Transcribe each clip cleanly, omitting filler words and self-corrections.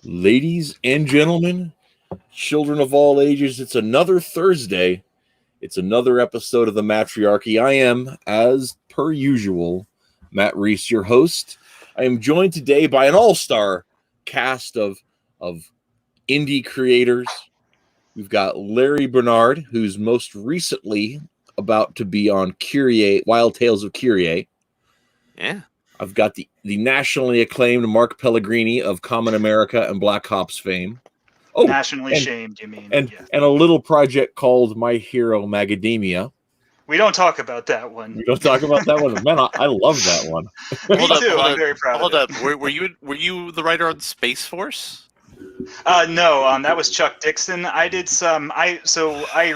Ladies and gentlemen, children of all ages, it's another Thursday. It's another episode of the Mattriarchy. I am, as per usual, Matt Rhys, your host. I am joined today by an all-star cast of indie creators. We've got Larry Benard, who's most recently about to be on Kyrie, Wild Tales of Kyrie. Yeah. I've got the nationally acclaimed Mark Pellegrini of Common America and Black Ops fame. Oh, nationally shamed, you mean? And a little project called My Hero Macadamia. We don't talk about that one. We don't talk about that one. Man, I love that one. Me too. I'm very proud of it. Were you the writer on Space Force? No, that was Chuck Dixon. I did some. I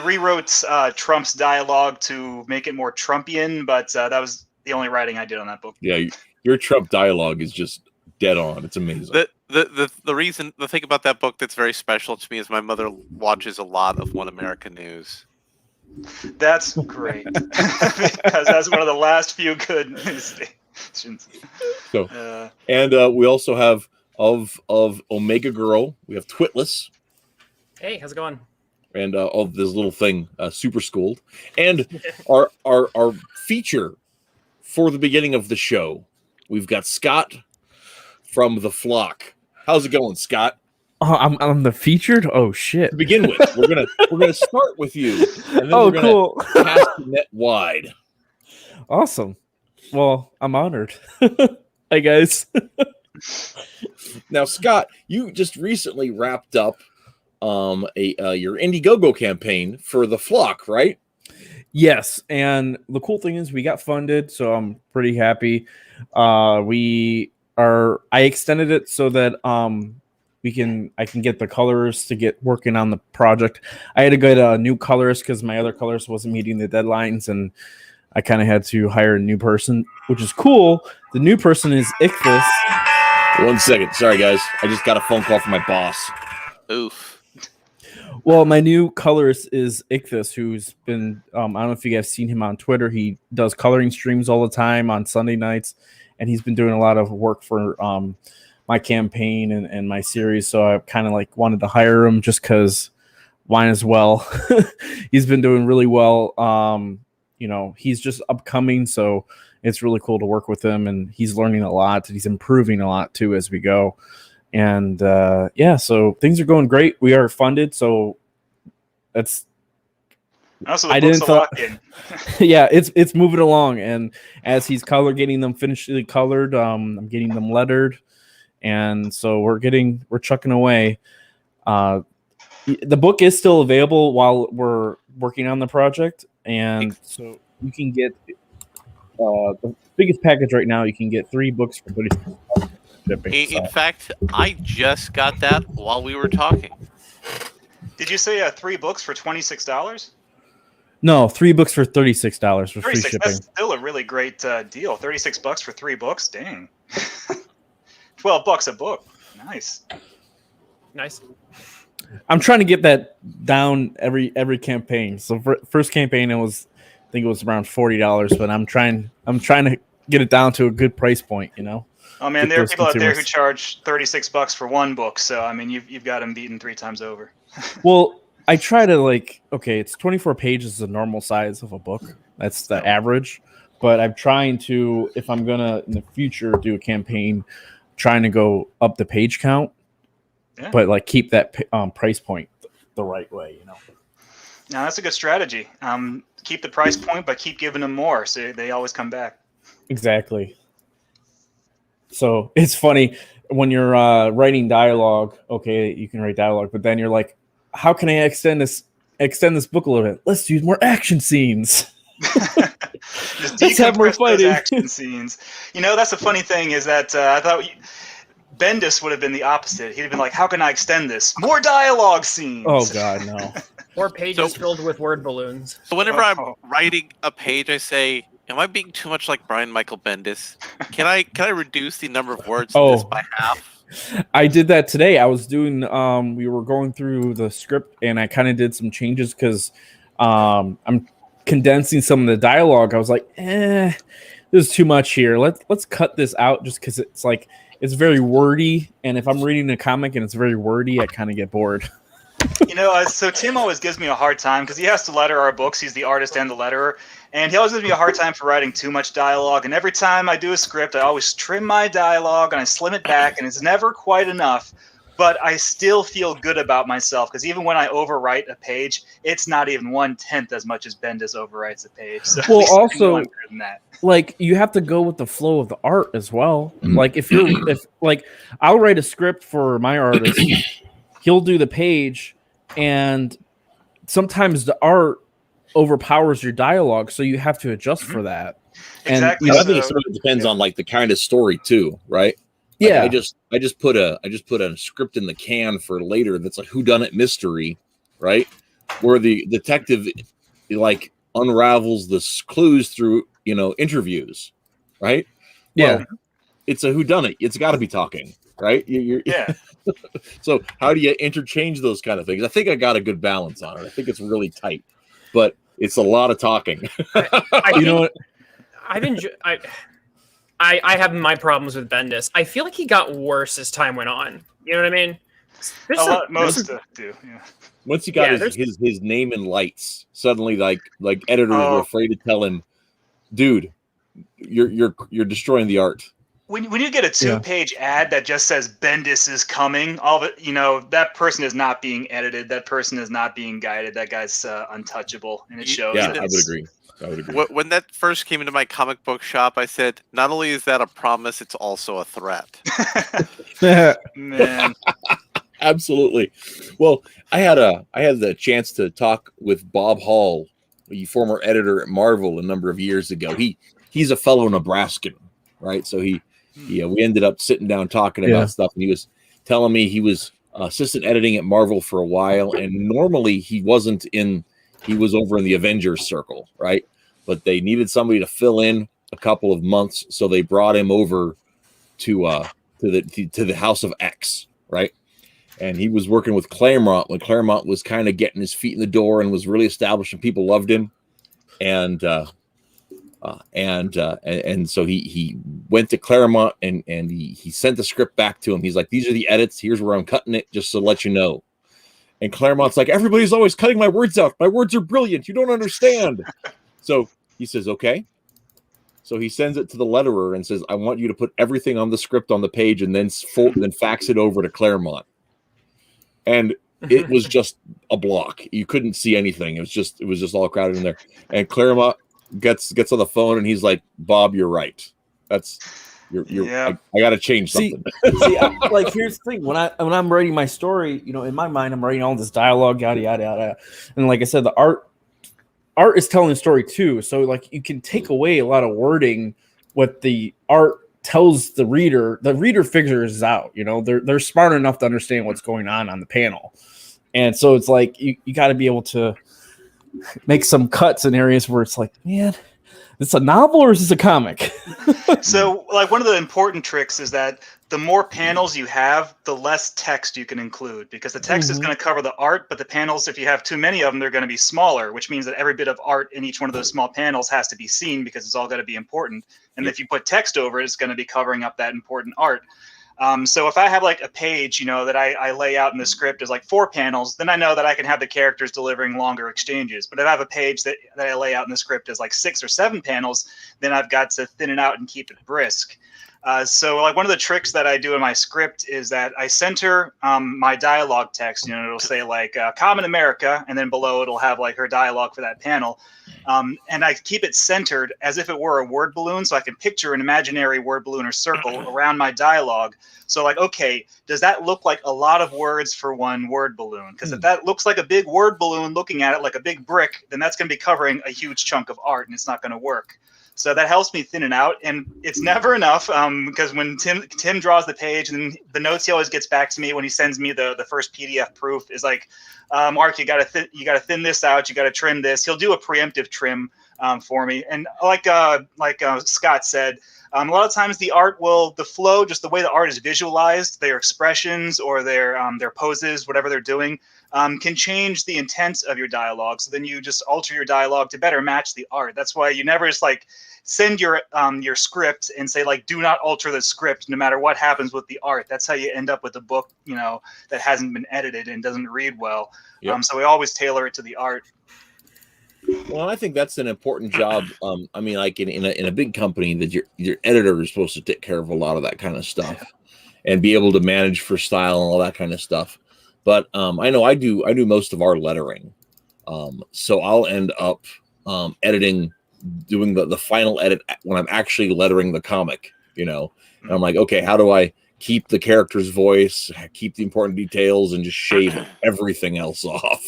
rewrote Trump's dialogue to make it more Trumpian, but that was the only writing I did on that book. Yeah, your Trump dialogue is just dead on. It's amazing. The thing about that book that's very special to me is my mother watches a lot of One America News. That's great because that's one of the last few good news stations. So, we also have of Omega Girl. We have Twitless. Hey, how's it going? And of this little thing, Super Schooled, and our feature for the beginning of the show, we've got Scott from The Flock. How's it going, Scott? Oh, I'm the featured. Oh shit! To begin with, we're gonna start with you. And then cool. Cast the net wide. Awesome. Well, I'm honored. Hi guys. Now, Scott, you just recently wrapped up your Indiegogo campaign for The Flock, right? Yes, and the cool thing is we got funded, so I'm pretty happy. I extended it so that I can get the colorist to get working on the project. I had to get a new colorist because my other colorist wasn't meeting the deadlines, and I kind of had to hire a new person, which is cool. The new person is Ichthus. 1 second. Sorry, guys. I just got a phone call from my boss. Oof. Well, my new colorist is Ichthus, who's been, I don't know if you guys seen him on Twitter. He does coloring streams all the time on Sunday nights, and he's been doing a lot of work for my campaign and my series. So I kind of wanted to hire him just because why as well. He's been doing really well. He's just upcoming, so it's really cool to work with him, and he's learning a lot. He's improving a lot too as we go. And so things are going great. We are funded, so that's. Also, the books are locked in. Yeah, it's moving along, and as he's getting them finishly colored, I'm getting them lettered, and so we're chucking away. The book is still available while we're working on the project, and so you can get the biggest package right now. You can get 3 books for $30. In fact, I just got that while we were talking. Did you say 3 books for $26? No, 3 books for $36 for free shipping. That's still a really great deal. $36 for 3 books? Dang. $12 a book. Nice. I'm trying to get that down every campaign. So first campaign I think it was around $40, but I'm trying to get it down to a good price point, Oh man, there are people out there who charge $36 for 1 book, so I mean you've got them beaten 3 times over. Well, I try to it's 24 pages, the normal size of a book. That's the average. But I'm trying to, if I'm gonna in the future do a campaign, trying to go up the page count, but keep that price point the right way, Now that's a good strategy. Keep the price point, but keep giving them more, so they always come back. Exactly. So it's funny when you're writing dialogue. Okay, you can write dialogue, but then you're like, how can I extend this book a little bit? Let's use more action scenes. Just let's have more fighting. Action scenes. That's the funny thing is that I thought Bendis would have been the opposite. He'd have been like, how can I extend this? More dialogue scenes. Oh God, no. More pages filled with word balloons. So whenever I'm writing a page, I say, am I being too much like Brian Michael Bendis? Can I reduce the number of words in this by half? I did that today. I was doing we were going through the script, and I kind of did some changes because I'm condensing some of the dialogue. I was like, there's too much here. Let's cut this out just because it's it's very wordy, and if I'm reading a comic and it's very wordy, I kind of get bored. So Tim always gives me a hard time because he has to letter our books. He's the artist and the letterer, and he always gives me a hard time for writing too much dialogue. And every time I do a script, I always trim my dialogue and I slim it back, and it's never quite enough. But I still feel good about myself because even when I overwrite a page, it's not even 1/10 as much as Bendis overwrites a page. So well, also, than that. Like you have to go with the flow of the art as well. Like if I'll write a script for my artist, he'll do the page, and sometimes the art overpowers your dialogue, so you have to adjust for that. Exactly. And I think it sort of depends on like the kind of story too, right? Like Yeah, I just put a script in the can for later that's a whodunit mystery, right? Where the detective like unravels the clues through interviews, right? Yeah. Well, it's a whodunit. It's got to be talking, right? Yeah. So how do you interchange those kind of things? I think I got a good balance on it. I think it's really tight, but it's a lot of talking. I have my problems with Bendis. I feel like he got worse as time went on. You know what I mean? Most do. Yeah. Once he got his name in lights, suddenly like editors were afraid to tell him, dude, you're destroying the art. When you get a 2-page ad that just says Bendis is coming, all of it, that person is not being edited. That person is not being guided. That guy's untouchable, and it shows. Yeah, I would agree. When that first came into my comic book shop, I said, not only is that a promise, it's also a threat. Man. Absolutely. Well, I had the chance to talk with Bob Hall, the former editor at Marvel, a number of years ago. He's a fellow Nebraskan, right? So we ended up sitting down talking about stuff, and he was telling me he was assistant editing at Marvel for a while, and normally he was over in the Avengers circle, right? But they needed somebody to fill in a couple of months, so they brought him over to the House of X, right? And he was working with Claremont when Claremont was kind of getting his feet in the door and was really establishing. People loved him, and so he went to Claremont and he sent the script back to him. He's like, "These are the edits. Here's where I'm cutting it, just to let you know." And Claremont's like, "Everybody's always cutting my words out. My words are brilliant. You don't understand." So he says, "Okay." So he sends it to the letterer and says, "I want you to put everything on the script on the page and then fax it over to Claremont." And it was just a block. You couldn't see anything. It was just all crowded in there. And Claremont gets on the phone and he's like, "Bob, you're right. That's I got to change something." Like here's the thing: when I'm writing my story, in my mind, I'm writing all this dialogue, yada yada yada, and like I said, the art is telling the story too. So like you can take away a lot of wording. What the art tells the reader figures out. They're smart enough to understand what's going on the panel, and so it's like you got to be able to make some cuts in areas where it's like, man, is this a novel or is this a comic? So, like, one of the important tricks is that the more panels you have, the less text you can include, because the text is going to cover the art, but the panels, if you have too many of them, they're going to be smaller, which means that every bit of art in each one of those small panels has to be seen because it's all going to be important. And if you put text over it, it's going to be covering up that important art. So if I have like a page, that I lay out in the script is like 4 panels, then I know that I can have the characters delivering longer exchanges. But if I have a page that I lay out in the script is like 6 or 7 panels, then I've got to thin it out and keep it brisk. So like one of the tricks that I do in my script is that I center my dialogue text. It'll say like "Common America," and then below it'll have like her dialogue for that panel. And I keep it centered as if it were a word balloon, so I can picture an imaginary word balloon or circle around my dialogue. So like, okay, does that look like a lot of words for one word balloon? Because if that looks like a big word balloon looking at it like a big brick, then that's going to be covering a huge chunk of art, and it's not going to work. So that helps me thin it out, and it's never enough because when Tim draws the page, and the notes he always gets back to me when he sends me the first PDF proof is like, "Mark, you got to thin this out, you got to trim this." He'll do a preemptive trim for me, and like Scott said, a lot of times the flow, just the way the art is visualized, their expressions or their poses, whatever they're doing, can change the intent of your dialogue. So then you just alter your dialogue to better match the art. That's why you never just like send your script and say like, do not alter the script no matter what happens with the art. That's how you end up with a book, that hasn't been edited and doesn't read well. Yep. So we always tailor it to the art. Well, I think that's an important job. I mean, like in a big company, that your editor is supposed to take care of a lot of that kind of stuff and be able to manage for style and all that kind of stuff. But I know I do most of our lettering. So I'll end up editing, doing the final edit when I'm actually lettering the comic, and I'm like, okay, how do I keep the character's voice, keep the important details, and just shave everything else off?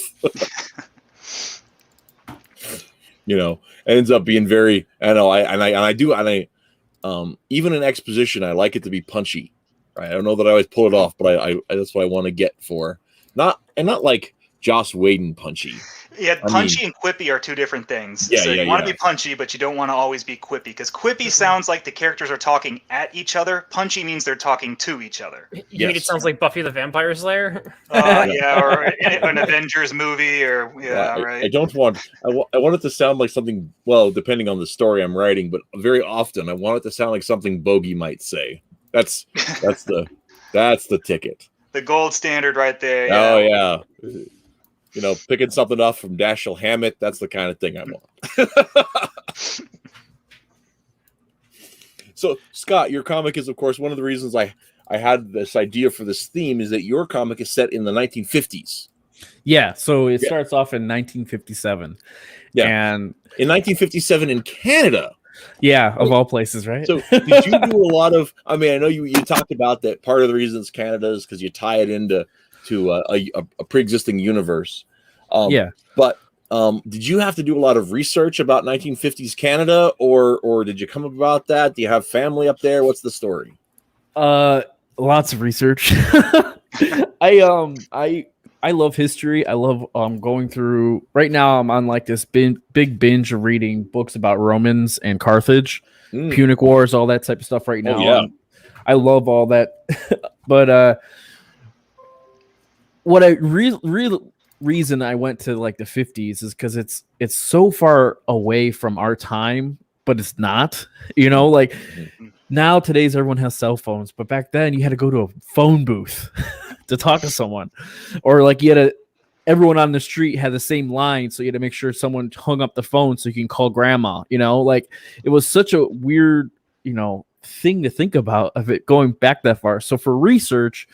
It ends up being very, even in exposition, I like it to be punchy, right? I don't know that I always pull it off, but I that's what I want to get for, not like Joss Whedon punchy. Yeah, punchy and quippy are two different things. Yeah, so yeah, you want to yeah. be punchy, but you don't want to always be quippy, because quippy sounds like the characters are talking at each other. Punchy means they're talking to each other. You mean it sounds like Buffy the Vampire Slayer? Yeah, or an Avengers movie, or right. I don't want. I want it to sound like something. Well, depending on the story I'm writing, but very often I want it to sound like something Bogey might say. That's the ticket. The gold standard, right there. Yeah. Oh yeah. Picking something up from Dashiell Hammett, that's the kind of thing I want. So, Scott, your comic is, of course, one of the reasons I had this idea for this theme is that your comic is set in the 1950s. Yeah, so it starts off in 1957. Yeah. And in 1957 in Canada. Yeah, of all places, right? So did you do a lot of, I know you talked about that part of the reason it's Canada is because you tie it into a pre-existing universe. Yeah. But did you have to do a lot of research about 1950s Canada, or did you come about that? Do you have family up there? What's the story? Lots of research. I love history. I love going through. Right now, I'm on like this big binge of reading books about Romans and Carthage, Punic Wars, all that type of stuff. Right now, yeah. I love all that. But what I real reason I went to like the 50s is because it's so far away from our time, but it's not. Like now today's everyone has cell phones, but back then you had to go to a phone booth to talk to someone, or like everyone on the street had the same line, so you had to make sure someone hung up the phone so you can call grandma. Like it was such a weird thing to think about of it going back that far. So for research,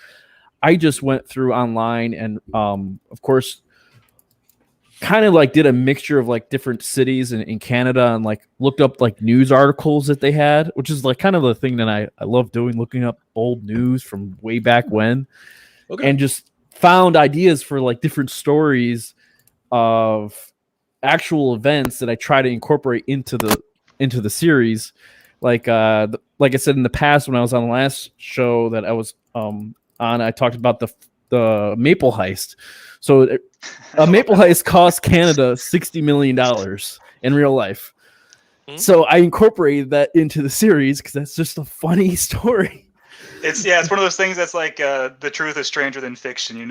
I just went through online and of course kind of like did a mixture of like different cities in Canada, and like looked up like news articles that they had, which is like kind of the thing that I love doing, looking up old news from way back when. Okay. And just found ideas for like different stories of actual events that I try to incorporate into the series. Like I said in the past, when I was on the last show that I was on, I talked about the Maple Heist. So a Maple Heist cost Canada $60 million in real life. So I incorporated that into the series because that's just a funny story. It's one of those things that's like the truth is stranger than fiction.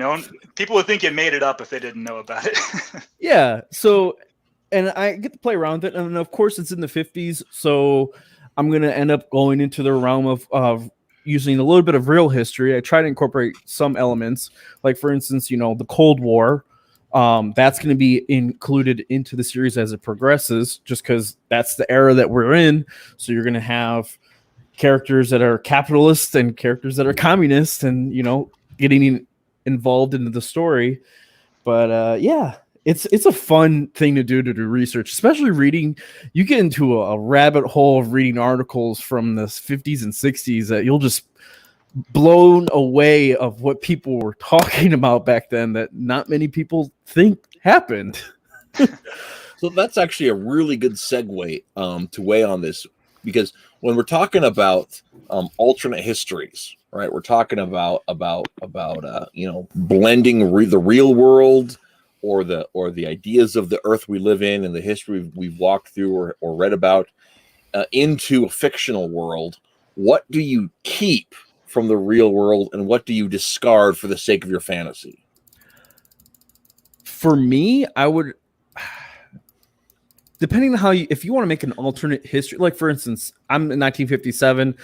People would think you made it up if they didn't know about it. Yeah. So, and I get to play around with it, and of course it's in the 50s. So I'm gonna end up going into the realm of using a little bit of real history. I try to incorporate some elements, like for instance, the Cold War. That's going to be included into the series as it progresses, just because that's the era that we're in. So you're going to have characters that are capitalists and characters that are communists, and getting involved into the story. But yeah, it's a fun thing to do research, especially reading. You get into a rabbit hole of reading articles from the 50s and 60s that you'll just blown away of what people were talking about back then that not many people think happened. So that's actually a really good segue to weigh on this, because when we're talking about alternate histories, right? We're talking about blending the real world or the ideas of the earth we live in and the history we've walked through or read about into a fictional world. What do you keep from the real world, and what do you discard for the sake of your fantasy? For me, depending on how you, if you want to make an alternate history, like for instance, I'm in 1957.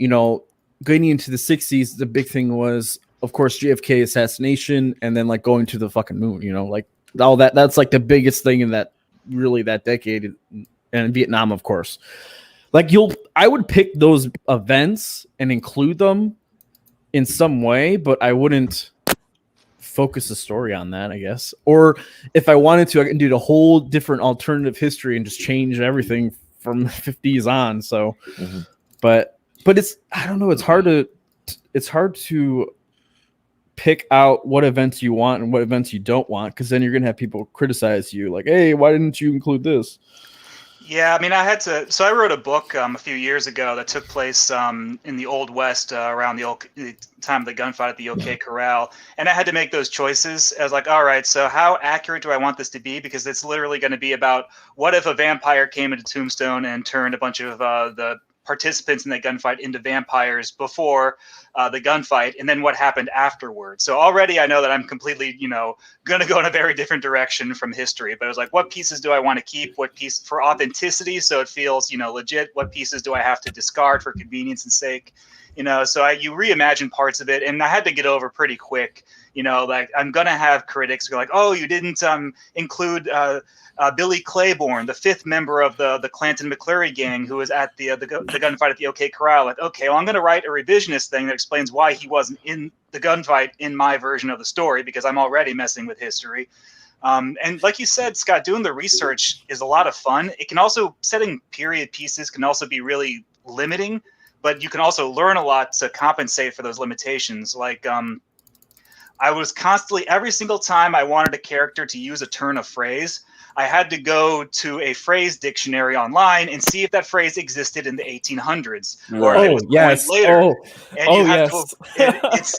You know, going into the 60s, the big thing was, of course, JFK assassination, and then like going to the fucking moon. You know, like all that. That's like the biggest thing in that decade, and Vietnam, of course. Like I would pick those events and include them in some way, but I wouldn't focus the story on that, I guess. Or if I wanted to, I can do the whole different alternative history and just change everything from the 50s on. So, but it's, I don't know. It's hard to pick out what events you want and what events you don't want, because then you're going to have people criticize you like, hey, why didn't you include this? Yeah, I mean, so I wrote a book a few years ago that took place in the Old West around the time of the gunfight at the OK Corral. And I had to make those choices. I was like, all right, so how accurate do I want this to be? Because it's literally going to be about what if a vampire came into Tombstone and turned a bunch of the participants in that gunfight into vampires before the gunfight, and then what happened afterwards. So already I know that I'm completely, going to go in a very different direction from history. But it was like, what pieces do I want to keep? What piece for authenticity, so it feels, legit? What pieces do I have to discard for convenience and sake? So you reimagine parts of it, and I had to get over pretty quick. Like I'm gonna have critics go like, oh, you didn't include Billy Claiborne, the fifth member of the Clanton McCleary gang, who was at the gunfight at the OK Corral. Like, okay, well, I'm going to write a revisionist thing that explains why he wasn't in the gunfight in my version of the story, because I'm already messing with history. And like you said, Scott, doing the research is a lot of fun. It can also, setting period pieces can also be really limiting, but you can also learn a lot to compensate for those limitations. Like, I was constantly, every single time I wanted a character to use a turn of phrase, I had to go to a phrase dictionary online and see if that phrase existed in the 1800s or if it was coined later. And you have to,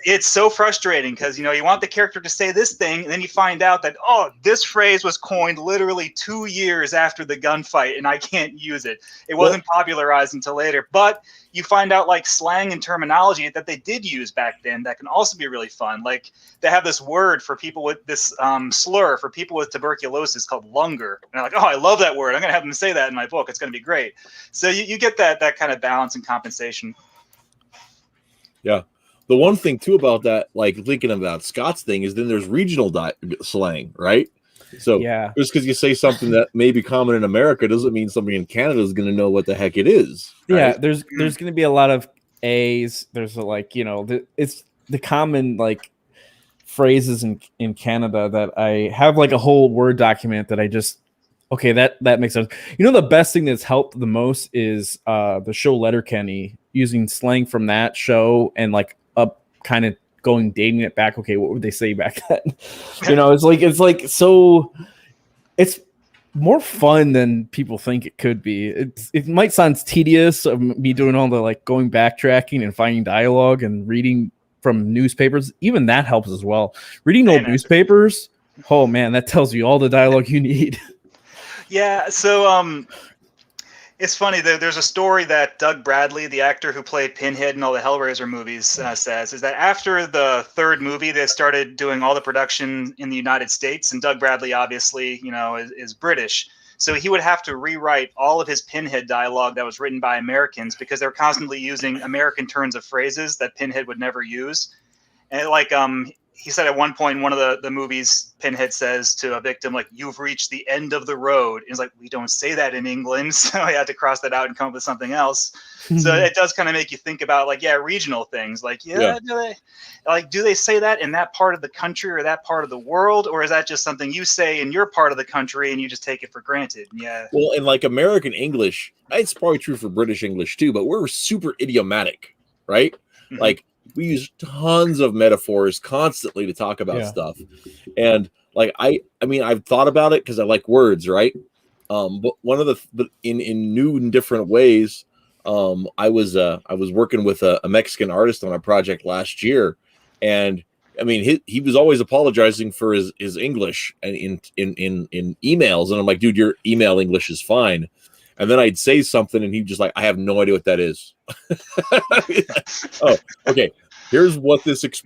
it's so frustrating because, you want the character to say this thing, and then you find out that, this phrase was coined literally 2 years after the gunfight, and I can't use it. It wasn't popularized until later. But you find out like slang and terminology that they did use back then that can also be really fun. Like they have this word for people with this slur for people with tuberculosis called lunger. And I'm like, I love that word. I'm going to have them say that in my book. It's going to be great. So you get that kind of balance and compensation. Yeah. The one thing too about that, like thinking about Scott's thing, is then there's regional slang, right? So just because you say something that may be common in America doesn't mean somebody in Canada is going to know what the heck it is. Right? Yeah, there's going to be a lot of A's. There's it's the common like phrases in Canada that I have like a whole Word document that I just that makes sense. The best thing that's helped the most is the show Letterkenny, using slang from that show and like up kind of dating it back. Okay, what would they say back then? It's more fun than people think it could be. It might sound tedious of me doing all the like going backtracking and finding dialogue and reading from newspapers. Even that helps as well. Reading old newspapers, oh man, that tells you all the dialogue you need. Yeah, so it's funny, there's a story that Doug Bradley, the actor who played Pinhead in all the Hellraiser movies, says, is that after the third movie, they started doing all the production in the United States, and Doug Bradley obviously, is British. So he would have to rewrite all of his Pinhead dialogue that was written by Americans because they're constantly using American turns of phrases that Pinhead would never use. And he said at one point in one of the movies, Pinhead says to a victim, like, "You've reached the end of the road." And he's like, "We don't say that in England." So I had to cross that out and come up with something else. So it does kind of make you think about regional things. Do they say that in that part of the country or that part of the world? Or is that just something you say in your part of the country and you just take it for granted? Yeah. Well, and like American English, it's probably true for British English too, but we're super idiomatic, right? Mm-hmm. Like, we use tons of metaphors constantly to talk about stuff. And like, I mean, I've thought about it because I like words, right? But one of in new and different ways, I was working with a Mexican artist on a project last year. And I mean, he was always apologizing for his English in emails. And I'm like, dude, your email English is fine. And then I'd say something and he'd just like, I have no idea what that is. Oh, okay. Here's what this is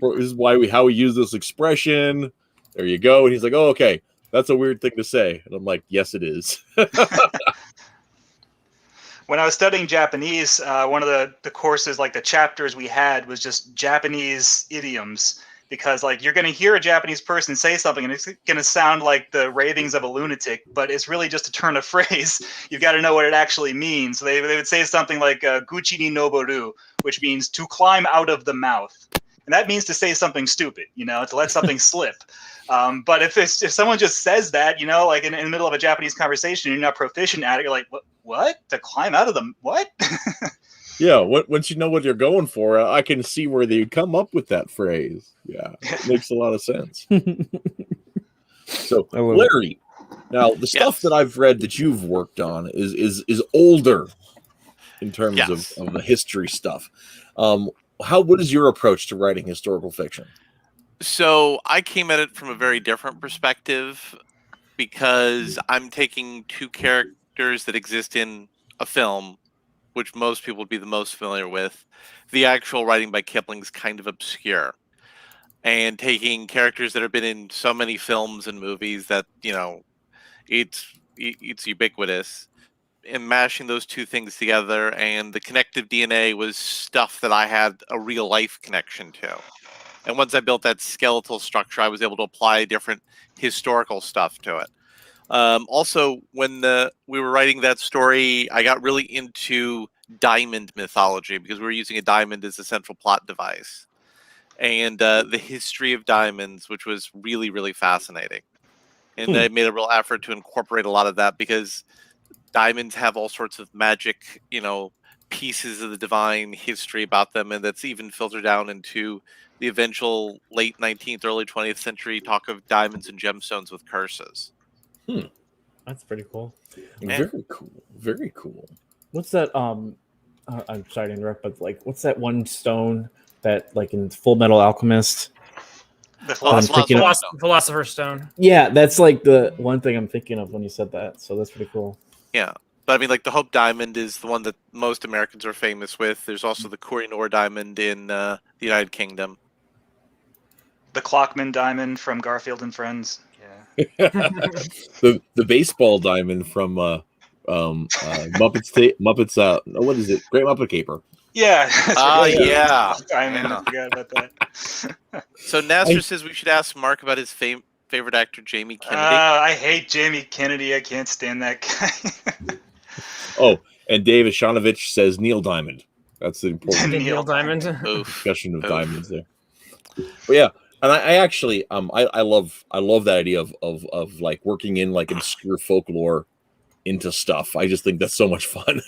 how we use this expression. There you go. And he's like, oh, okay. That's a weird thing to say. And I'm like, yes, it is. When I was studying Japanese, one of the courses, like the chapters we had, was just Japanese idioms. Because like you're going to hear a Japanese person say something and it's going to sound like the ravings of a lunatic, but it's really just a turn of phrase. You've got to know what it actually means. So they would say something like "guchi ni noboru," which means to climb out of the mouth, and that means to say something stupid, to let something slip. But if someone just says that, like in the middle of a Japanese conversation, you're not proficient at it, you're like, what? To climb out of the what? Yeah, once you know what you're going for, I can see where they come up with that phrase. Yeah, it makes a lot of sense. So, Larry, now the stuff that I've read that you've worked on is older in terms of the history stuff. What is your approach to writing historical fiction? So I came at it from a very different perspective because I'm taking two characters that exist in a film, which most people would be the most familiar with. The actual writing by Kipling's kind of obscure. And taking characters that have been in so many films and movies that, it's ubiquitous, and mashing those two things together, and the connective DNA was stuff that I had a real life connection to. And once I built that skeletal structure, I was able to apply different historical stuff to it. Also, when we were writing that story, I got really into diamond mythology because we were using a diamond as a central plot device. And the history of diamonds, which was really, really fascinating. And I made a real effort to incorporate a lot of that because diamonds have all sorts of magic, pieces of the divine history about them. And that's even filtered down into the eventual late 19th, early 20th century talk of diamonds and gemstones with curses. That's pretty cool. Very cool. Very cool. What's that? I'm sorry to interrupt, but like, what's that one stone that, like, in Full Metal Alchemist? The Philosopher's Stone. Yeah, that's like the one thing I'm thinking of when you said that. So that's pretty cool. Yeah. But I mean, like the Hope Diamond is the one that most Americans are famous with. There's also the Koh-i-Noor Diamond in the United Kingdom. The Clockman Diamond from Garfield and Friends. Yeah. the baseball diamond from Muppets. What is it? Great Muppet Caper. Yeah. Yeah. Diamond. I forgot about that. So Nasser says we should ask Mark about his favorite actor, Jamie Kennedy. I hate Jamie Kennedy. I can't stand that guy. Oh, and David Shanovich says Neil Diamond. That's the important Neil Diamond. discussion of diamonds there. But yeah, and I actually I love that idea of like working in like obscure folklore into stuff. I just think that's so much fun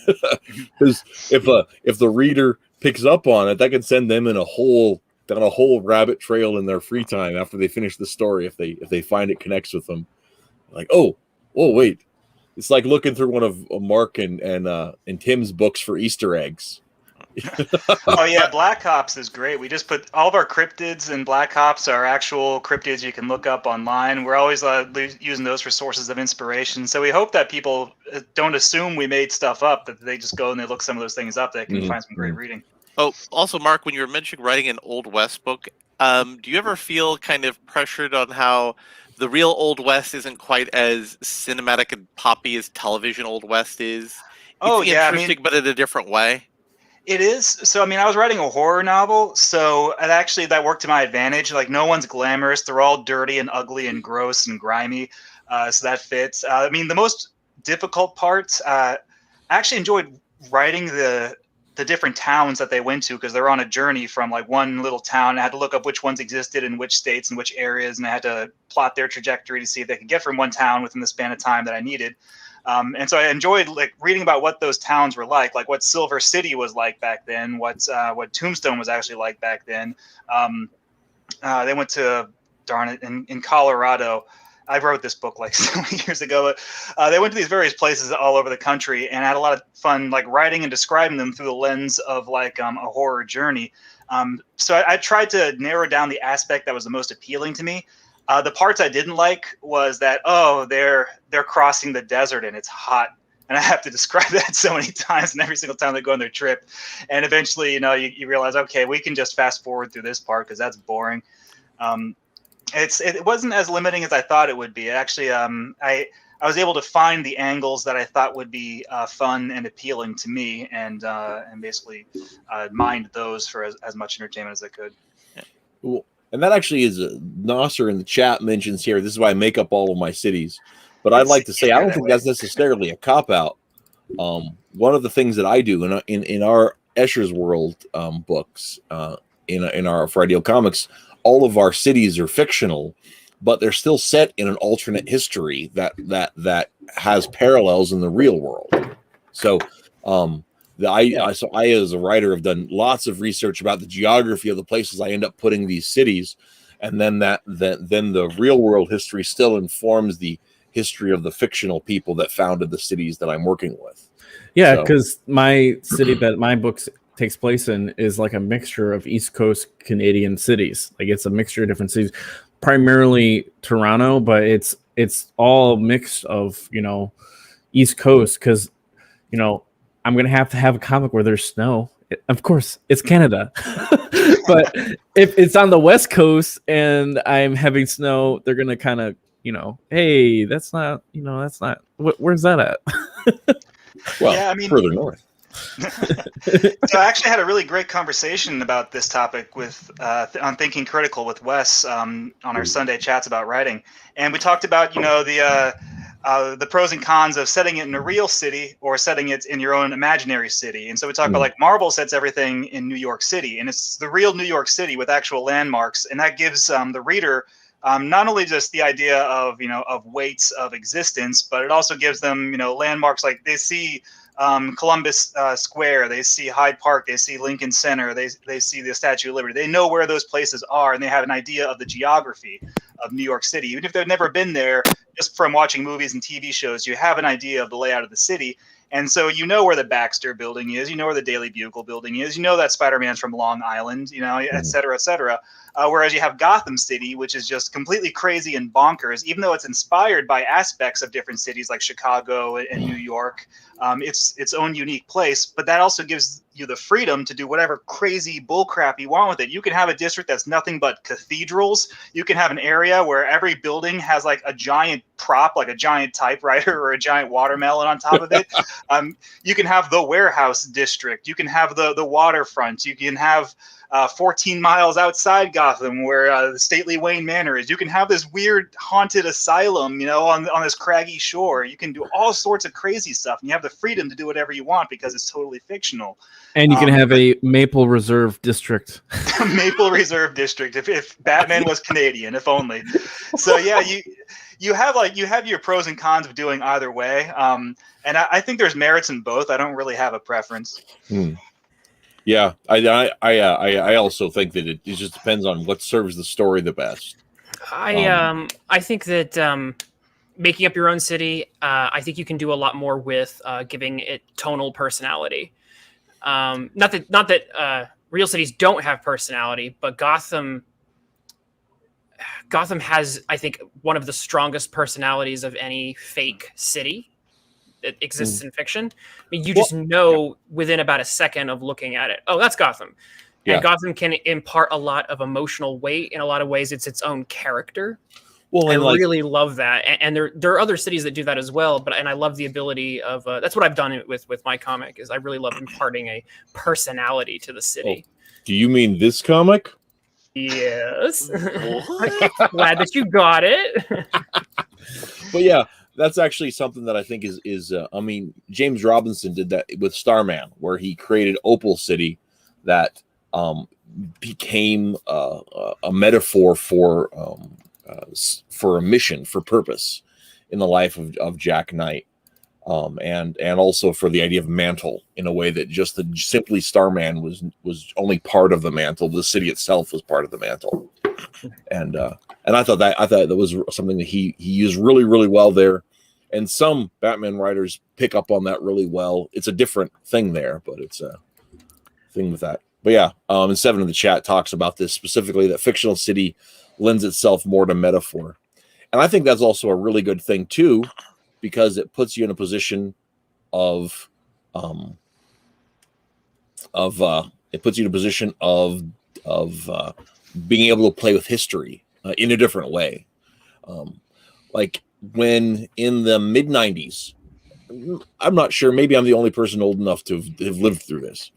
because if the reader picks up on it, that can send them in down a whole rabbit trail in their free time after they finish the story. If they find it connects with them, like oh wait, it's like looking through one of Mark and Tim's books for Easter eggs. Oh yeah, Black Ops is great. We just put all of our cryptids in Black Ops are actual cryptids you can look up online. We're always using those for sources of inspiration. So we hope that people don't assume we made stuff up, that they just go and they look some of those things up. They can find some great reading. Oh, also, Mark, when you were mentioning writing an Old West book, do you ever feel kind of pressured on how the real Old West isn't quite as cinematic and poppy as television Old West is? It's interesting, but in a different way. It is. So, I was writing a horror novel, so that worked to my advantage. Like, no one's glamorous. They're all dirty and ugly and gross and grimy, so that fits. The most difficult parts, I actually enjoyed writing the different towns that they went to because they're on a journey from, like, one little town. I had to look up which ones existed in which states and which areas, and I had to plot their trajectory to see if they could get from one town within the span of time that I needed. And so I enjoyed like reading about what those towns were like what Silver City was like back then, what Tombstone was actually like back then. They went to, in Colorado. I wrote this book like so many years ago. They went to these various places all over the country, and I had a lot of fun like writing and describing them through the lens of like a horror journey. So I tried to narrow down the aspect that was the most appealing to me. The parts I didn't like was that, they're crossing the desert and it's hot. And I have to describe that so many times, and every single time they go on their trip. And eventually, you realize, okay, we can just fast forward through this part because that's boring. It wasn't as limiting as I thought it would be. Actually, I was able to find the angles that I thought would be fun and appealing to me, and basically mined those for as much entertainment as I could. Cool. And that actually is Nasser in the chat mentions here. This is why I make up all of my cities. But I'd like to say I don't think that's necessarily a cop out. One of the things that I do in our Escher's World books, in our For Ideal Comics, all of our cities are fictional, but they're still set in an alternate history that has parallels in the real world. So I as a writer have done lots of research about the geography of the places I end up putting these cities, and then then the real world history still informs the history of the fictional people that founded the cities that I'm working with. Yeah, because my city that my books takes place in is like a mixture of East Coast Canadian cities. Like it's a mixture of different cities, primarily Toronto, but it's all mixed of, East Coast, because, I'm going to have a comic where there's snow. Of course, it's Canada. But if it's on the West Coast and I'm having snow, they're going to kind of, hey, that's not, where's that at? Well, yeah, I mean, further north. So I actually had a really great conversation about this topic with on Thinking Critical with Wes on our Sunday chats about writing, and we talked about the pros and cons of setting it in a real city or setting it in your own imaginary city. And so we talk about, like, Marvel sets everything in New York City, and it's the real New York City with actual landmarks, and that gives the reader not only just the idea of weights of existence, but it also gives them landmarks. Like they see Columbus Square, they see Hyde Park, they see Lincoln Center, they see the Statue of Liberty. They know where those places are, and they have an idea of the geography of New York City. Even if they've never been there, just from watching movies and TV shows, you have an idea of the layout of the city. And so where the Baxter Building is, where the Daily Bugle Building is, that Spider-Man's from Long Island, et cetera, et cetera. Whereas you have Gotham City, which is just completely crazy and bonkers, even though it's inspired by aspects of different cities like Chicago and New York. It's its own unique place, but that also gives you the freedom to do whatever crazy bullcrap you want with it. You can have a district that's nothing but cathedrals. You can have an area where every building has like a giant prop, like a giant typewriter or a giant watermelon on top of it. You can have the warehouse district. You can have the waterfront. You can have 14 miles outside Gotham, where the stately Wayne Manor is. You can have this weird haunted asylum, on this craggy shore. You can do all sorts of crazy stuff, and you have the freedom to do whatever you want because it's totally fictional. And you can have a Maple Reserve District. Maple Reserve District, if Batman was Canadian, if only. So yeah, you have your pros and cons of doing either way, and I think there's merits in both. I don't really have a preference. Yeah, I also think that it just depends on what serves the story the best. I think that making up your own city, I think you can do a lot more with giving it tonal personality. Not that real cities don't have personality, but Gotham has, I think, one of the strongest personalities of any fake city that exists in fiction. I mean, you just know within about a second of looking at it, oh, that's Gotham. And Gotham can impart a lot of emotional weight. In a lot of ways, it's its own character. Well, I really love that. And there are other cities that do that as well. And I love the ability of, that's what I've done with my comic, is I really love imparting a personality to the city. Oh, do you mean this comic? Yes. Glad that you got it. But yeah, that's actually something that I think is James Robinson did that with Starman, where he created Opal City that became a metaphor for a mission, for purpose in the life of Jack Knight, and also for the idea of mantle, in a way that just simply Starman was only part of the mantle. The city itself was part of the mantle, and I thought that was something that he used really, really well there. And some Batman writers pick up on that really well. It's a different thing there, but it's a thing with that. But yeah, and Seven in the chat talks about this specifically, that fictional city lends itself more to metaphor. And I think that's also a really good thing too, because it puts you in a position of being able to play with history in a different way. Like when in the mid 90s, I'm not sure, maybe I'm the only person old enough to have lived through this,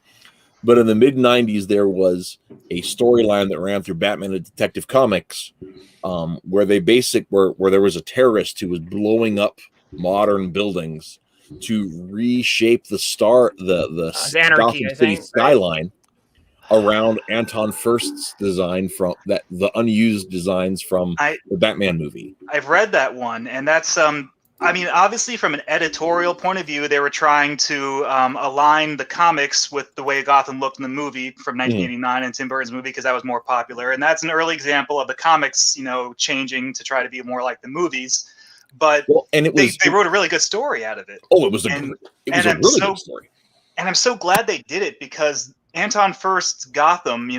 but in the mid 90s, there was a storyline that ran through Batman and Detective Comics, where there was a terrorist who was blowing up modern buildings to reshape the Anarchy, Gotham City skyline around Anton Furst's design from the unused designs from the Batman movie. I've read that one, and that's I mean, obviously from an editorial point of view, they were trying to align the comics with the way Gotham looked in the movie from 1989 and Tim Burton's movie, because that was more popular, and that's an early example of the comics, changing to try to be more like the movies. But they wrote a really good story out of it. Oh, it was a really good story. And I'm so glad they did it, because Anton Furst's Gotham,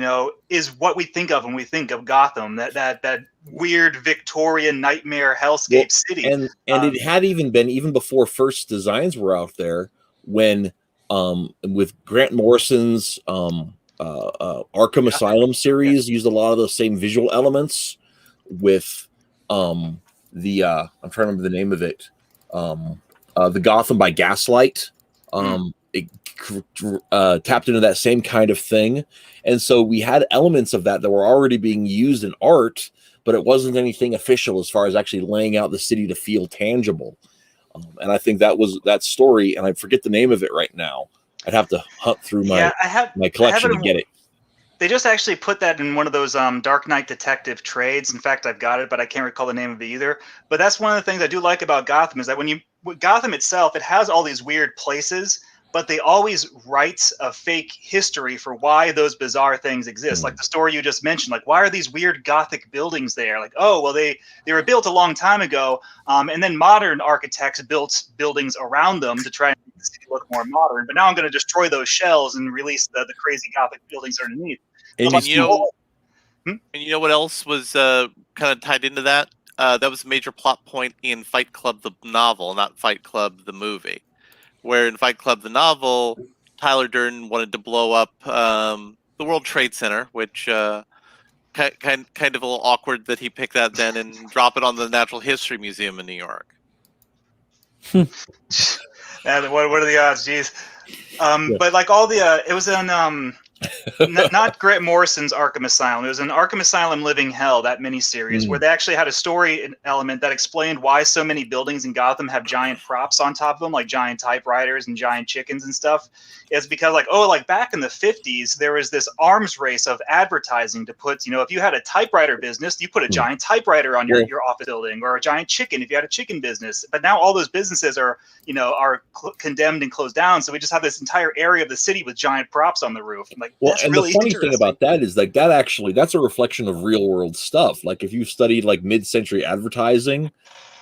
is what we think of when we think of Gotham. That weird Victorian nightmare hellscape city. And it had even before Furst's designs were out there, when with Grant Morrison's Arkham Asylum series used a lot of those same visual elements with I'm trying to remember the name of it. The Gotham by Gaslight. It tapped into that same kind of thing, and so we had elements of that were already being used in art, but it wasn't anything official as far as actually laying out the city to feel tangible. And I think that was that story, and I forget the name of it right now. I'd have to hunt through my collection to get it. They just actually put that in one of those Dark Knight Detective trades. In fact, I've got it, but I can't recall the name of it either. But that's one of the things I do like about Gotham, is that with Gotham itself, it has all these weird places, but they always write a fake history for why those bizarre things exist. Like the story you just mentioned, like, why are these weird Gothic buildings there? Like, oh, well, they were built a long time ago, and then modern architects built buildings around them to try and make the city look more modern. But now I'm going to destroy those shells and release the crazy Gothic buildings underneath. And you know what else was kind of tied into that? That was a major plot point in Fight Club the novel, not Fight Club the movie. Where in Fight Club the novel, Tyler Durden wanted to blow up the World Trade Center, which kind of a little awkward that he picked that then and drop it on the Natural History Museum in New York. And what are the odds? Jeez. But like all the it was in not Grant Morrison's Arkham Asylum. It was in Arkham Asylum Living Hell, that miniseries, where they actually had a story element that explained why so many buildings in Gotham have giant props on top of them, like giant typewriters and giant chickens and stuff. It's because like back in the 50s, there was this arms race of advertising to put, if you had a typewriter business, you put a giant typewriter on your office building, or a giant chicken if you had a chicken business. But now all those businesses are condemned and closed down. So we just have this entire area of the city with giant props on the roof. And really the funny thing about that is that's a reflection of real world stuff. Like if you studied like mid-century advertising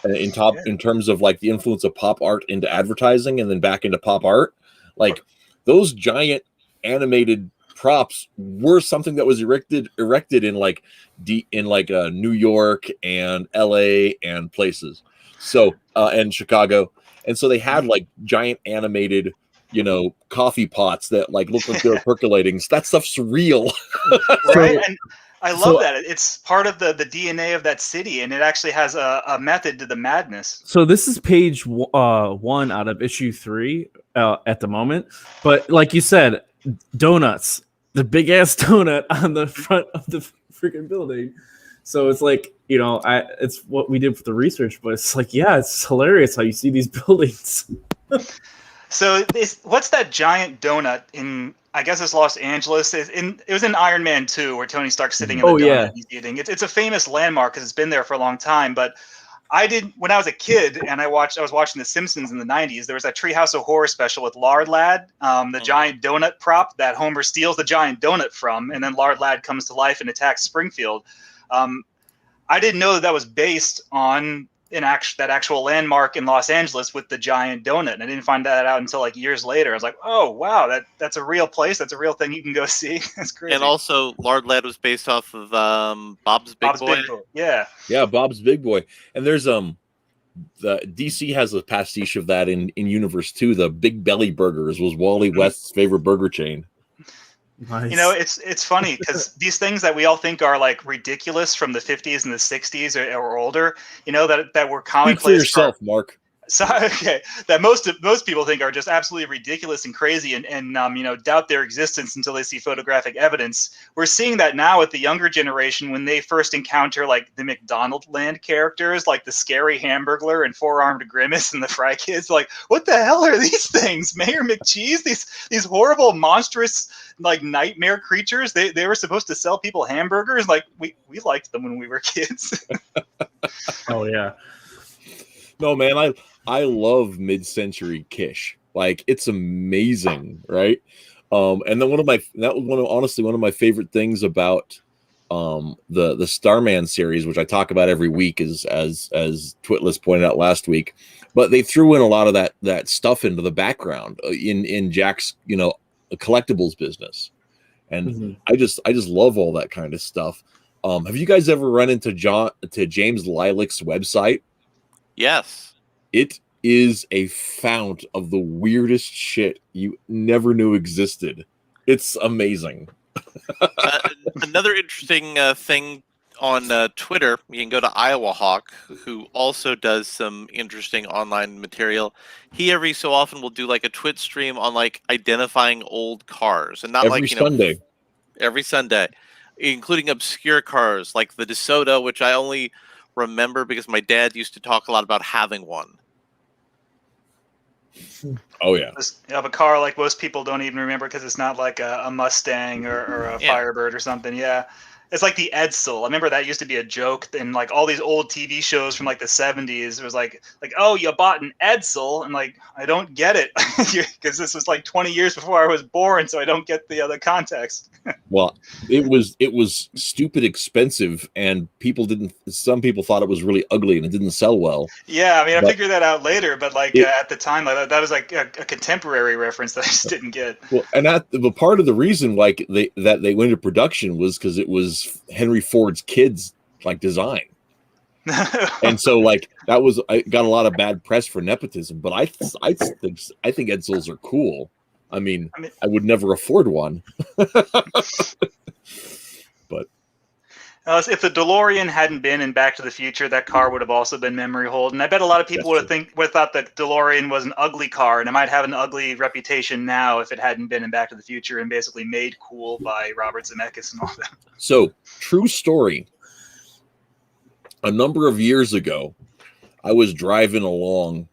in terms of like the influence of pop art into advertising and then back into pop art, like those giant animated props were something that was erected in New York and LA and places. So and Chicago. And so they had like giant animated coffee pots that like look like they're percolating. That stuff's real. Right. And I love that. It's part of the DNA of that city, and it actually has a method to the madness. So this is page 1 out of issue 3 at the moment. But like you said, donuts, the big ass donut on the front of the freaking building. So it's like, it's what we did for the research, but it's like, yeah, it's hilarious how you see these buildings. So what's that giant donut in? I guess it's Los Angeles. It was in Iron Man 2 where Tony Stark's sitting in the donut he's eating. It's a famous landmark because it's been there for a long time. But when I was a kid and I was watching The Simpsons in the 90s. There was that Treehouse of Horror special with Lard Lad, the giant donut prop that Homer steals the giant donut from, and then Lard Lad comes to life and attacks Springfield. I didn't know that was based on that actual landmark in Los Angeles with the giant donut. And I didn't find that out until like years later. I was like, oh, wow, that's a real place. That's a real thing you can go see. That's crazy. And also, Lard Lad was based off of Bob's Big Boy. Yeah. Yeah, Bob's Big Boy. And there's the DC has a pastiche of that in Universe 2. The Big Belly Burgers was Wally West's favorite burger chain. Nice. You know, it's funny because these things that we all think are like ridiculous from the 50s and the 60s or older, you know, that were Speak for commonplace. yourself, Mark. So okay, that most people think are just absolutely ridiculous and crazy, and you know, doubt their existence until they see photographic evidence. We're seeing that now with the younger generation when they first encounter like the McDonald Land characters, like the scary Hamburglar and Four-Armed Grimace and the Fry Kids. Like, what the hell are these things? Mayor McCheese, these horrible, monstrous, like nightmare creatures. They were supposed to sell people hamburgers. Like we liked them when we were kids. Oh yeah. No, man, I love mid-century-kish. Like, it's amazing, right? And then honestly one of my favorite things about the Starman series, which I talk about every week, is as Twitless pointed out last week. But they threw in a lot of that stuff into the background in Jack's, you know, collectibles business, and I just love all that kind of stuff. Have you guys ever run into James Lilacs' website? Yes. It is a fount of the weirdest shit you never knew existed. It's amazing. Another interesting thing on Twitter, you can go to IowaHawk, who also does some interesting online material. He every so often will do like a Twitch stream on like identifying old cars, and not Every like, you know, Sunday. every Sunday, including obscure cars like the DeSoto, which I only remember because my dad used to talk a lot about having one. Oh yeah. Of a car like most people don't even remember because it's not like a Mustang or a Firebird or something. Yeah. It's like the Edsel. I remember that used to be a joke in like all these old TV shows from like the 70s. It was like, oh, you bought an Edsel, and like, I don't get it because this was like 20 years before I was born, so I don't get the other context. Well, it was stupid expensive, and some people thought it was really ugly and it didn't sell well. Yeah, I mean, I figured that out later, but like at the time, like, that was like a contemporary reference that I just didn't get. Well, and the part of the reason like they went into production was because it was Henry Ford's kids like design. And so like I got a lot of bad press for nepotism, but I think Edsels are cool. I mean, I would never afford one. But if the DeLorean hadn't been in Back to the Future, that car would have also been memory hold. And I bet a lot of people would have thought that DeLorean was an ugly car, and it might have an ugly reputation now if it hadn't been in Back to the Future and basically made cool by Robert Zemeckis and all that. So, true story. A number of years ago, I was driving along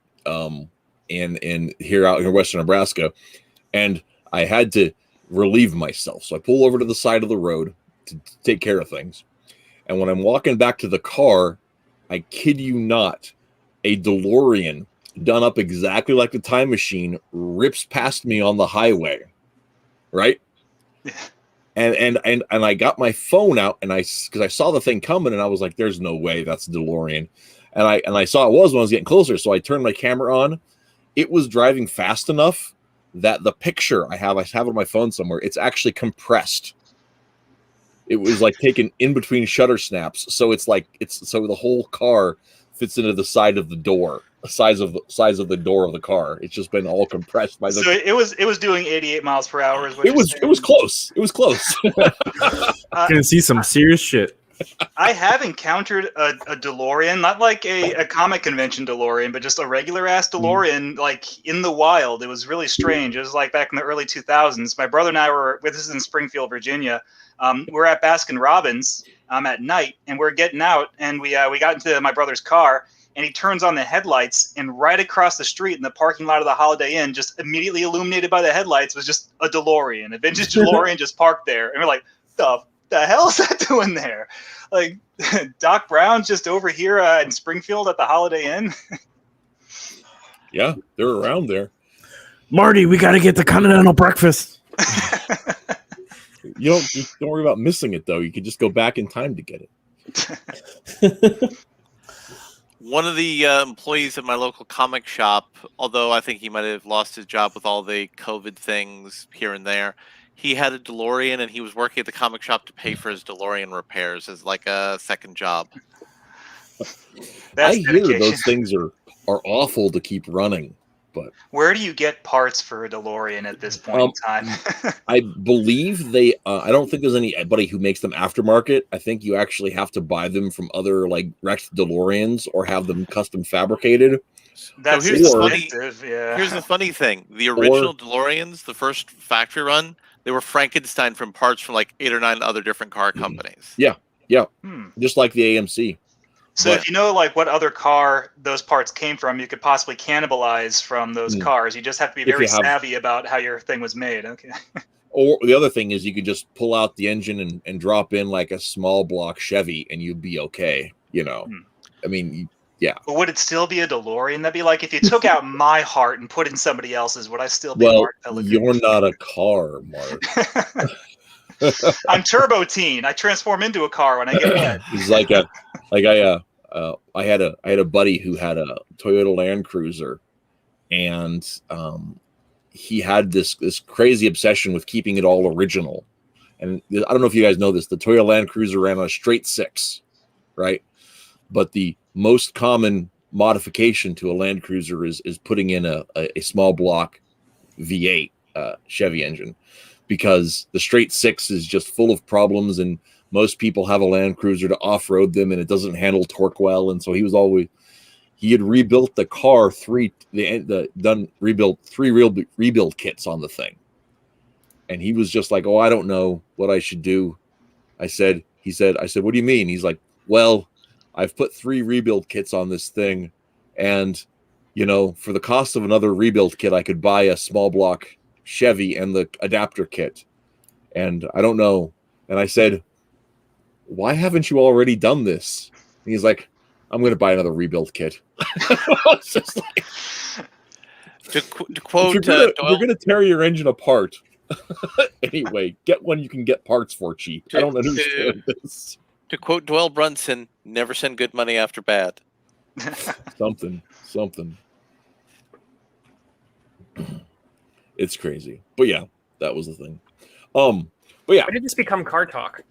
in here out in western Nebraska, and I had to relieve myself. So I pull over to the side of the road to take care of things. And when I'm walking back to the car, I kid you not, a DeLorean done up exactly like the time machine rips past me on the highway. Right? And I got my phone out, and because I saw the thing coming, and I was like, "There's no way that's a DeLorean." And I saw it was when I was getting closer, so I turned my camera on. It was driving fast enough that the picture I have it on my phone somewhere. It's actually compressed. It was like taken in between shutter snaps, so so the whole car fits into the side of the door, the size of the door of the car. It's just been all compressed by the. So it was doing 88 miles per hour. It was close. It was close. Gonna see some serious shit. I have encountered a DeLorean, not like a comic convention DeLorean, but just a regular ass DeLorean, like in the wild. It was really strange. It was like back in the early 2000s. My brother and I this is in Springfield, Virginia. We're at Baskin Robbins at night, and we're getting out, and we got into my brother's car, and he turns on the headlights, and right across the street in the parking lot of the Holiday Inn, just immediately illuminated by the headlights, was just a DeLorean, a vintage DeLorean just parked there. And we're like, the hell is that doing there? Like, Doc Brown's just over here in Springfield at the Holiday Inn. Yeah, they're around there. Marty, we got to get the Continental Breakfast. You don't worry about missing it, though. You could just go back in time to get it. One of the employees at my local comic shop, although I think he might have lost his job with all the COVID things here and there, he had a DeLorean, and he was working at the comic shop to pay for his DeLorean repairs as like a second job. I hear those things are awful to keep running, But where do you get parts for a DeLorean at this point in time? I believe they. I don't think there's anybody who makes them aftermarket. I think you actually have to buy them from other like wrecked DeLoreans or have them custom fabricated. That's here's the expensive. Yeah. Here's the funny thing: the original DeLoreans, the first factory run, they were Frankenstein from parts from like 8 or 9 other different car companies. Yeah, just like the AMC. So if you know like what other car those parts came from, you could possibly cannibalize from those cars. You just have to be very savvy about how your thing was made. Okay. Or the other thing is you could just pull out the engine and drop in like a small block Chevy and you'd be okay. You know, I mean, yeah. But would it still be a DeLorean? That'd be like if you took out my heart and put in somebody else's, would I still be Mark Pellegrini? You're not a car, Mark. I'm Turbo Teen. I transform into a car when I get wet. He's I had a buddy who had a Toyota Land Cruiser, and he had this crazy obsession with keeping it all original. And I don't know if you guys know this, the Toyota Land Cruiser ran on a straight 6, right? But the most common modification to a Land Cruiser is putting in a small block V8 Chevy engine, because the straight 6 is just full of problems, and most people have a Land Cruiser to off-road them, and it doesn't handle torque well. And so he had rebuilt the car rebuilt 3 rebuild kits on the thing. And he was just like, "Oh, I don't know what I should do." I said, "What do you mean?" He's like, "Well, I've put 3 rebuild kits on this thing, and you know, for the cost of another rebuild kit, I could buy a small block Chevy and the adapter kit. And I don't know." And I said, "Why haven't you already done this?" And he's like, "I'm going to buy another rebuild kit." It's just like, to quote, if you're going to tear your engine apart, anyway, get one you can get parts for cheap. I don't understand this. To quote Doyle Brunson, never send good money after bad. Something. It's crazy. But yeah, that was the thing. But yeah. Why did this become car talk?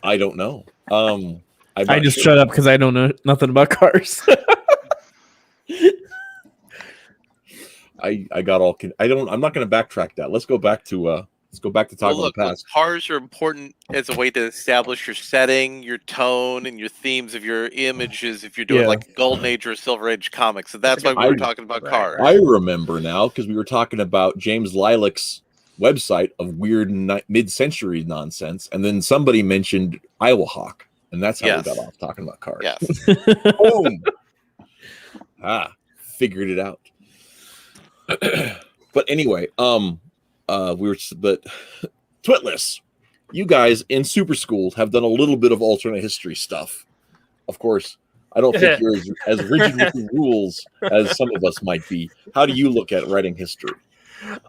I don't know. I just shut up because I don't know nothing about cars. I got all. I'm not going to backtrack that. Let's go back to talking about the past. Cars are important as a way to establish your setting, your tone, and your themes of your images. If you're doing like Golden Age or Silver Age comics, so that's why we were talking about cars. I remember now because we were talking about James Lilacs' website of weird mid-century nonsense, and then somebody mentioned IowaHawk, and that's how we got off talking about cars. Yes. Boom. Figured it out. But anyway, but Twitless, you guys in Super School have done a little bit of alternate history stuff. Of course, I don't think you're as rigid with the rules as some of us might be. How do you look at writing history?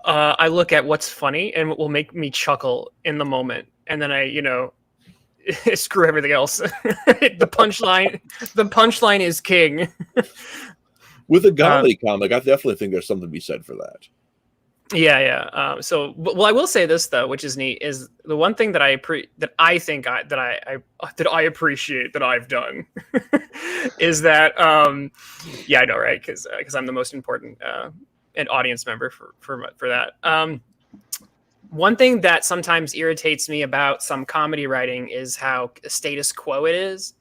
I look at what's funny and what will make me chuckle in the moment, and then I, screw everything else. The punchline is king. With a Golly comic, I definitely think there's something to be said for that. Yeah. Well, I will say this though, which is neat, is the one thing that I appreciate that I've done is that, I know, right? Because I'm the most important an audience member for that. One thing that sometimes irritates me about some comedy writing is how status quo it is.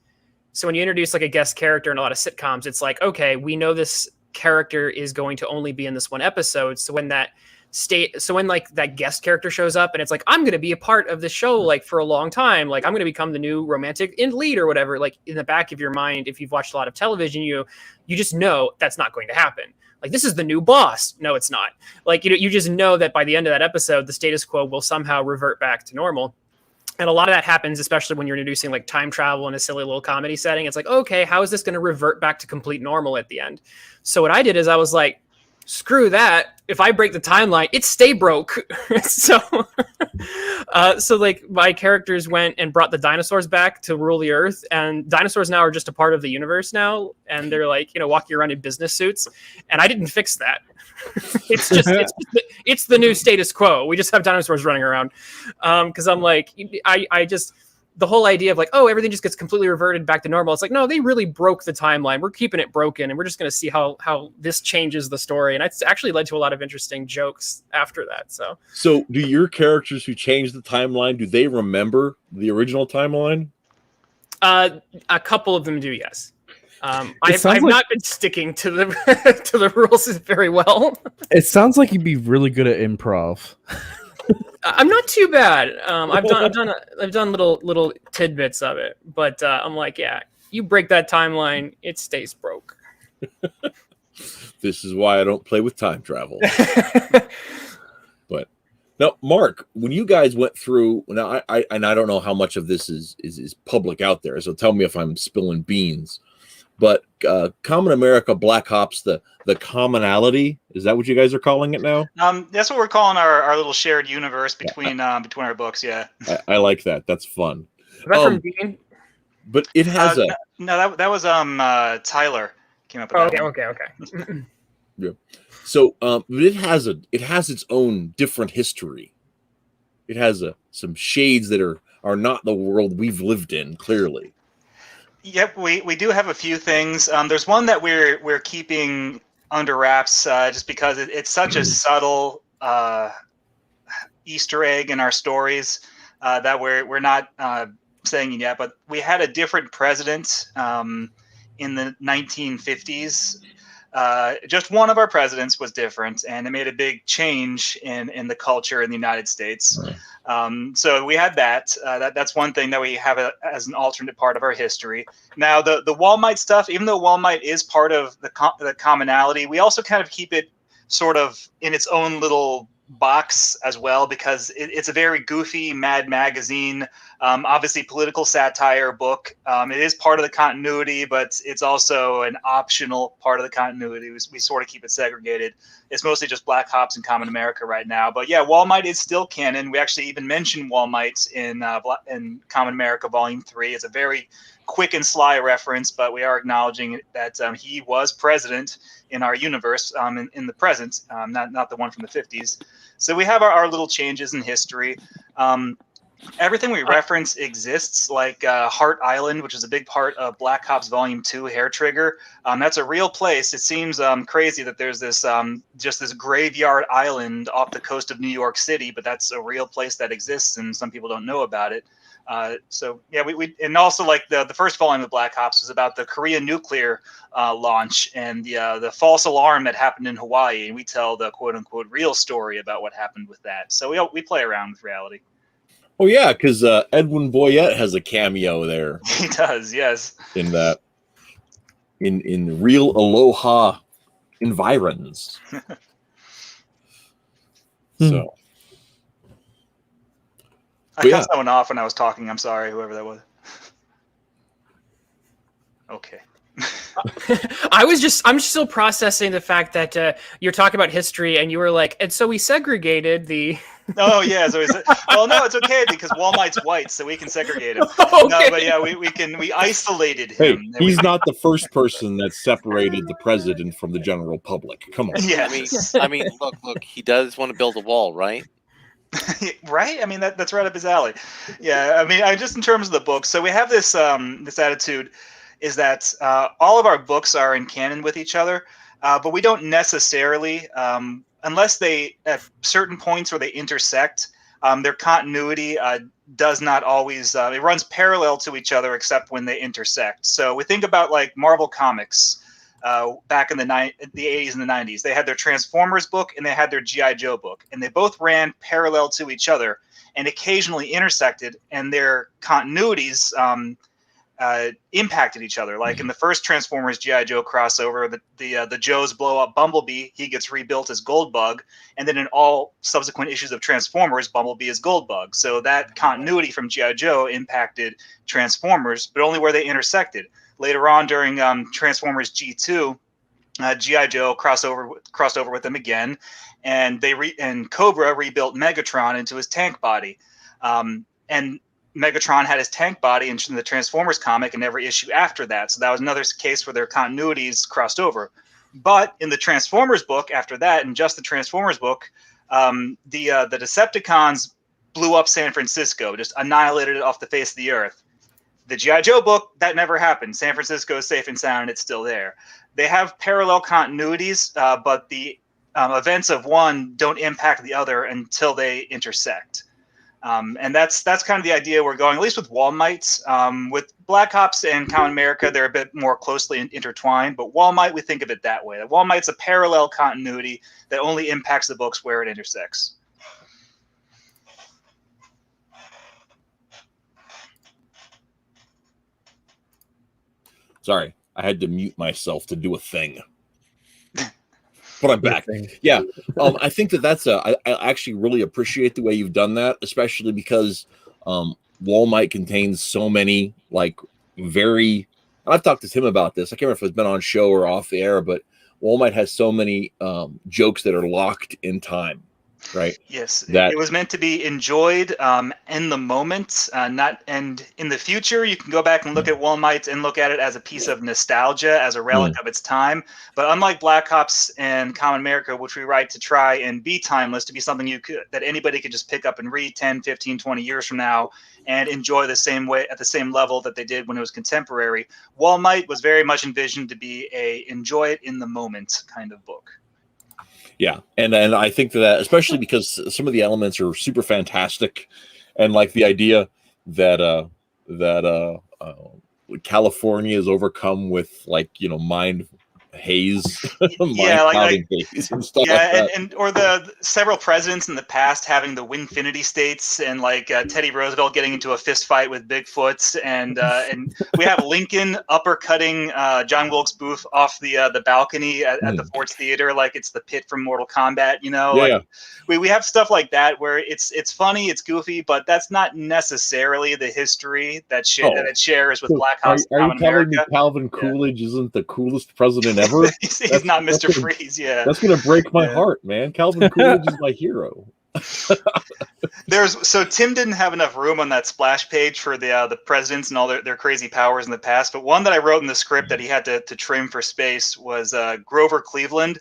So when you introduce like a guest character in a lot of sitcoms, it's like, okay, we know this character is going to only be in this one episode. So when that guest character shows up and it's like, I'm going to be a part of the show, like for a long time, like I'm going to become the new romantic lead or whatever, like in the back of your mind, if you've watched a lot of television, you just know that's not going to happen. Like, this is the new boss. No, it's not. Like, you just know that by the end of that episode, the status quo will somehow revert back to normal. And a lot of that happens, especially when you're introducing like time travel in a silly little comedy setting. It's like, okay, how is this going to revert back to complete normal at the end? So what I did is I was like, screw that. If I break the timeline, it stay broke. So like my characters went and brought the dinosaurs back to rule the earth, and dinosaurs now are just a part of the universe now. And they're like, walking around in business suits. And I didn't fix that. It's the new status quo. We just have dinosaurs running around. Cause I'm like, the whole idea of like, oh, everything just gets completely reverted back to normal. It's like, no, they really broke the timeline. We're keeping it broken, and we're just going to see how this changes the story. And it's actually led to a lot of interesting jokes after that. So do your characters who change the timeline, do they remember the original timeline? A couple of them do, yes. I've like- not been sticking to the to the rules very well. It sounds like you'd be really good at improv. I'm not too bad. I've done little tidbits of it, but I'm like, yeah, you break that timeline, it stays broke. This is why I don't play with time travel. But now, Mark, when you guys went through, now I don't know how much of this is public out there, so tell me if I'm spilling beans. But Common America Black Ops, the commonality, is that what you guys are calling it now? That's what we're calling our little shared universe between our books. Yeah. I like that. That's fun. Is that from Dean? But it has no, that was Tyler came up with that. Okay. Yeah. So it has its own different history. It has some shades that are not the world we've lived in, clearly. Yep, we do have a few things. There's one that we're keeping under wraps just because it's such a subtle Easter egg in our stories that we're not saying it yet. But we had a different president in the 1950s. Just one of our presidents was different, and it made a big change in the culture in the United States. So we had that. That's one thing that we have as an alternate part of our history. Now, the Walmight stuff, even though Walmight is part of the commonality, we also kind of keep it sort of in its own little box as well, because it's a very goofy Mad Magazine, obviously political satire book. It is part of the continuity, but it's also an optional part of the continuity. We sort of keep it segregated. It's mostly just Black Ops and Common America right now. But yeah, Walmight is still canon. We actually even mention Walmight in Common America Volume 3. It's a very quick and sly reference, but we are acknowledging that he was president in our universe in the present, not the one from the 50s. So we have our little changes in history. Everything we reference exists, like Hart Island, which is a big part of Black Ops Volume 2, Hair Trigger. That's a real place. It seems crazy that there's this just this graveyard island off the coast of New York City, but that's a real place that exists, and some people don't know about it. So yeah, we and also like the first volume of Black Ops is about the Korean nuclear launch and the false alarm that happened in Hawaii, and we tell the quote unquote real story about what happened with that. So we play around with reality. Oh yeah, because Edwin Boyette has a cameo there. He does, yes. In that, in real Aloha environs. So. I cut someone off when I was talking. I'm sorry, whoever that was. Okay. I'm still processing the fact that you're talking about history and you were like, and so we segregated the. Oh yeah, so well, no, it's okay because Walmight's white, so we can segregate him. Okay. No, but yeah, we isolated him. Hey, he's not the first person that separated the president from the general public. Come on. Yeah. I mean, look, he does want to build a wall, right? Right? I mean, that's right up his alley. Yeah, I mean, just in terms of the book, so we have this this attitude is that all of our books are in canon with each other, but we don't necessarily, unless they, at certain points where they intersect, their continuity does not always, it runs parallel to each other except when they intersect. So we think about like Marvel Comics back in the 80s and the 90s. They had their Transformers book and they had their G.I. Joe book, and they both ran parallel to each other and occasionally intersected, and their continuities impacted each other. Like in the first Transformers G.I. Joe crossover, the Joes blow up Bumblebee, he gets rebuilt as Goldbug, and then in all subsequent issues of Transformers, Bumblebee is Goldbug. So that continuity from G.I. Joe impacted Transformers, but only where they intersected. Later on during Transformers G2, G.I. Joe crossed over with them again, and and Cobra rebuilt Megatron into his tank body. And Megatron had his tank body in the Transformers comic in every issue after that. So that was another case where their continuities crossed over. But in the Transformers book after that, and just the Transformers book, the Decepticons blew up San Francisco, just annihilated it off the face of the earth. The G.I. Joe book, that never happened. San Francisco is safe and sound, and it's still there. They have parallel continuities, but the events of one don't impact the other until they intersect. And that's kind of the idea we're going, at least with Walmight. With Black Ops and Common America, they're a bit more closely intertwined, but Walmight, we think of it that way. That Walmight's a parallel continuity that only impacts the books where it intersects. Sorry, I had to mute myself to do a thing. But I'm back. Yeah, I think that's I actually really appreciate the way you've done that, especially because Walmart contains so many I've talked to Tim about this. I can't remember if it's been on show or off the air, but Walmart has so many jokes that are locked in time. Right. Yes, it was meant to be enjoyed in the moment, and in the future. You can go back and look at Walmart and look at it as a piece of nostalgia, as a relic of its time. But unlike Black Ops and Common America, which we write to try and be timeless, to be something that anybody could just pick up and read 10, 15, 20 years from now and enjoy the same way at the same level that they did when it was contemporary, Walmart was very much envisioned to be a enjoy it in the moment kind of book. Yeah, and I think that especially because some of the elements are super fantastic, and like the idea that California is overcome with mind haze, haze and stuff and or the several presidents in the past having the Winfinity states, and Teddy Roosevelt getting into a fist fight with Bigfoot, and we have Lincoln uppercutting John Wilkes Booth off the balcony at the Ford's Theater, like it's the pit from Mortal Kombat, we have stuff like that where it's funny, it's goofy, but that's not necessarily the history that it shares with Black Ops. Are you telling me Calvin Coolidge isn't the coolest president ever? He's not Mr. Freeze. Yeah, that's gonna break my heart, man. Calvin Coolidge is my hero. So Tim didn't have enough room on that splash page for the presidents and all their crazy powers in the past. But one that I wrote in the script that he had to trim for space was Grover Cleveland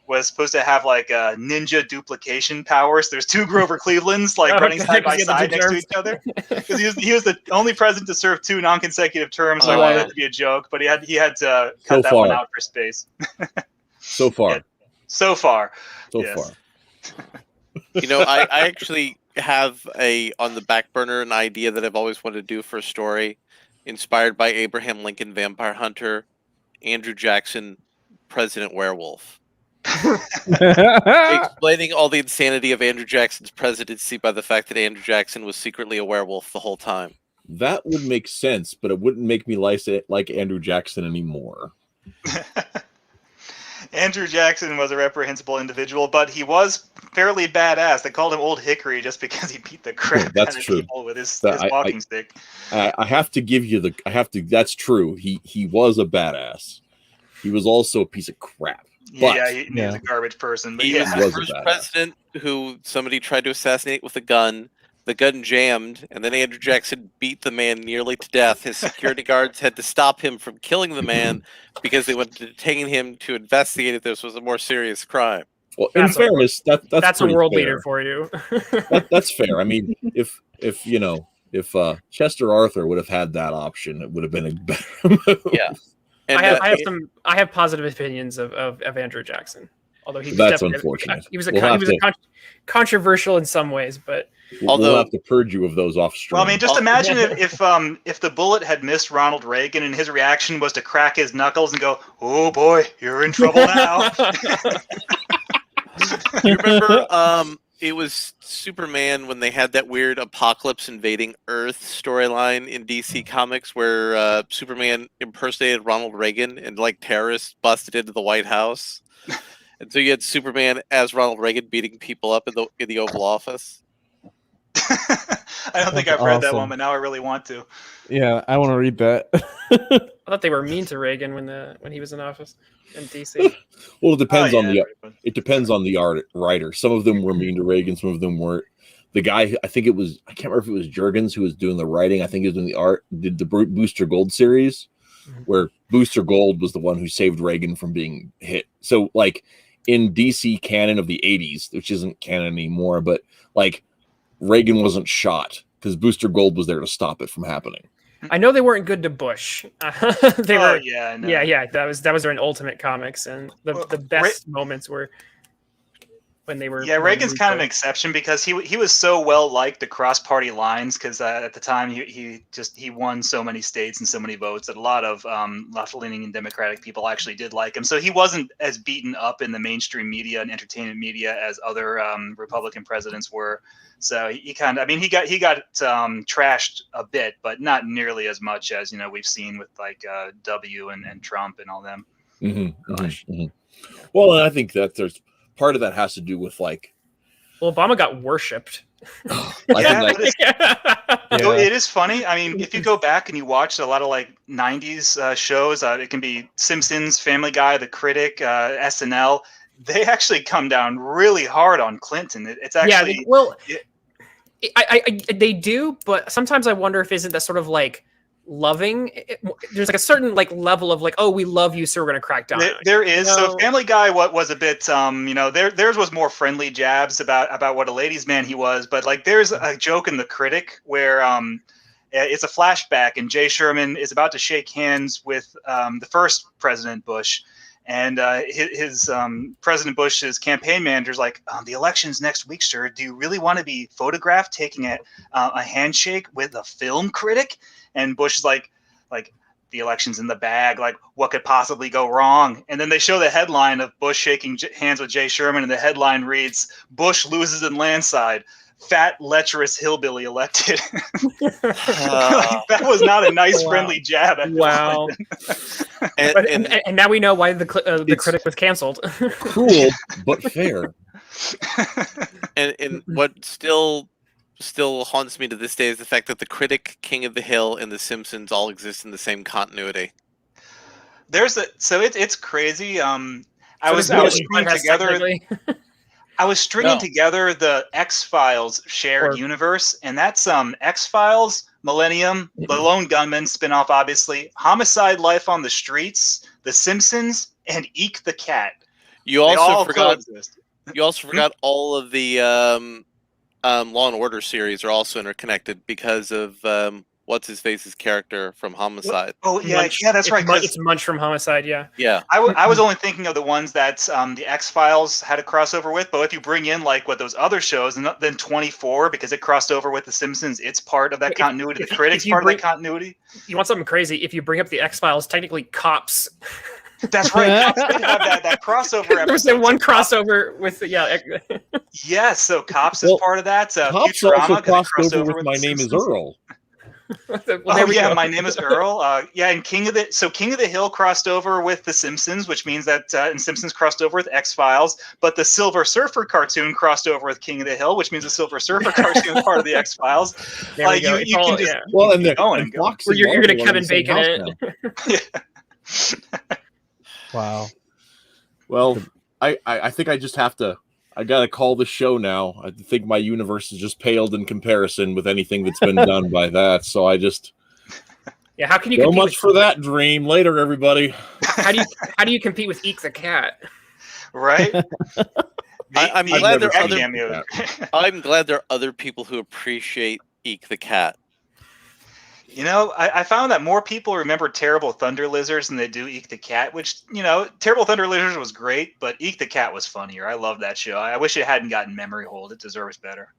was supposed to have ninja duplication powers. There's two Grover Clevelands running side by side next to each other. Because he was the only president to serve two non-consecutive terms. So I wanted it to be a joke, but he had to cut that one out for space. So far. Yeah. So far. I actually have on the back burner an idea that I've always wanted to do for a story, inspired by Abraham Lincoln, Vampire Hunter, Andrew Jackson, President Werewolf. Explaining all the insanity of Andrew Jackson's presidency by the fact that Andrew Jackson was secretly a werewolf the whole time. That would make sense, but it wouldn't make me like Andrew Jackson anymore. Andrew Jackson was a reprehensible individual, but he was fairly badass. They called him Old Hickory just because he beat the crap out of people with his walking stick. I have to give you that's true. He was a badass. He was also a piece of crap. He was a garbage person. But he was the first president who somebody tried to assassinate with a gun. The gun jammed, and then Andrew Jackson beat the man nearly to death. His security guards had to stop him from killing the man because they wanted to detain him to investigate if this was a more serious crime. Well, in fairness, that's a world leader for you. That's fair. I mean, if Chester Arthur would have had that option, it would have been a better move. Yeah. And I have positive opinions of Andrew Jackson, although that's unfortunate. He was controversial in some ways, but we'll have to purge you of those off stream. Well, I mean, just imagine if the bullet had missed Ronald Reagan and his reaction was to crack his knuckles and go, "Oh boy, you're in trouble now." You remember? It was Superman when they had that weird apocalypse invading Earth storyline in DC Comics where Superman impersonated Ronald Reagan and terrorists busted into the White House. And so you had Superman as Ronald Reagan beating people up in the Oval Office. I don't think I've read that one, but now I really want to. Yeah, I want to read that. I thought they were mean to Reagan when he was in office in DC. Well, it depends on the writer. Some of them were mean to Reagan, some of them weren't. The guy, I can't remember if it was Jurgens who was doing the writing. I think he was doing the art. Did the Booster Gold series, where Booster Gold was the one who saved Reagan from being hit. So, in DC canon of the '80s, which isn't canon anymore, but Reagan wasn't shot because Booster Gold was there to stop it from happening. I know they weren't good to Bush. They Oh, were. yeah, no. Yeah. That was during Ultimate Comics, and the best moments were when they were. Yeah, Reagan's kind of an exception because he was so well liked across party lines because at the time he won so many states and so many votes that a lot of left-leaning and Democratic people actually did like him. So he wasn't as beaten up in the mainstream media and entertainment media as other Republican presidents were. So he got trashed a bit, but not nearly as much as we've seen with like W and Trump and all them. Well, and I think that there's part of that has to do with like. Well, Obama got worshipped. It is funny. I mean, if you go back and you watch a lot of like '90s shows, it can be Simpsons, Family Guy, The Critic, SNL. They actually come down really hard on Clinton. It's actually they do, but sometimes I wonder if isn't that sort of like loving. There's like a certain like level of like, oh, we love you, so we're gonna crack down. There is. So Family Guy, what was a bit, theirs was more friendly jabs about what a ladies' man he was, but like there's a joke in The Critic where it's a flashback and Jay Sherman is about to shake hands with the first President Bush. And his President Bush's campaign manager's like, the election's next week, sir. Do you really want to be photographed taking a handshake with a film critic? And Bush is like the election's in the bag. Like, what could possibly go wrong? And then they show the headline of Bush shaking hands with Jay Sherman, and the headline reads, "Bush loses in landslide. Fat, lecherous hillbilly elected." That was not a nice, friendly jab. Wow. and now we know why the Critic was canceled. Cruel but fair. And what still haunts me to this day is the fact that the Critic, King of the Hill, and the Simpsons all exist in the same continuity. It's crazy. I was stringing together. I was stringing together the X-Files shared universe, and that's X-Files, Millennium, The Lone Gunman spinoff, obviously, Homicide: Life on the Streets, The Simpsons, and Eek the Cat. You also forgot all of the Law and Order series are also interconnected because of what's his face's character from Homicide. Oh yeah, that's right. It's Munch from Homicide. Yeah. I was only thinking of the ones that the X-Files had a crossover with, but if you bring in like what those other shows, and then 24 because it crossed over with the Simpsons, it's part of that continuity. The Critic's part of that continuity. You want something crazy? If you bring up the X-Files, technically Cops. That's right. Cops did have that crossover episode. There was that one crossover with Yeah, so Cops is part of that. Cops also crossed over with My Name Is Earl. My Name is Earl. And King of the Hill crossed over with The Simpsons, which means that and Simpsons crossed over with X-Files. But the Silver Surfer cartoon crossed over with King of the Hill, which means the Silver Surfer cartoon is part of the X-Files. You can just well, and go. You're going to Kevin Bacon it. Wow. Well, I think I just have to. I gotta call the show now. I think my universe is just paled in comparison with anything that's been done by that. So I just how can you so much for that dream. Later, everybody. How do you compete with Eek the Cat? Right. I'm glad there are other people who appreciate Eek the Cat. I found that more people remember Terrible Thunder Lizards than they do Eek the Cat, which, Terrible Thunder Lizards was great, but Eek the Cat was funnier. I love that show. I wish it hadn't gotten memory hold. It deserves better.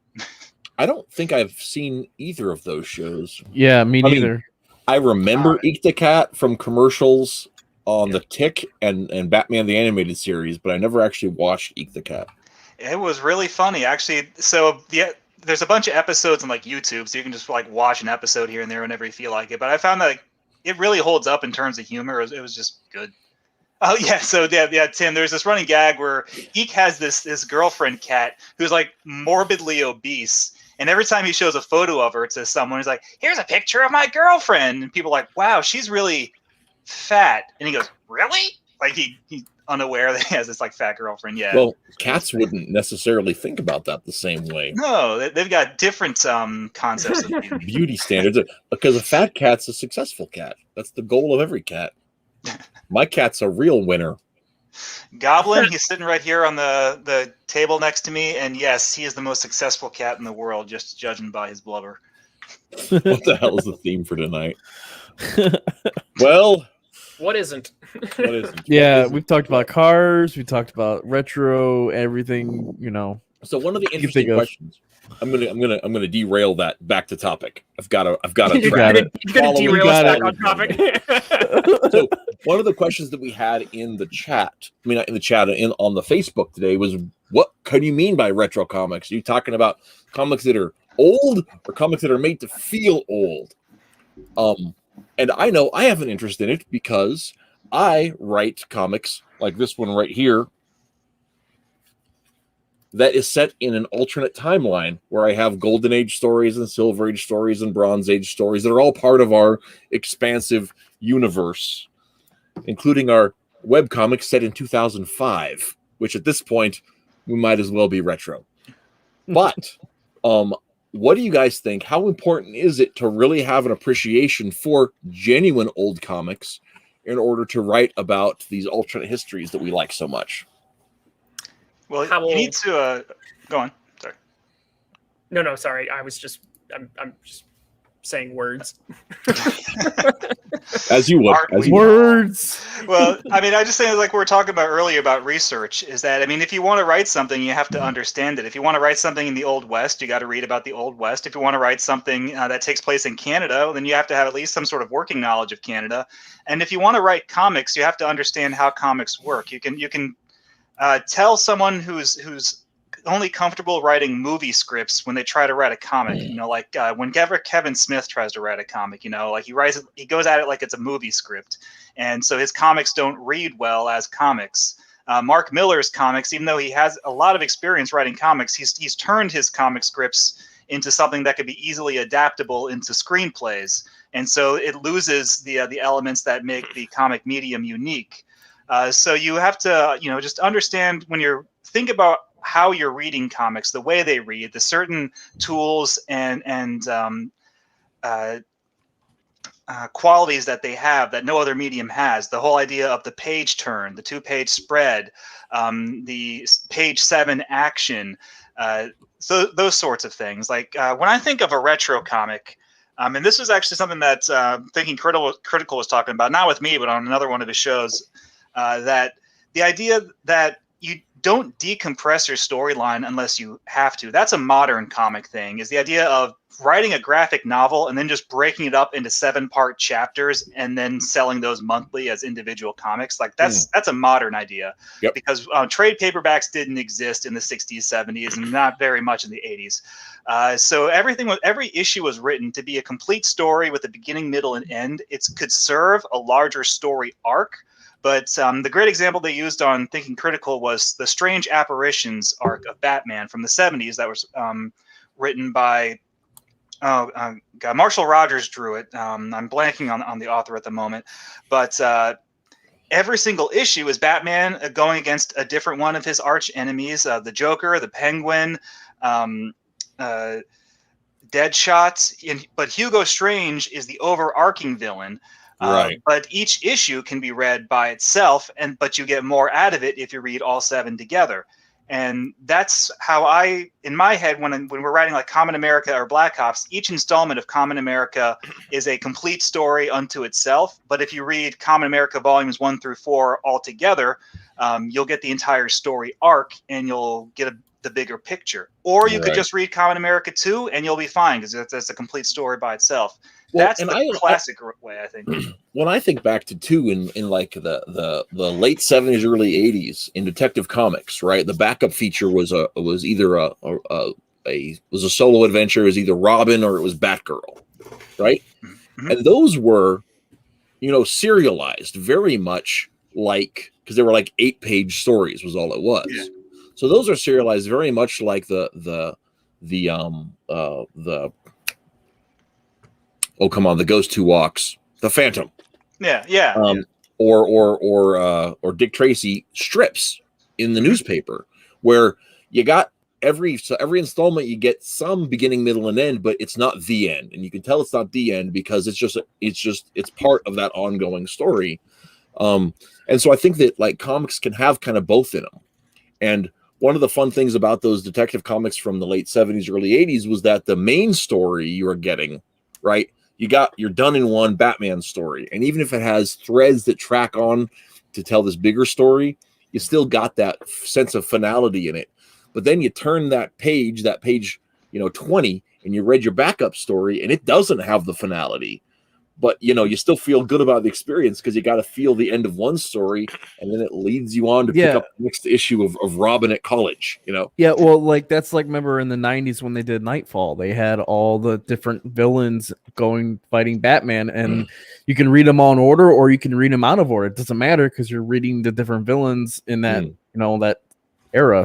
I don't think I've seen either of those shows. Yeah, me neither. I remember Eek the Cat from commercials on The Tick and Batman the Animated Series, but I never actually watched Eek the Cat. It was really funny, actually. So, there's a bunch of episodes on like YouTube, so you can just like watch an episode here and there whenever you feel like it. But I found that it really holds up in terms of humor. It was just good. Oh yeah, so Tim, there's this running gag where Eek has this girlfriend cat who's like morbidly obese, and every time he shows a photo of her to someone, he's like, "Here's a picture of my girlfriend," and people are like, "Wow, she's really fat," and he goes, "Really?" Like he's unaware that he has this like fat girlfriend. Yeah. Well, cats wouldn't necessarily think about that the same way. No, they've got different concepts of beauty standards. Because a fat cat's a successful cat. That's the goal of every cat. My cat's a real winner. Goblin, he's sitting right here on the table next to me, and yes, he is the most successful cat in the world, just judging by his blubber. What the hell is the theme for tonight? Well, What isn't? what isn't? Yeah, What isn't? we've talked about cars, we talked about retro, everything, you know. So one of the You interesting think of- questions. I'm gonna derail that back to topic. I've got to You're track got gonna it. derail us back on topic. So one of the questions that we had in the chat, not in the chat, on the Facebook today was, what can you mean by retro comics? Are you talking about comics that are old or comics that are made to feel old? And I know I have an interest in it because I write comics like this one right here that is set in an alternate timeline where I have Golden Age stories and Silver Age stories and Bronze Age stories that are all part of our expansive universe, including our webcomic set in 2005, which at this point we might as well be retro. But what do you guys think? How important is it to really have an appreciation for genuine old comics in order to write about these alternate histories that we like so much? Well, How you need old? to go on. Sorry. No, sorry. I'm just saying words. As you would. Aren't As we you all? Words. Well, I mean, I just think like we were talking about earlier about research is that, I mean, if you want to write something, you have to understand it. If you want to write something in the Old West, you got to read about the Old West. If you want to write something that takes place in Canada, then you have to have at least some sort of working knowledge of Canada. And if you want to write comics, you have to understand how comics work. You can tell someone who's only comfortable writing movie scripts when they try to write a comic, like whenever Kevin Smith tries to write a comic, like he goes at it like it's a movie script. And so his comics don't read well as comics. Mark Miller's comics, even though he has a lot of experience writing comics, he's turned his comic scripts into something that could be easily adaptable into screenplays. And so it loses the elements that make the comic medium unique. So you have to, just understand when you're think about how you're reading comics, the way they read, the certain tools and qualities that they have that no other medium has. The whole idea of the page turn, the 2-page spread, the page 7 action, so those sorts of things. Like when I think of a retro comic, and this was actually something that Thinking Critical was talking about, not with me, but on another one of his shows, that the idea that you don't decompress your storyline unless you have to. That's a modern comic thing, is the idea of writing a graphic novel and then just breaking it up into 7-part chapters and then selling those monthly as individual comics. Like that's a modern idea. Yep. Because trade paperbacks didn't exist in the 60s, 70s, and not very much in the 80s. So every issue was written to be a complete story with a beginning, middle, and end. It could serve a larger story arc. But the great example they used on Thinking Critical was the Strange Apparitions arc of Batman from the 70s that was written by Marshall Rogers drew it. I'm blanking on the author at the moment. But every single issue is Batman going against a different one of his arch enemies, the Joker, the Penguin, Deadshot. But Hugo Strange is the overarching villain. Right. But each issue can be read by itself, but you get more out of it if you read all 7 together. And that's how in my head, when we're writing like Common America or Black Ops, each installment of Common America is a complete story unto itself. But if you read Common America volumes 1 through 4 all together, you'll get the entire story arc and you'll get the bigger picture. Or you could just read Common America 2 and you'll be fine because that's a complete story by itself. Well, That's the classic way, I think. When I think back to in like the late 70s, early 80s in Detective Comics, right? The backup feature was either a solo adventure, it was either Robin or it was Batgirl, right? Mm-hmm. And those were, serialized very much like, because they were like 8-page stories was all it was. Yeah. So those are serialized very much like the oh, come on, the Ghost Who Walks, the Phantom. Yeah. Or Dick Tracy strips in the newspaper where you got every installment, you get some beginning, middle, and end, but it's not the end. And you can tell it's not the end because it's part of that ongoing story. And so I think that like comics can have kind of both in them. And one of the fun things about those detective comics from the late 70s, early 80s was that the main story you were getting, right? You're done in one Batman story. And even if it has threads that track on to tell this bigger story, you still got that sense of finality in it. But then you turn that page, 20, and you read your backup story, and it doesn't have the finality. But, you still feel good about the experience because you got to feel the end of one story, and then it leads you on to pick up the next issue of Robin at college, Yeah, well, that's remember in the 90s when they did Nightfall, they had all the different villains fighting Batman, and you can read them all in order or you can read them out of order. It doesn't matter because you're reading the different villains in that, that era,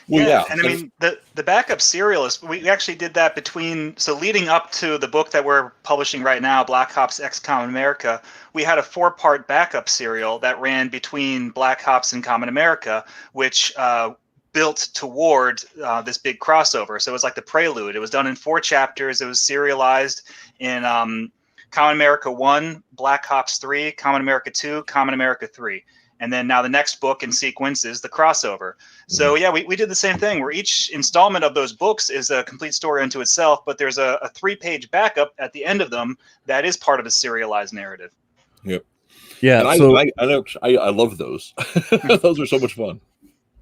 Well, yeah, and I mean the backup serial we actually did that leading up to the book that we're publishing right now, Black Ops X Common America. We had a 4-part backup serial that ran between Black Ops and Common America, which built toward this big crossover. So it was like the prelude. It was done in 4 chapters. It was serialized in Common America 1, Black Ops 3, Common America 2, Common America 3. And then now the next book in sequence is the crossover. So yeah, we did the same thing where each installment of those books is a complete story unto itself, but there's a 3-page backup at the end of them that is part of a serialized narrative. Yep. Yeah. And I love those. Those are so much fun.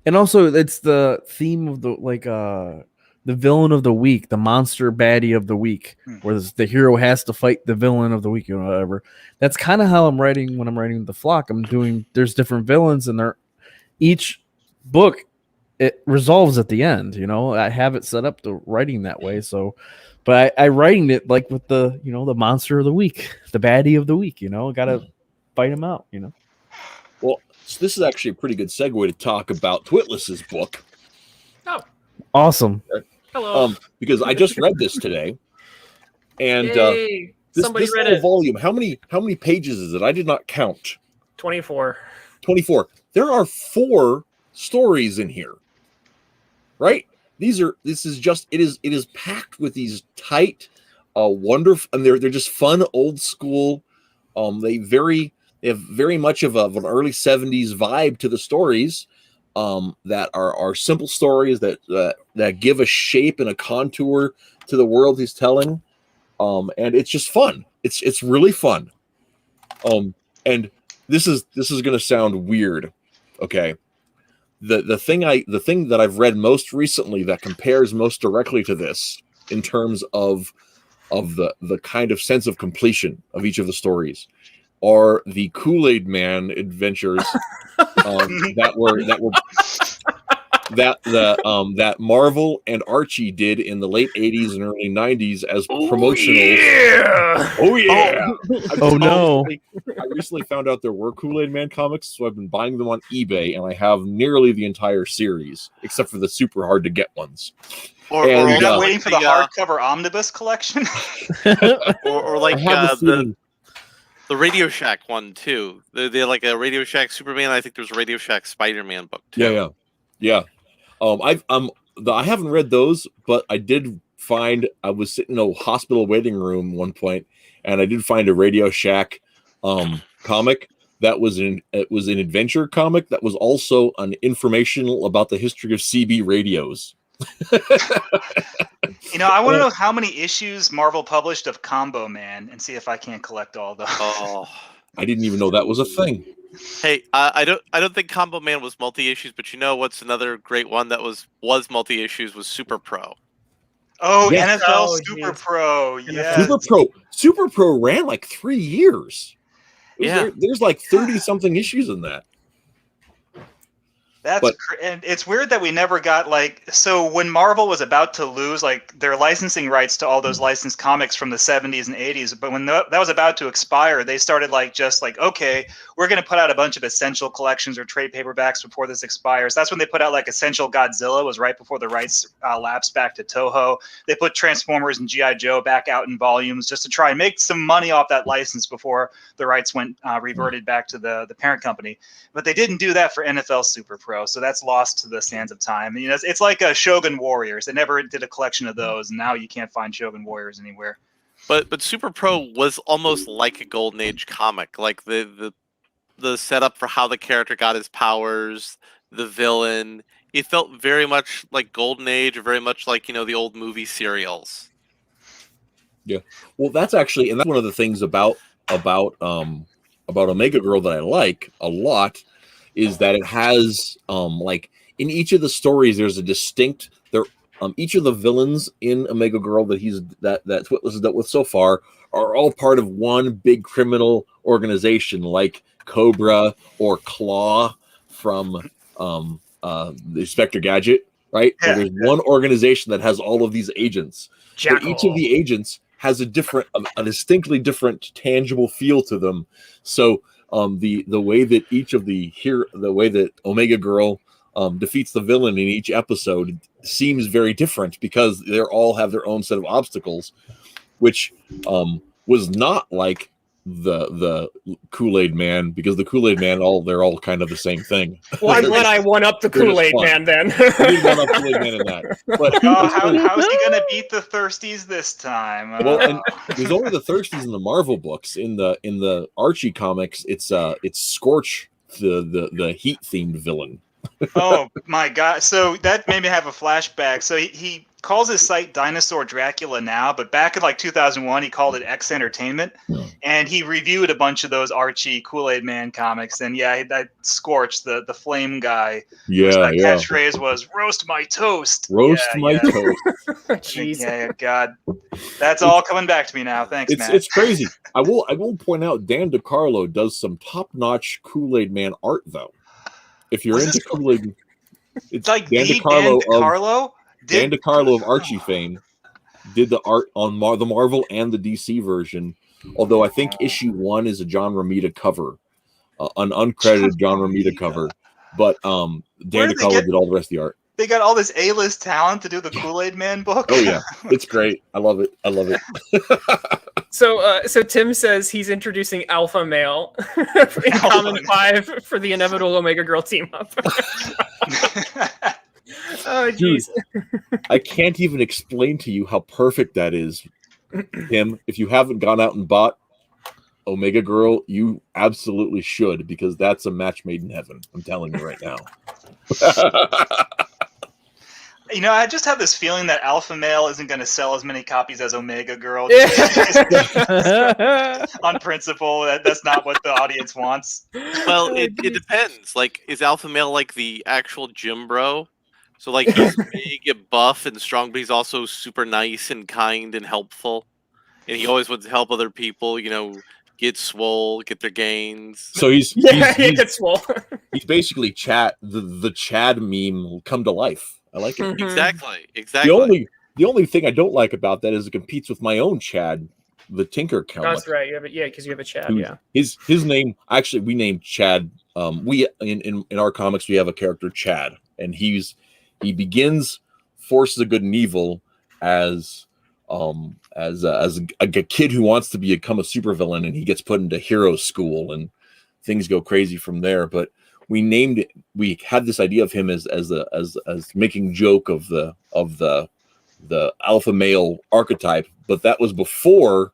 And also it's the theme of the villain of the week, the monster baddie of the week, where the hero has to fight the villain of the week or whatever. That's kind of how I'm writing when I'm writing The Flock. There's different villains, and each book it resolves at the end. I have it set up to writing that way. So, but I writing it like with the the monster of the week, the baddie of the week. Got to fight him out. Well, so this is actually a pretty good segue to talk about Twitless's book. Oh, awesome. Hello. Because I just read this today, and this read whole it. volume. How many pages is it? I did not count. 24. 24. There are 4 stories in here, right? It is packed with these tight, wonderful, and they're just fun, old school. They have very much of an early 70s vibe to the stories. That are simple stories that give a shape and a contour to the world he's telling, and it's just fun. It's really fun. And this is going to sound weird, okay? The thing that I've read most recently that compares most directly to this in terms of the kind of sense of completion of each of the stories are the Kool-Aid Man adventures that Marvel and Archie did in the late 80s and early 90s as promotionals. Yeah. Oh yeah. No. I recently found out there were Kool-Aid Man comics, so I've been buying them on eBay, and I have nearly the entire series, except for the super hard to get ones. Or you're not waiting for the hardcover omnibus collection? or like the Radio Shack one too. They're like a Radio Shack Superman. I think there's a Radio Shack Spider-Man book too. Yeah. I haven't read those, but I did find I was sitting in a hospital waiting room one point, and I did find a Radio Shack comic that was an adventure comic that was also an informational about the history of CB radios. I want to know how many issues Marvel published of Combo Man and see if I can't collect all those. Oh, I didn't even know that was a thing. Hey, I don't think Combo Man was multi-issues, but what's another great one that was multi-issues was Super Pro. Oh, yes. NFL Super Pro. Yeah. Super Pro ran like 3 years. There's like 30 something issues in that. And it's weird that we never got so when Marvel was about to lose their licensing rights to all those licensed comics from the 70s and 80s, but when that was about to expire, they started okay, we're going to put out a bunch of essential collections or trade paperbacks before this expires. That's when they put out Essential Godzilla, was right before the rights lapsed back to Toho. They put Transformers and G.I. Joe back out in volumes just to try and make some money off that license before the rights went reverted back to the parent company. But they didn't do that for NFL Super Pro. So that's lost to the sands of time. It's like a Shogun Warriors. They never did a collection of those, and now you can't find Shogun Warriors anywhere. But Super Pro was almost like a Golden Age comic. Like the the setup for how the character got his powers, the villain. It felt very much like Golden Age, or very much like, the old movie serials. Yeah. Well, that's actually, and that's one of the things about Omega Girl that I like a lot, is that it has like in each of the stories there's a distinct each of the villains in Omega Girl that Twitless has dealt with so far are all part of one big criminal organization, like Cobra or Claw from the Inspector Gadget, right? Yeah, Where there's one organization that has all of these agents. But each of the agents has a distinctly different tangible feel to them. So the way that the way that Omega Girl defeats the villain in each episode seems very different, because they all have their own set of obstacles, which was not like the Kool-Aid Man, because the Kool-Aid Man, they're all kind of the same thing. Well, I'm glad I won up the Kool-Aid Man then. I did one up Kool-Aid Man in that. But how's he gonna beat the Thirsties this time? Well, and there's only the Thirsties in the Marvel books. In the Archie comics, it's Scorch, the heat themed villain. Oh my god! So that made me have a flashback. So he calls his site Dinosaur Dracula now, but back in like 2001, he called it X Entertainment, and he reviewed a bunch of those Archie Kool-Aid Man comics. And yeah, that Scorch, the flame guy, catchphrase was "Roast my toast." Roast my toast. Jeez. Yeah, God, that's all coming back to me now. Thanks, Matt. It's crazy. I will point out Dan DeCarlo does some top-notch Kool-Aid Man art, though. If you're into Kool-Aid, it's like Dan DeCarlo. Dan DeCarlo of Archie fame did the art on the Marvel and the DC version. Although I think issue 1 is a John Romita cover, an uncredited John Romita cover. But Dan DeCarlo did all the rest of the art. They got all this A-list talent to do the Kool-Aid Man book. Oh yeah, it's great. I love it. So Tim says he's introducing Alpha Male in Common 5 for the inevitable Omega Girl team up. Oh jeez. I can't even explain to you how perfect that is, Tim. If you haven't gone out and bought Omega Girl, you absolutely should, because that's a match made in heaven. I'm telling you right now. I just have this feeling that Alpha Male isn't going to sell as many copies as Omega Girl. On principle, that's not what the audience wants. Well, it depends. Like, is Alpha Male like the actual gym bro? So, like, he's big and buff and strong, but he's also super nice and kind and helpful. And he always wants to help other people, get swole, get their gains. So he's get swole. He's basically the Chad meme come to life. I like it. Mm-hmm. Exactly. The only thing I don't like about that is it competes with my own Chad, the Tinker comic. That's right. Because you have a Chad. Yeah. His name, actually, we named Chad. We in our comics we have a character Chad, and he begins Forces of Good and Evil as a kid who wants to become a supervillain, and he gets put into hero school, and things go crazy from there. But we named it. We had this idea of him as making joke of the alpha male archetype, but that was before,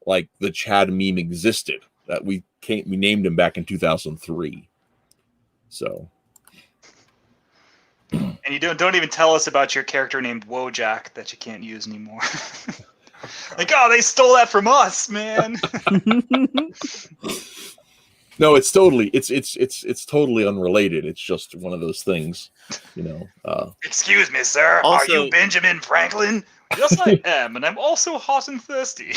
like the Chad meme existed. That we named him back in 2003. So. And you don't even tell us about your character named Wojak that you can't use anymore. Like, oh, they stole that from us, man. No, it's totally unrelated. It's just one of those things, Excuse me, sir. Also, are you Benjamin Franklin? Yes, I am, and I'm also hot and thirsty.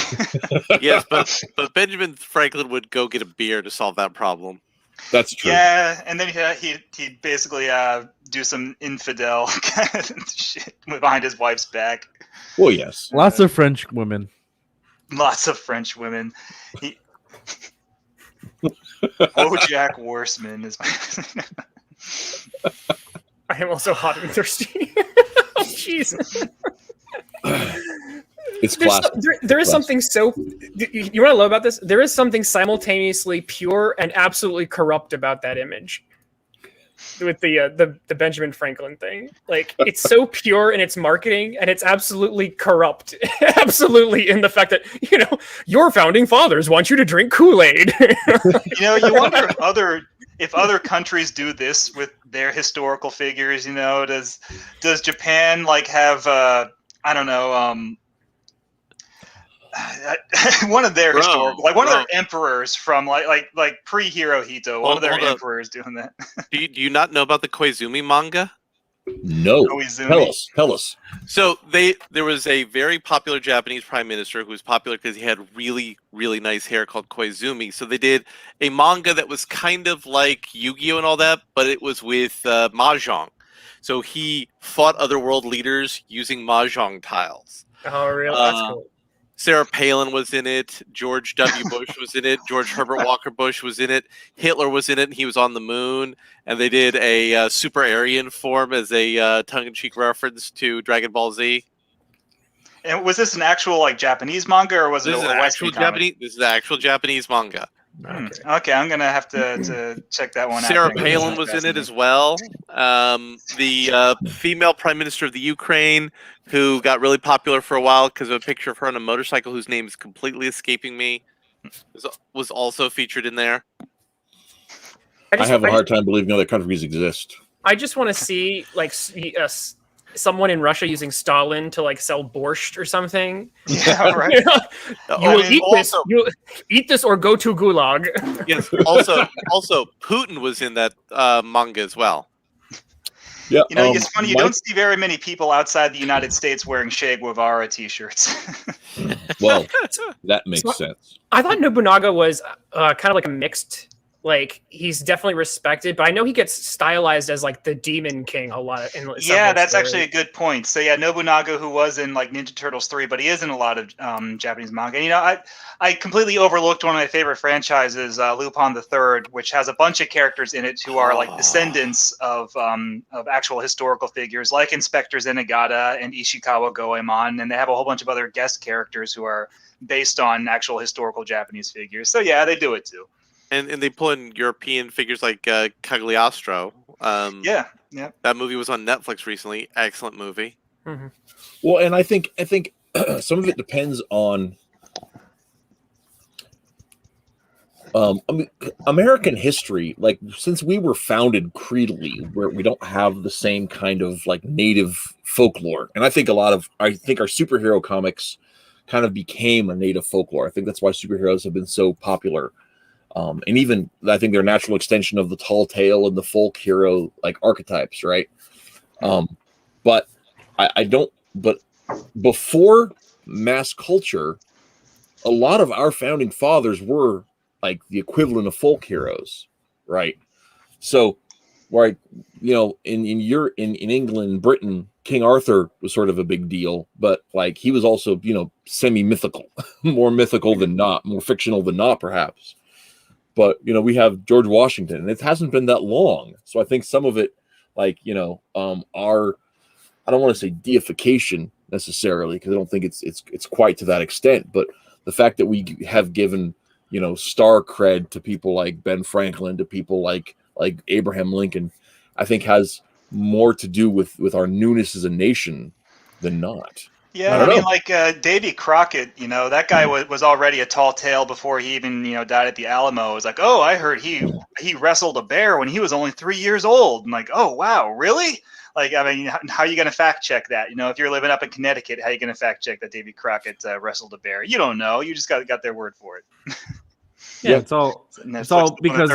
Yes, but Benjamin Franklin would go get a beer to solve that problem. That's true. Yeah, and then he'd basically do some infidel shit behind his wife's back. Well, yes. Lots of French women. Lots of French women. Wojak Worseman is my I am also hot and thirsty. Oh, jeez. It's classic. There is something so... You want to know about this? There is something simultaneously pure and absolutely corrupt about that image. with the Benjamin Franklin thing. Like, it's so pure in its marketing, and it's absolutely corrupt. Absolutely, in the fact that, your founding fathers want you to drink Kool-Aid. You wonder if other countries do this with their historical figures. Does Japan like have I don't know, one of their historical, like one of their emperors from like pre-Hirohito, one of their emperors doing that. Do you not know about the Koizumi manga? No. Tell us. So there was a very popular Japanese prime minister who was popular because he had really, really nice hair called Koizumi. So they did a manga that was kind of like Yu-Gi-Oh! And all that, but it was with mahjong. So he fought other world leaders using mahjong tiles. Oh, really? That's cool. Sarah Palin was in it. George W. Bush was in it. George Herbert Walker Bush was in it. Hitler was in it, and he was on the moon. And they did a Super Aryan form as a tongue-in-cheek reference to Dragon Ball Z. And was this an actual like Japanese manga, or was it a Western Japanese? This is an actual Japanese manga. Okay, I'm gonna have to check that one out. Sarah Palin was in it as well. The female prime minister of the Ukraine, who got really popular for a while because of a picture of her on a motorcycle, whose name is completely escaping me, was also featured in there. I have a hard time believing other countries exist. I just want to see like someone in Russia using Stalin to like sell borscht or something. Yeah, right. You will eat this. You will eat this or go to Gulag. Yes. Also, Putin was in that manga as well. Yeah. It's funny. You don't see very many people outside the United States wearing Che Guevara T-shirts. Well, that makes sense. I thought Nobunaga was kind of like a mixed. Like, he's definitely respected, but I know he gets stylized as like the Demon King a lot. Yeah, that's actually a good point. So yeah, Nobunaga, who was in like Ninja Turtles 3, but he is in a lot of Japanese manga. And I completely overlooked one of my favorite franchises, Lupin the Third, which has a bunch of characters in it who are like descendants of actual historical figures, like Inspector Zenigata and Ishikawa Goemon, and they have a whole bunch of other guest characters who are based on actual historical Japanese figures. So yeah, they do it too. And they pull in European figures like Cagliostro. Yeah. That movie was on Netflix recently. Excellent movie. Mm-hmm. Well, and I think some of it depends on American history. Like, since we were founded creedally, where we don't have the same kind of like native folklore, and I think our superhero comics kind of became a native folklore. I think that's why superheroes have been so popular. And even I think they're a natural extension of the tall tale and the folk hero like archetypes, right? But but before mass culture, a lot of our founding fathers were like the equivalent of folk heroes, right? So, right, in England, Britain, King Arthur was sort of a big deal, but like he was also, semi-mythical, more mythical than not, more fictional than not, perhaps. But, we have George Washington, and it hasn't been that long. So I think some of it, like, our, I don't want to say deification necessarily, because I don't think it's quite to that extent. But the fact that we have given, star cred to people like Ben Franklin, to people like Abraham Lincoln, I think has more to do with our newness as a nation than not. Yeah, I mean, like Davy Crockett, that guy was already a tall tale before he even, died at the Alamo. It was like, oh, I heard he wrestled a bear when he was only 3 years old. I'm like, oh, wow, really? Like, I mean, how are you going to fact check that? If you're living up in Connecticut, how are you going to fact check that Davy Crockett wrestled a bear? You don't know. You just got their word for it. Yeah, it's all because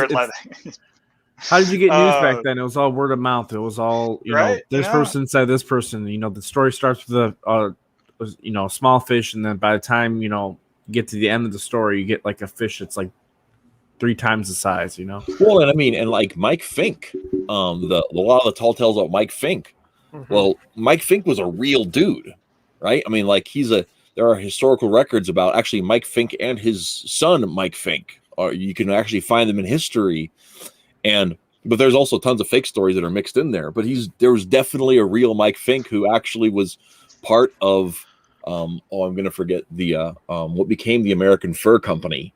how did you get news back then? It was all word of mouth. It was all, this person said this person. The story starts with a small fish, and then by the time you get to the end of the story, you get like a fish that's like 3 times the size. Well, and I mean, and like Mike Fink, a lot of the tall tales about Mike Fink. Mm-hmm. Well, Mike Fink was a real dude, right? I mean, like there are historical records about actually Mike Fink and his son Mike Fink. You can actually find them in history, but there's also tons of fake stories that are mixed in there. But there was definitely a real Mike Fink who actually was part of. I'm going to forget the what became the American Fur Company.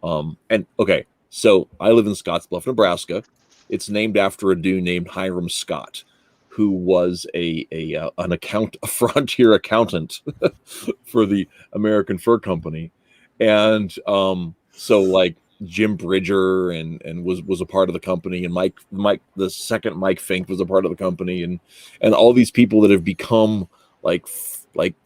So I live in Scottsbluff, Nebraska, It's named after a dude named Hiram Scott, who was a frontier accountant for the American Fur Company, and so like Jim Bridger and was a part of the company, and Mike the second Mike Fink was a part of the company, and all these people that have become like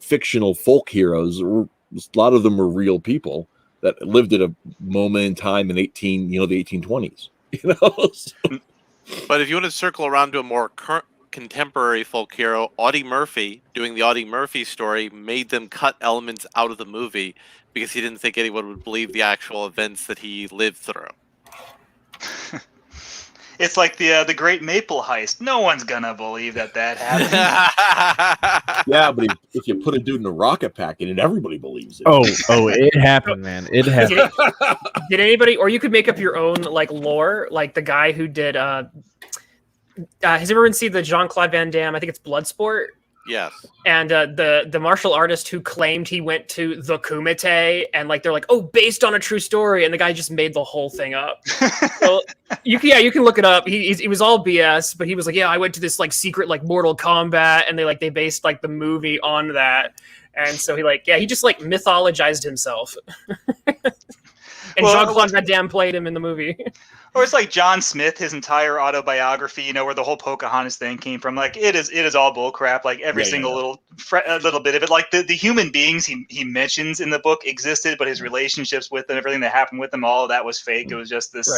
fictional folk heroes. A lot of them were real people that lived at a moment in time in the 1820s. So. But if you want to circle around to a more contemporary folk hero, Audie Murphy, doing the Audie Murphy story, made them cut elements out of the movie because he didn't think anyone would believe the actual events that he lived through. It's like the Great Maple Heist. No one's gonna believe that happened. Yeah, but if you put a dude in a rocket pack in it, everybody believes it. Oh, it happened, man. It happened. Did anybody, or you could make up your own like lore, like the guy who did. Has everyone seen the Jean-Claude Van Damme? I think it's Bloodsport. Yes. And the martial artist who claimed he went to the Kumite, and like they're like, oh, based on a true story, and the guy just made the whole thing up. So you can look it up. He was all BS, but he was like, yeah, I went to this like secret like Mortal Kombat, and they based like the movie on that, and so he just like mythologized himself. And Jean-Claude Van Damme played him in the movie. Or it's like John Smith, his entire autobiography, where the whole Pocahontas thing came from. Like it is all bullcrap. Like every single little bit of it. Like the human beings he mentions in the book existed, but his relationships with them, everything that happened with them, all of that was fake. It was just this,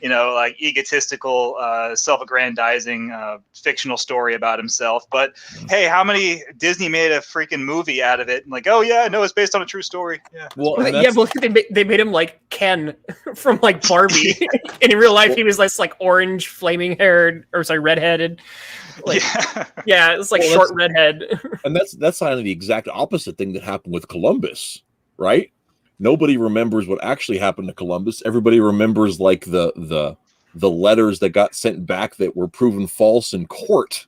like egotistical, self-aggrandizing, fictional story about himself. But hey, how many Disney made a freaking movie out of it? And like, oh yeah, no, it's based on a true story. Yeah. Well, they made him like Ken from like Barbie. And in real life, he was this like orange, flaming haired, redheaded. Like, yeah, it's like short redhead. And that's kind of the exact opposite thing that happened with Columbus, right? Nobody remembers what actually happened to Columbus. Everybody remembers like the letters that got sent back that were proven false in court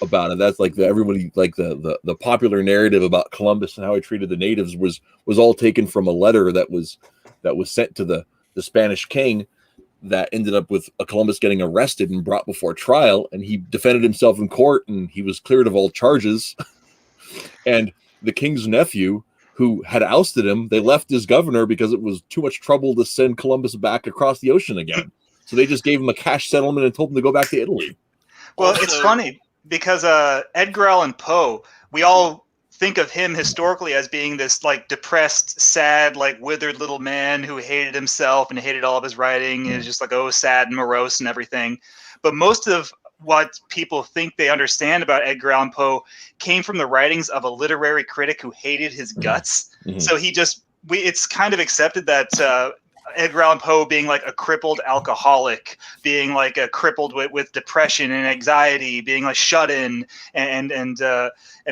about it. That's like everybody like the popular narrative about Columbus and how he treated the natives was all taken from a letter that was sent to the Spanish king that ended up with Columbus getting arrested and brought before trial, and he defended himself in court and he was cleared of all charges. And the king's nephew, who had ousted him, they left as governor because it was too much trouble to send Columbus back across the ocean again. So they just gave him a cash settlement and told him to go back to Italy. Well, it's funny because Edgar Allan Poe, we all think of him historically as being this like depressed, sad, like withered little man who hated himself and hated all of his writing and is just like, oh, sad and morose and everything. But most of what people think they understand about Edgar Allan Poe came from the writings of a literary critic who hated his guts. Mm-hmm. So it's kind of accepted that Edgar Allan Poe being like a crippled alcoholic, being like a crippled with depression and anxiety, being like shut in, and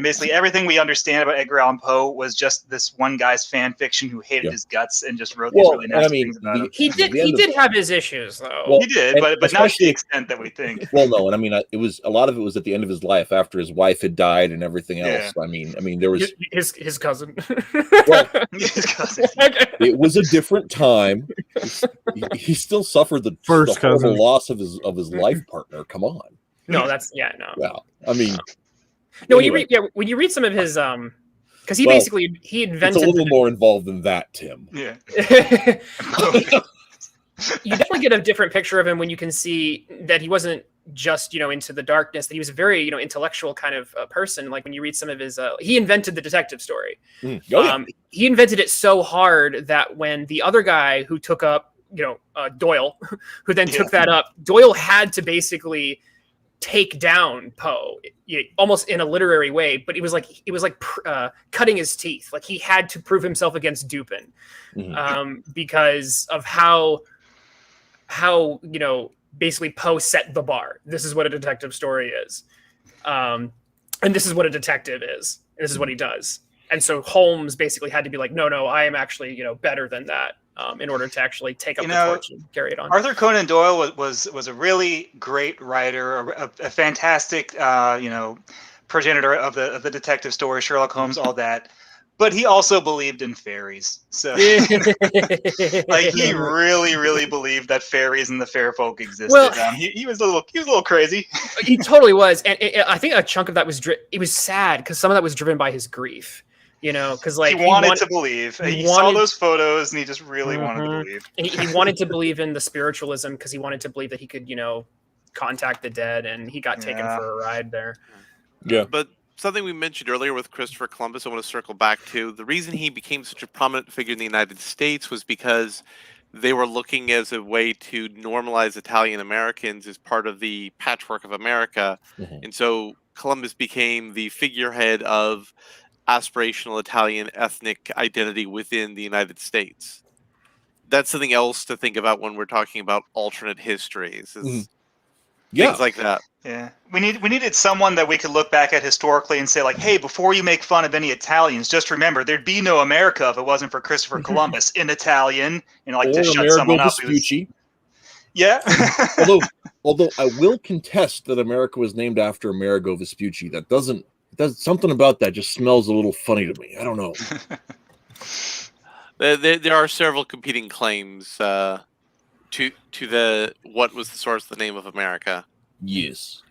basically everything we understand about Edgar Allan Poe was just this one guy's fan fiction who hated his guts and just wrote these really nasty things about him. He did have his issues though. Well, he did, but not to the extent that we think. Well, no, and I mean it was a lot of it was at the end of his life after his wife had died and everything else. Yeah. I mean there was his cousin. Well, his cousin. It was a different time. He still suffered the horrible loss of his life partner. Come on. No, that's no. Yeah, I mean. No, anyway. when you read some of his because he invented. It's a little more involved than that, Tim. Yeah. You definitely get a different picture of him when you can see that he wasn't just into the darkness, that he was a very intellectual kind of person. Like when you read some of his he invented the detective story. He invented it so hard that when the other guy who took up Doyle, who then took that up, Doyle had to basically take down Poe almost in a literary way, but it was like cutting his teeth. Like he had to prove himself against Dupin because of how basically Poe set the bar. This is what a detective story is, and this is what a detective is. And this is what he does. And so Holmes basically had to be like, no, I am actually better than that. In order to actually take up the torch and carry it on. Arthur Conan Doyle was a really great writer, a fantastic progenitor of the detective story, Sherlock Holmes, all that. But he also believed in fairies. So like he really, really believed that fairies and the fair folk existed. Well, he was a little crazy. He totally was, and I think a chunk of that was it was sad because some of that was driven by his grief. Because like he wanted to believe. He saw those photos and he just really wanted to believe. And he wanted to believe in the spiritualism because he wanted to believe that he could, contact the dead, and he got taken for a ride there. Yeah, but something we mentioned earlier with Christopher Columbus, I want to circle back to. The reason he became such a prominent figure in the United States was because they were looking as a way to normalize Italian Americans as part of the patchwork of America. Mm-hmm. And so Columbus became the figurehead of aspirational Italian ethnic identity within the United States. That's something else to think about when we're talking about alternate histories. Things like that. Yeah, we needed someone that we could look back at historically and say, like, hey, before you make fun of any Italians, just remember there'd be no America if it wasn't for Christopher Columbus in Italian, or to shut someone up. Yeah. although I will contest that America was named after Amerigo Vespucci. Something about that just smells a little funny to me. I don't know. There are several competing claims to what was the source of the name of America. Yes.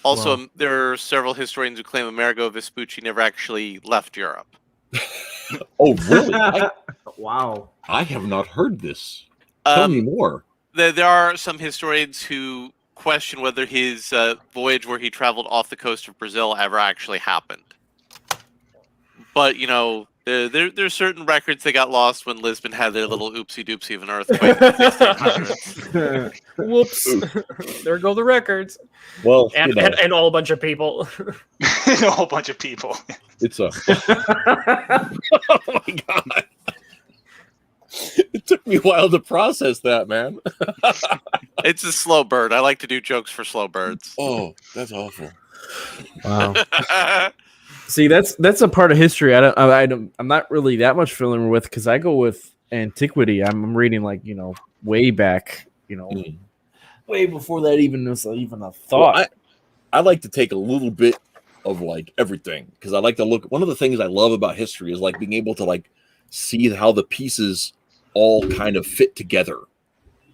Also, there are several historians who claim Amerigo Vespucci never actually left Europe. Oh, really? Wow. I have not heard this. Tell me more. There are some historians who question whether his voyage where he traveled off the coast of Brazil ever actually happened. But, there's certain records that got lost when Lisbon had their little oopsie-doopsie of an earthquake in the 1600s. Whoops. There go the records. Well, and a whole bunch of people. A whole bunch of people. It's a... Oh, my God. It took me a while to process that, man. It's a slow bird. I like to do jokes for slow birds. Oh, that's awful. Wow. See, that's a part of history I'm not really that much familiar with because I go with antiquity. I'm reading way back, way before that even was even a thought. Well, I like to take a little bit of everything because I like to look. One of the things I love about history is being able to see how the pieces all kind of fit together,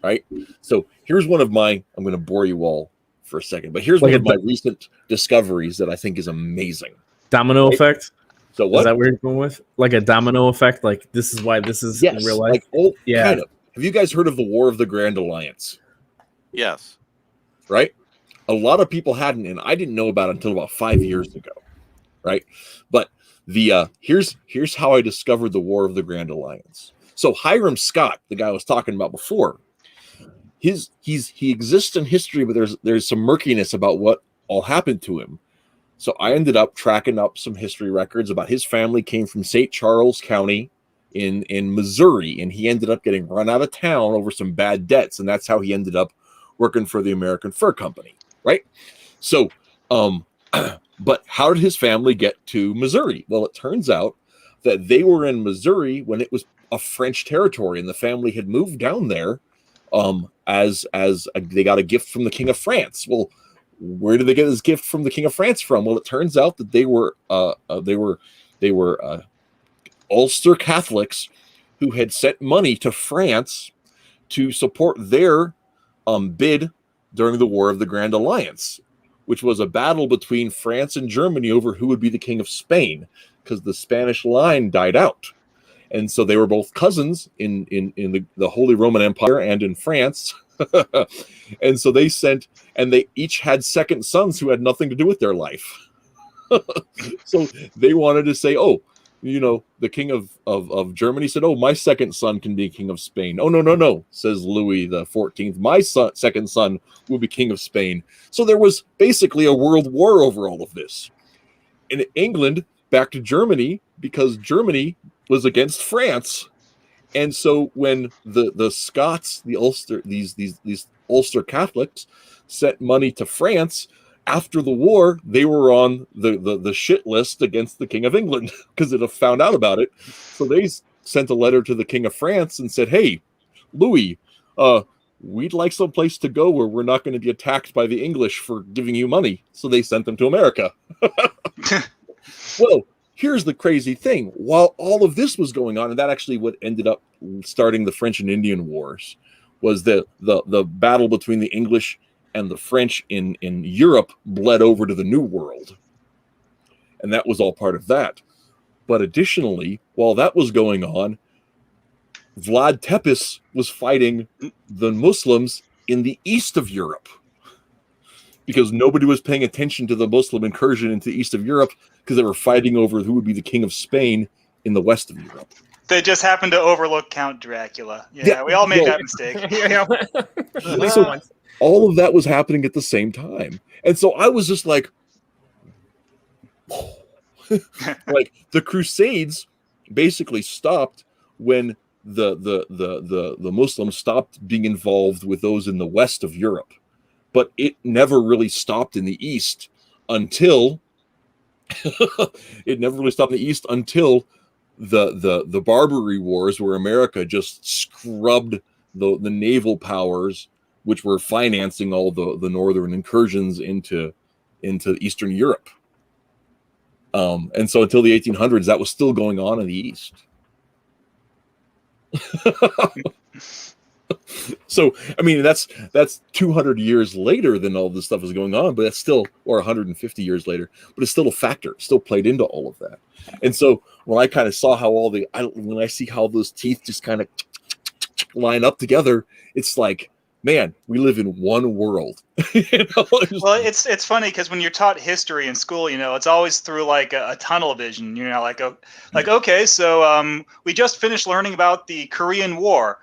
right? So here's one of my. I'm going to bore you all for a second, but here's one of my recent discoveries that I think is amazing. Domino effect. So what? Is that where you're going with? Like a domino effect? Like this is why this is in real life? Kind of. Have you guys heard of the War of the Grand Alliance? Yes. Right? A lot of people hadn't, and I didn't know about it until about 5 years ago. Right? But the here's how I discovered the War of the Grand Alliance. So Hiram Scott, the guy I was talking about before, he exists in history, but there's some murkiness about what all happened to him. So I ended up tracking up some history records about his family came from St. Charles County in Missouri, and he ended up getting run out of town over some bad debts, and that's how he ended up working for the American Fur Company, right? So, but how did his family get to Missouri? Well, it turns out that they were in Missouri when it was a French territory, and the family had moved down there as they got a gift from the King of France. Well, where did they get this gift from the King of France from? Well, it turns out that they were Ulster Catholics who had sent money to France to support their bid during the War of the Grand Alliance, which was a battle between France and Germany over who would be the King of Spain, because the Spanish line died out. And so they were both cousins in the Holy Roman Empire and in France. And so they each had second sons who had nothing to do with their life. So they wanted to say, the king of Germany said, my second son can be king of Spain. Oh, no, says Louis the 14th. My second son will be king of Spain. So there was basically a world war over all of this. In England, back to Germany, because Germany was against France. And so when the Scots, the Ulster, these Ulster Catholics sent money to France, after the war, they were on the shit list against the King of England because they'd have found out about it. So they sent a letter to the King of France and said, hey, Louis, we'd like some place to go where we're not going to be attacked by the English for giving you money. So they sent them to America. Well, here's the crazy thing. While all of this was going on, and that actually what ended up starting the French and Indian Wars, was the battle between the English and the French in Europe bled over to the New World. And that was all part of that. But additionally, while that was going on, Vlad Tepes was fighting the Muslims in the east of Europe, because nobody was paying attention to the Muslim incursion into the east of Europe, because they were fighting over who would be the king of Spain in the west of Europe. They just happened to overlook Count Dracula. Yeah, we all made that mistake. So all of that was happening at the same time. And so I was just like, like the Crusades basically stopped when the Muslims stopped being involved with those in the west of Europe. But it never really stopped in the east until the Barbary Wars, where America just scrubbed the naval powers which were financing all the northern incursions into Eastern Europe. And so until the 1800s, that was still going on in the East. So, I mean, that's 200 years later than all this stuff is going on, but that's still, or 150 years later, but it's still a factor. It still played into all of that. And so when I kind of saw how when I see how those teeth just kind of line up together, it's like, man, we live in one world. Well, it's funny because when you're taught history in school, it's always through like a tunnel vision. Okay, so we just finished learning about the Korean War.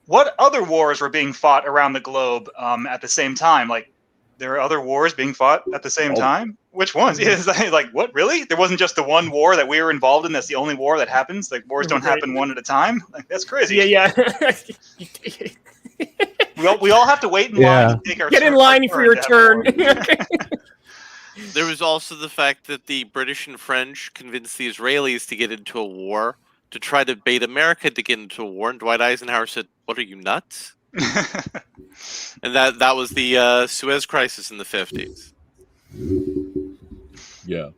What other wars were being fought around the globe at the same time? Like, there are other wars being fought at the same time? Which ones? It's like, what, really? There wasn't just the one war that we were involved in. That's the only war that happens. Like, wars don't happen one at a time. Like, that's crazy. Yeah. We all have to wait in line to take our Get in line for your turn. There was also the fact that the British and French convinced the Israelis to get into a war to try to bait America to get into a war, and Dwight Eisenhower said, "What are you, nuts?" And that was the Suez Crisis in the 50s. Yeah.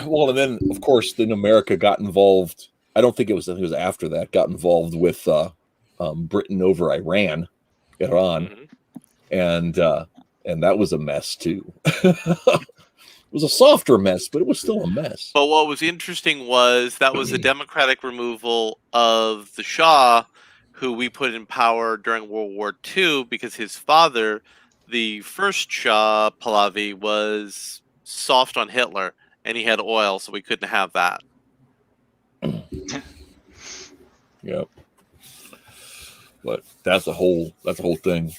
Well, and then of course, then America got involved. I think it was after that, got involved with Britain over Iran, Iran, and that was a mess too. It was a softer mess, but it was still a mess. But what was interesting was that was a democratic removal of the Shah, who we put in power during World War II, because his father, the first Shah Pahlavi, was soft on Hitler, and he had oil, so we couldn't have that. Yep. But that's a whole thing.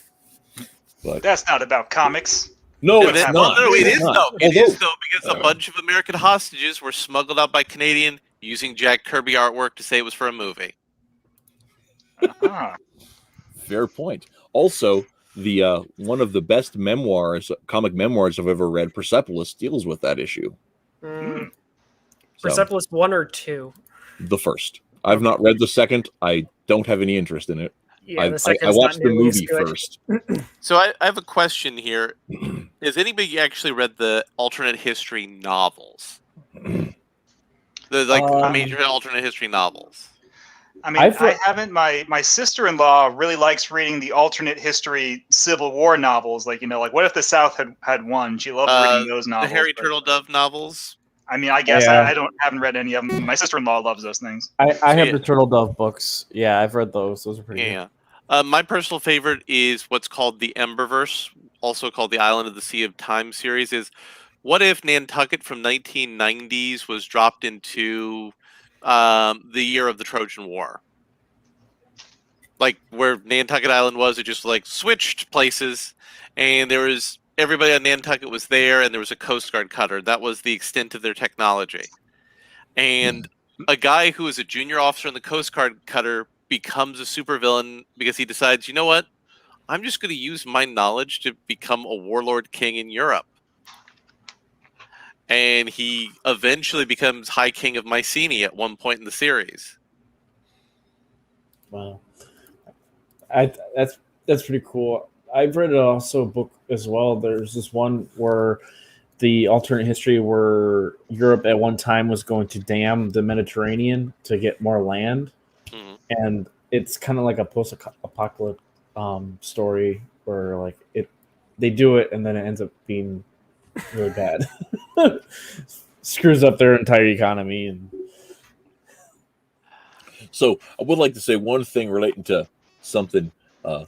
But that's not about comics. No, it's not. No, it is though. It is though, because a bunch of American hostages were smuggled out by Canadian using Jack Kirby artwork to say it was for a movie. Fair point. Also, the one of the best comic memoirs I've ever read, Persepolis, deals with that issue. Persepolis 1 or 2? The first. I've not read the second. I don't have any interest in it. Yeah, I watched the movie first. So I have a question here. Has anybody actually read the alternate history novels? The major alternate history novels? I mean, I haven't. My sister-in-law really likes reading the alternate history Civil War novels. Like, what if the South had won? She loves reading those novels. The Harry Turtledove novels? I mean, I guess I haven't read any of them. My sister-in-law loves those things. I have the Turtledove books. Yeah, I've read those. Those are pretty good. My personal favorite is what's called the Emberverse, also called the Island of the Sea of Time series. Is what if Nantucket from 1990s was dropped into the year of the Trojan War? Like where Nantucket Island was, it just like switched places, and there was everybody on Nantucket was there, and there was a Coast Guard cutter. That was the extent of their technology. And a guy who is a junior officer on the Coast Guard cutter becomes a supervillain because he decides, you know what? I'm just going to use my knowledge to become a warlord king in Europe. And he eventually becomes High King of Mycenae at one point in the series. Wow. That's pretty cool. I've read also a book as well. There's this one where the alternate history where Europe at one time was going to dam the Mediterranean to get more land, and it's kind of like a post-apocalyptic story where like they do it and then it ends up being really bad. Screws up their entire economy. And so I would like to say one thing relating to something that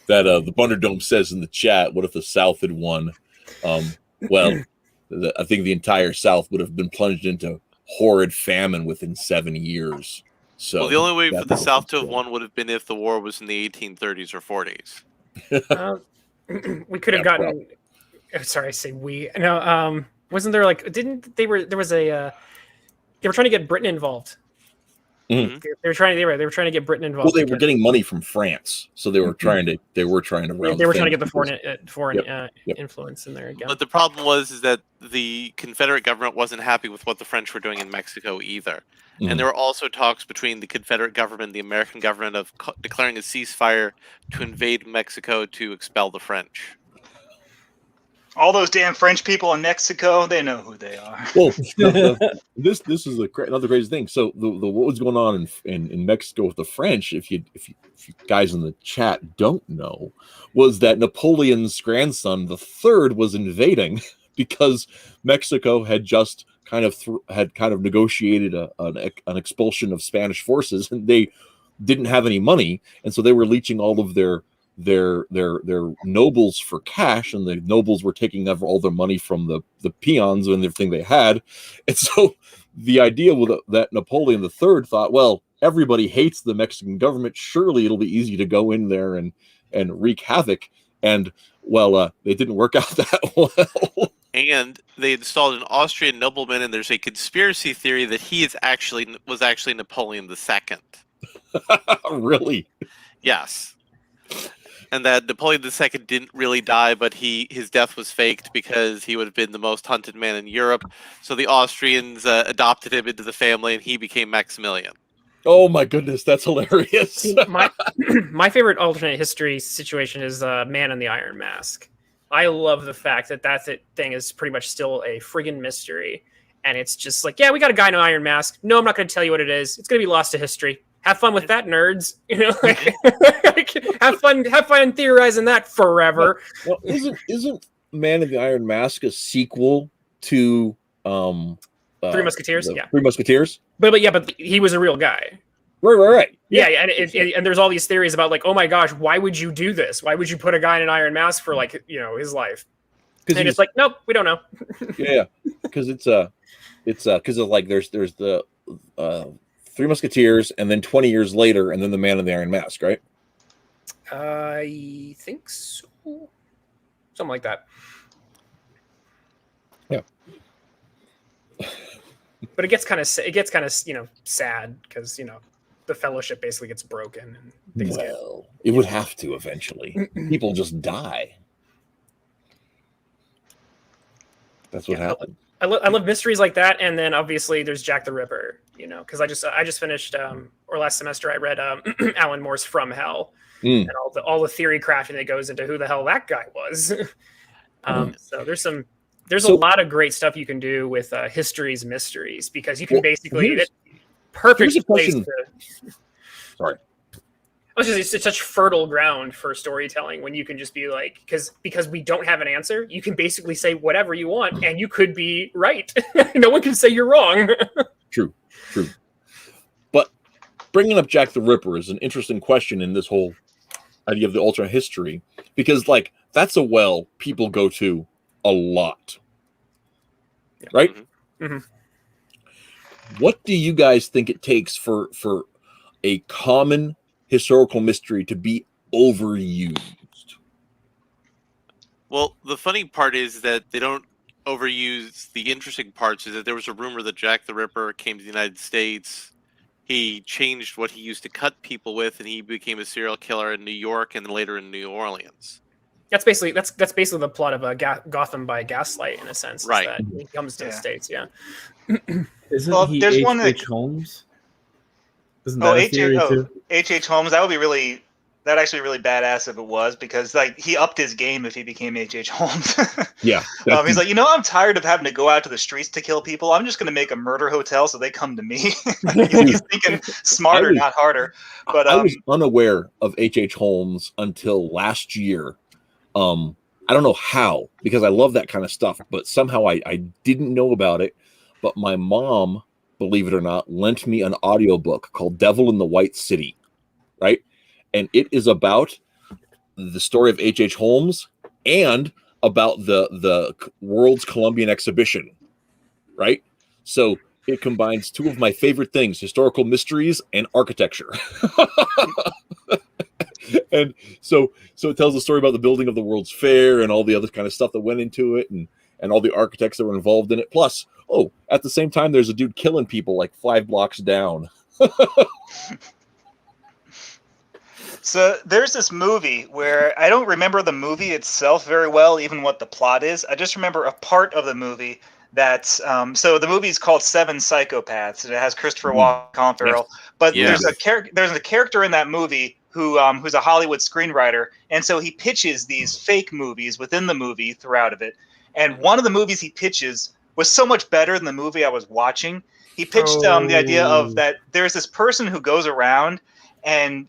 the Thunderdome says in the chat. What if the South had won? Well, I think the entire South would have been plunged into horrid famine within 7 years. So the only way for the South to have won would have been if the war was in the 1830s or 40s. We could have gotten. Sorry, I say we. No, wasn't there like? Didn't they were? There was a. They were trying to get Britain involved. Mm-hmm. They were trying to get Britain involved. Well, they were getting money from France, so they were trying to. They were trying to. They were trying to get the foreign influence in there again. But the problem was that the Confederate government wasn't happy with what the French were doing in Mexico either. And there were also talks between the Confederate government and the American government of declaring a ceasefire to invade Mexico to expel the French. All those damn French people in Mexico, they know who they are. Well, this is another crazy thing. So the what was going on in Mexico with the French, if you guys in the chat don't know, was that Napoleon's grandson, the third, was invading because Mexico had just kind of negotiated an expulsion of Spanish forces, and they didn't have any money, and so they were leeching all of their nobles for cash, and the nobles were taking over all their money from the peons and everything they had. And so the idea that Napoleon III thought, well, everybody hates the Mexican government, surely it'll be easy to go in there and wreak havoc. And well, it didn't work out that well. And they installed an Austrian nobleman, and there's a conspiracy theory that he was actually Napoleon II. Really? Yes. And that Napoleon II didn't really die, but his death was faked because he would have been the most hunted man in Europe. So the Austrians adopted him into the family, and he became Maximilian. Oh my goodness, that's hilarious. My favorite alternate history situation is Man in the Iron Mask. I love the fact that thing is pretty much still a friggin' mystery. And it's just like, yeah, we got a guy in an iron mask. No, I'm not going to tell you what it is. It's going to be lost to history. Have fun with that, nerds. You know, like, have fun theorizing that forever. Well, isn't Man in the Iron Mask a sequel to Three Musketeers? Yeah. Three Musketeers? But he was a real guy. Right. Yeah, and there's all these theories about like, oh my gosh, why would you do this? Why would you put a guy in an iron mask for like, you know, his life? And it's like, nope, we don't know. Yeah, because it's because of like there's the Three Musketeers, and then 20 years later, and then the Man in the Iron Mask, right? I think so, something like that. Yeah. But it gets kind of sad because the Fellowship basically gets broken and things it would have to eventually. People just die. That's what happened. I love mysteries like that, and then obviously there's Jack the Ripper. Because I just finished or last semester I read Alan Moore's From Hell, and all the theory crafting that goes into who the hell that guy was. So there's a lot of great stuff you can do with history's mysteries, because you can basically perfect place to. Sorry. It's such fertile ground for storytelling when you can just be like, because we don't have an answer, you can basically say whatever you want and you could be right. No one can say you're wrong. True. But bringing up Jack the Ripper is an interesting question in this whole idea of the alternate history, because like that's a well people go to a lot, right? Mm-hmm. What do you guys think it takes for a common historical mystery to be overused? Well, the funny part is that they don't overuse the interesting parts. Is that there was a rumor that Jack the Ripper came to the United States. He changed what he used to cut people with, and he became a serial killer in New York and then later in New Orleans. That's basically the plot of Gotham by Gaslight, in a sense. Right. That he comes to the States. Yeah. Isn't he H.H. Holmes? Isn't that a theory too? H.H. Holmes. That actually really badass if it was, because like he upped his game if he became H.H. Holmes. Yeah, He's like, I'm tired of having to go out to the streets to kill people. I'm just going to make a murder hotel so they come to me. He's thinking smarter, not harder. But I was unaware of H.H. Holmes until last year. I don't know how, because I love that kind of stuff, but somehow I didn't know about it. But my mom, believe it or not, lent me an audiobook called Devil in the White City, right? And it is about the story of H.H. Holmes and about the World's Columbian Exhibition, right? So it combines two of my favorite things, historical mysteries and architecture. And so it tells the story about the building of the World's Fair and all the other kind of stuff that went into it, and all the architects that were involved in it. Plus, at the same time, there's a dude killing people like 5 blocks down. So there's this movie where I don't remember the movie itself very well, even what the plot is. I just remember a part of the movie that's so the movie's called Seven Psychopaths, and it has Christopher Walken, Colin Farrell. But there's a character in that movie who's a Hollywood screenwriter, and so he pitches these fake movies within the movie throughout of it. And one of the movies he pitches was so much better than the movie I was watching. He pitched the idea of that there's this person who goes around and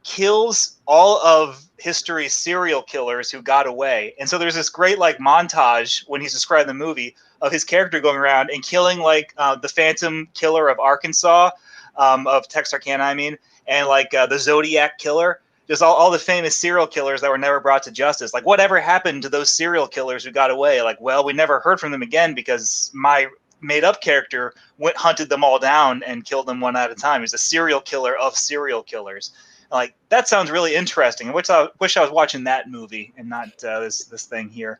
kills all of history's serial killers who got away. And so there's this great like montage when he's describing the movie of his character going around and killing like the Phantom Killer of Arkansas, of Texarkana, I mean, and like the Zodiac Killer. Just all the famous serial killers that were never brought to justice. Like, whatever happened to those serial killers who got away? Like, well, we never heard from them again because my made-up character hunted them all down and killed them one at a time. He's a serial killer of serial killers. Like, that sounds really interesting. I wish I was watching that movie and not this thing here.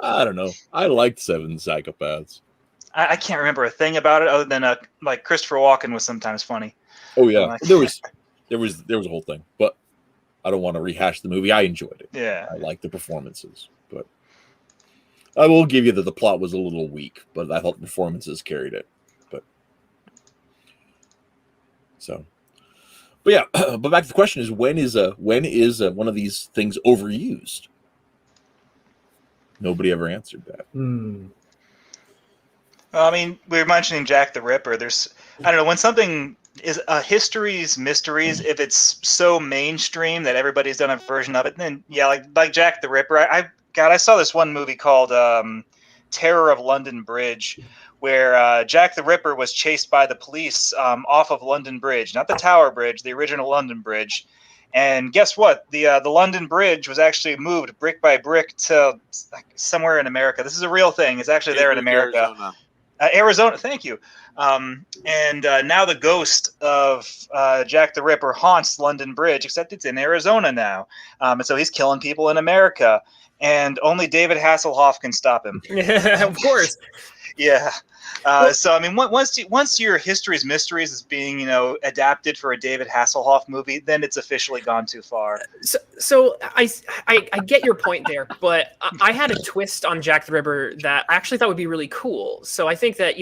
I don't know. I liked Seven Psychopaths. I can't remember a thing about it other than like Christopher Walken was sometimes funny. Oh yeah, there was a whole thing, but I don't want to rehash the movie. I enjoyed it. Yeah, I liked the performances, but I will give you that the plot was a little weak, but I thought the performances carried it. But yeah. But back to the question is when is one of these things overused? Nobody ever answered that. I mean, we were mentioning Jack the Ripper. I don't know, when something is a history's mysteries, if it's so mainstream that everybody's done a version of it, then yeah, like Jack the Ripper. I saw this one movie called Terror of London Bridge, where Jack the Ripper was chased by the police off of London Bridge, not the Tower Bridge, the original London Bridge. And guess what? The London Bridge was actually moved brick by brick to somewhere in America. This is a real thing. It's actually there in America. Arizona, thank you. And now the ghost of Jack the Ripper haunts London Bridge, except it's in Arizona now. And so he's killing people in America. And only David Hasselhoff can stop him. Yeah, of course. Yeah. So I mean, once your history's mysteries is being adapted for a David Hasselhoff movie, then it's officially gone too far. So I get your point there, but I had a twist on Jack the Ripper that I actually thought would be really cool. So I think that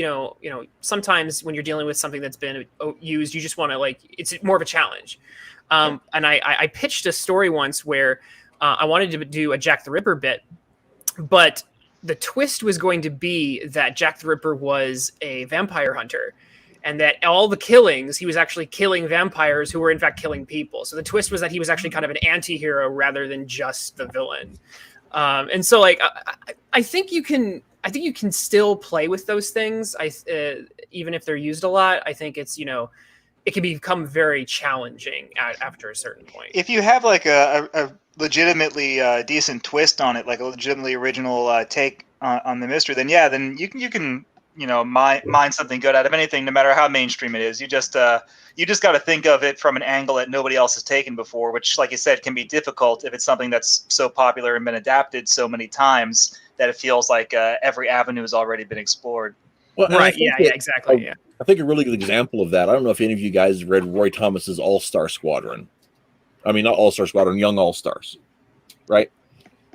sometimes when you're dealing with something that's been used, you just want to it's more of a challenge. And I pitched a story once where I wanted to do a Jack the Ripper bit, but the twist was going to be that Jack the Ripper was a vampire hunter, and that all the killings, he was actually killing vampires who were in fact killing people. So the twist was that he was actually kind of an anti-hero rather than just the villain. And so I think you can still play with those things. Even if they're used a lot, I think it's, it can become very challenging after a certain point. If you have like a legitimately decent twist on it, like a legitimately original take on the mystery, then you can mine something good out of anything, no matter how mainstream it is. You just got to think of it from an angle that nobody else has taken before, which, like you said, can be difficult if it's something that's so popular and been adapted so many times that it feels like every avenue has already been explored. Well, right? Yeah, exactly. Yeah. I think a really good example of that. I don't know if any of you guys read Roy Thomas's All-Star Squadron. I mean, not All-Star Squadron, Young All-Stars, right?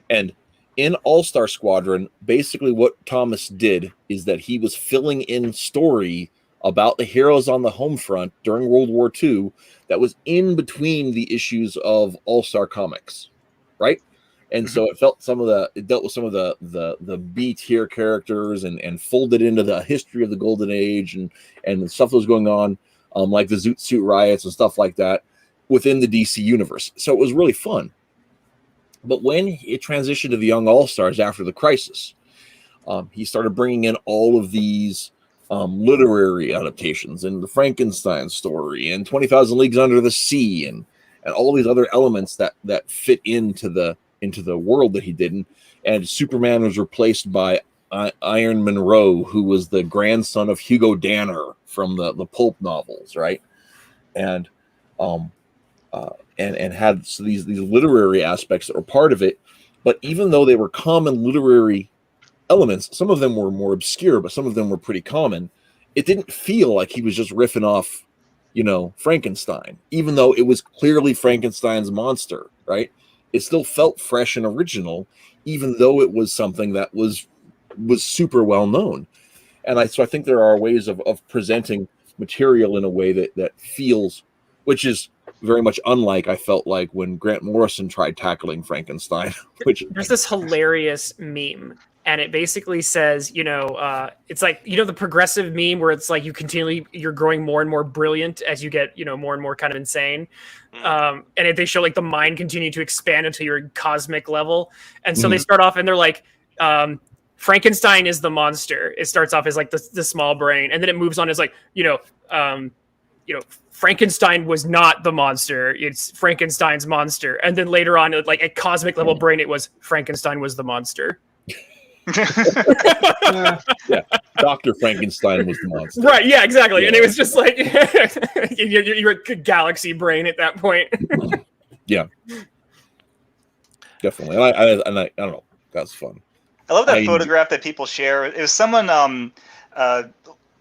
And in All-Star Squadron, basically what Thomas did is that he was filling in story about the heroes on the home front during World War II that was in between the issues of All-Star Comics, right? And so it dealt with some of the B tier characters and folded into the history of the Golden Age and the stuff that was going on, like the Zoot Suit riots and stuff like that within the DC universe. So it was really fun. But when it transitioned to the Young All-Stars after the Crisis, he started bringing in all of these literary adaptations and the Frankenstein story and 20,000 Leagues Under the Sea and all these other elements that fit into the world that he didn't. And Superman was replaced by Iron Monroe, who was the grandson of Hugo Danner from the pulp novels, right? And had these literary aspects that were part of it. But even though they were common literary elements, some of them were more obscure, but some of them were pretty common. It didn't feel like he was just riffing off, Frankenstein, even though it was clearly Frankenstein's monster, right? It still felt fresh and original, even though it was something that was super well known. And so I think there are ways of presenting material in a way that feels, which is very much unlike I felt like when Grant Morrison tried tackling Frankenstein. There's this hilarious meme, and it basically says, it's like, the progressive meme where it's like you're growing more and more brilliant as you get, more and more kind of insane. And they show like the mind continue to expand until your cosmic level. And so they start off and they're like, Frankenstein is the monster. It starts off as like the small brain, and then it moves on as like, Frankenstein was not the monster. It's Frankenstein's monster. And then later on, like a cosmic level brain, it was Frankenstein was the monster. Yeah, Dr. Frankenstein was the monster. Right, yeah, exactly. Yeah. And it was just like, you're a galaxy brain at that point. Yeah. Definitely. I don't know. That's fun. I love that photograph that people share. It was someone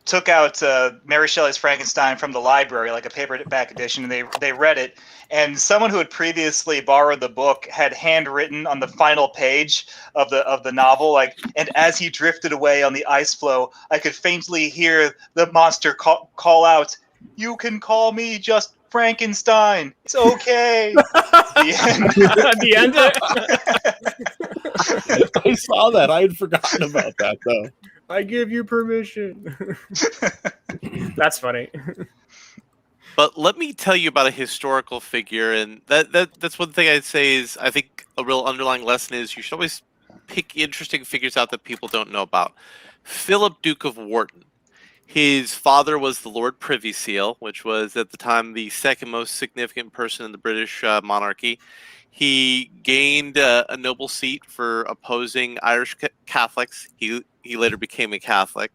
took out Mary Shelley's Frankenstein from the library, like a paperback edition, and they read it. And someone who had previously borrowed the book had handwritten on the final page of the novel, like, and as he drifted away on the ice floe, I could faintly hear the monster call out, "You can call me just Frankenstein. It's okay." The end. I saw that. I had forgotten about that, though. I give you permission. That's funny. But let me tell you about a historical figure, and that's one thing I'd say is I think a real underlying lesson is you should always pick interesting figures out that people don't know about. Philip, Duke of Wharton. His father was the Lord Privy Seal, which was at the time the second most significant person in the British monarchy. He gained a noble seat for opposing Irish Catholics. He later became a Catholic.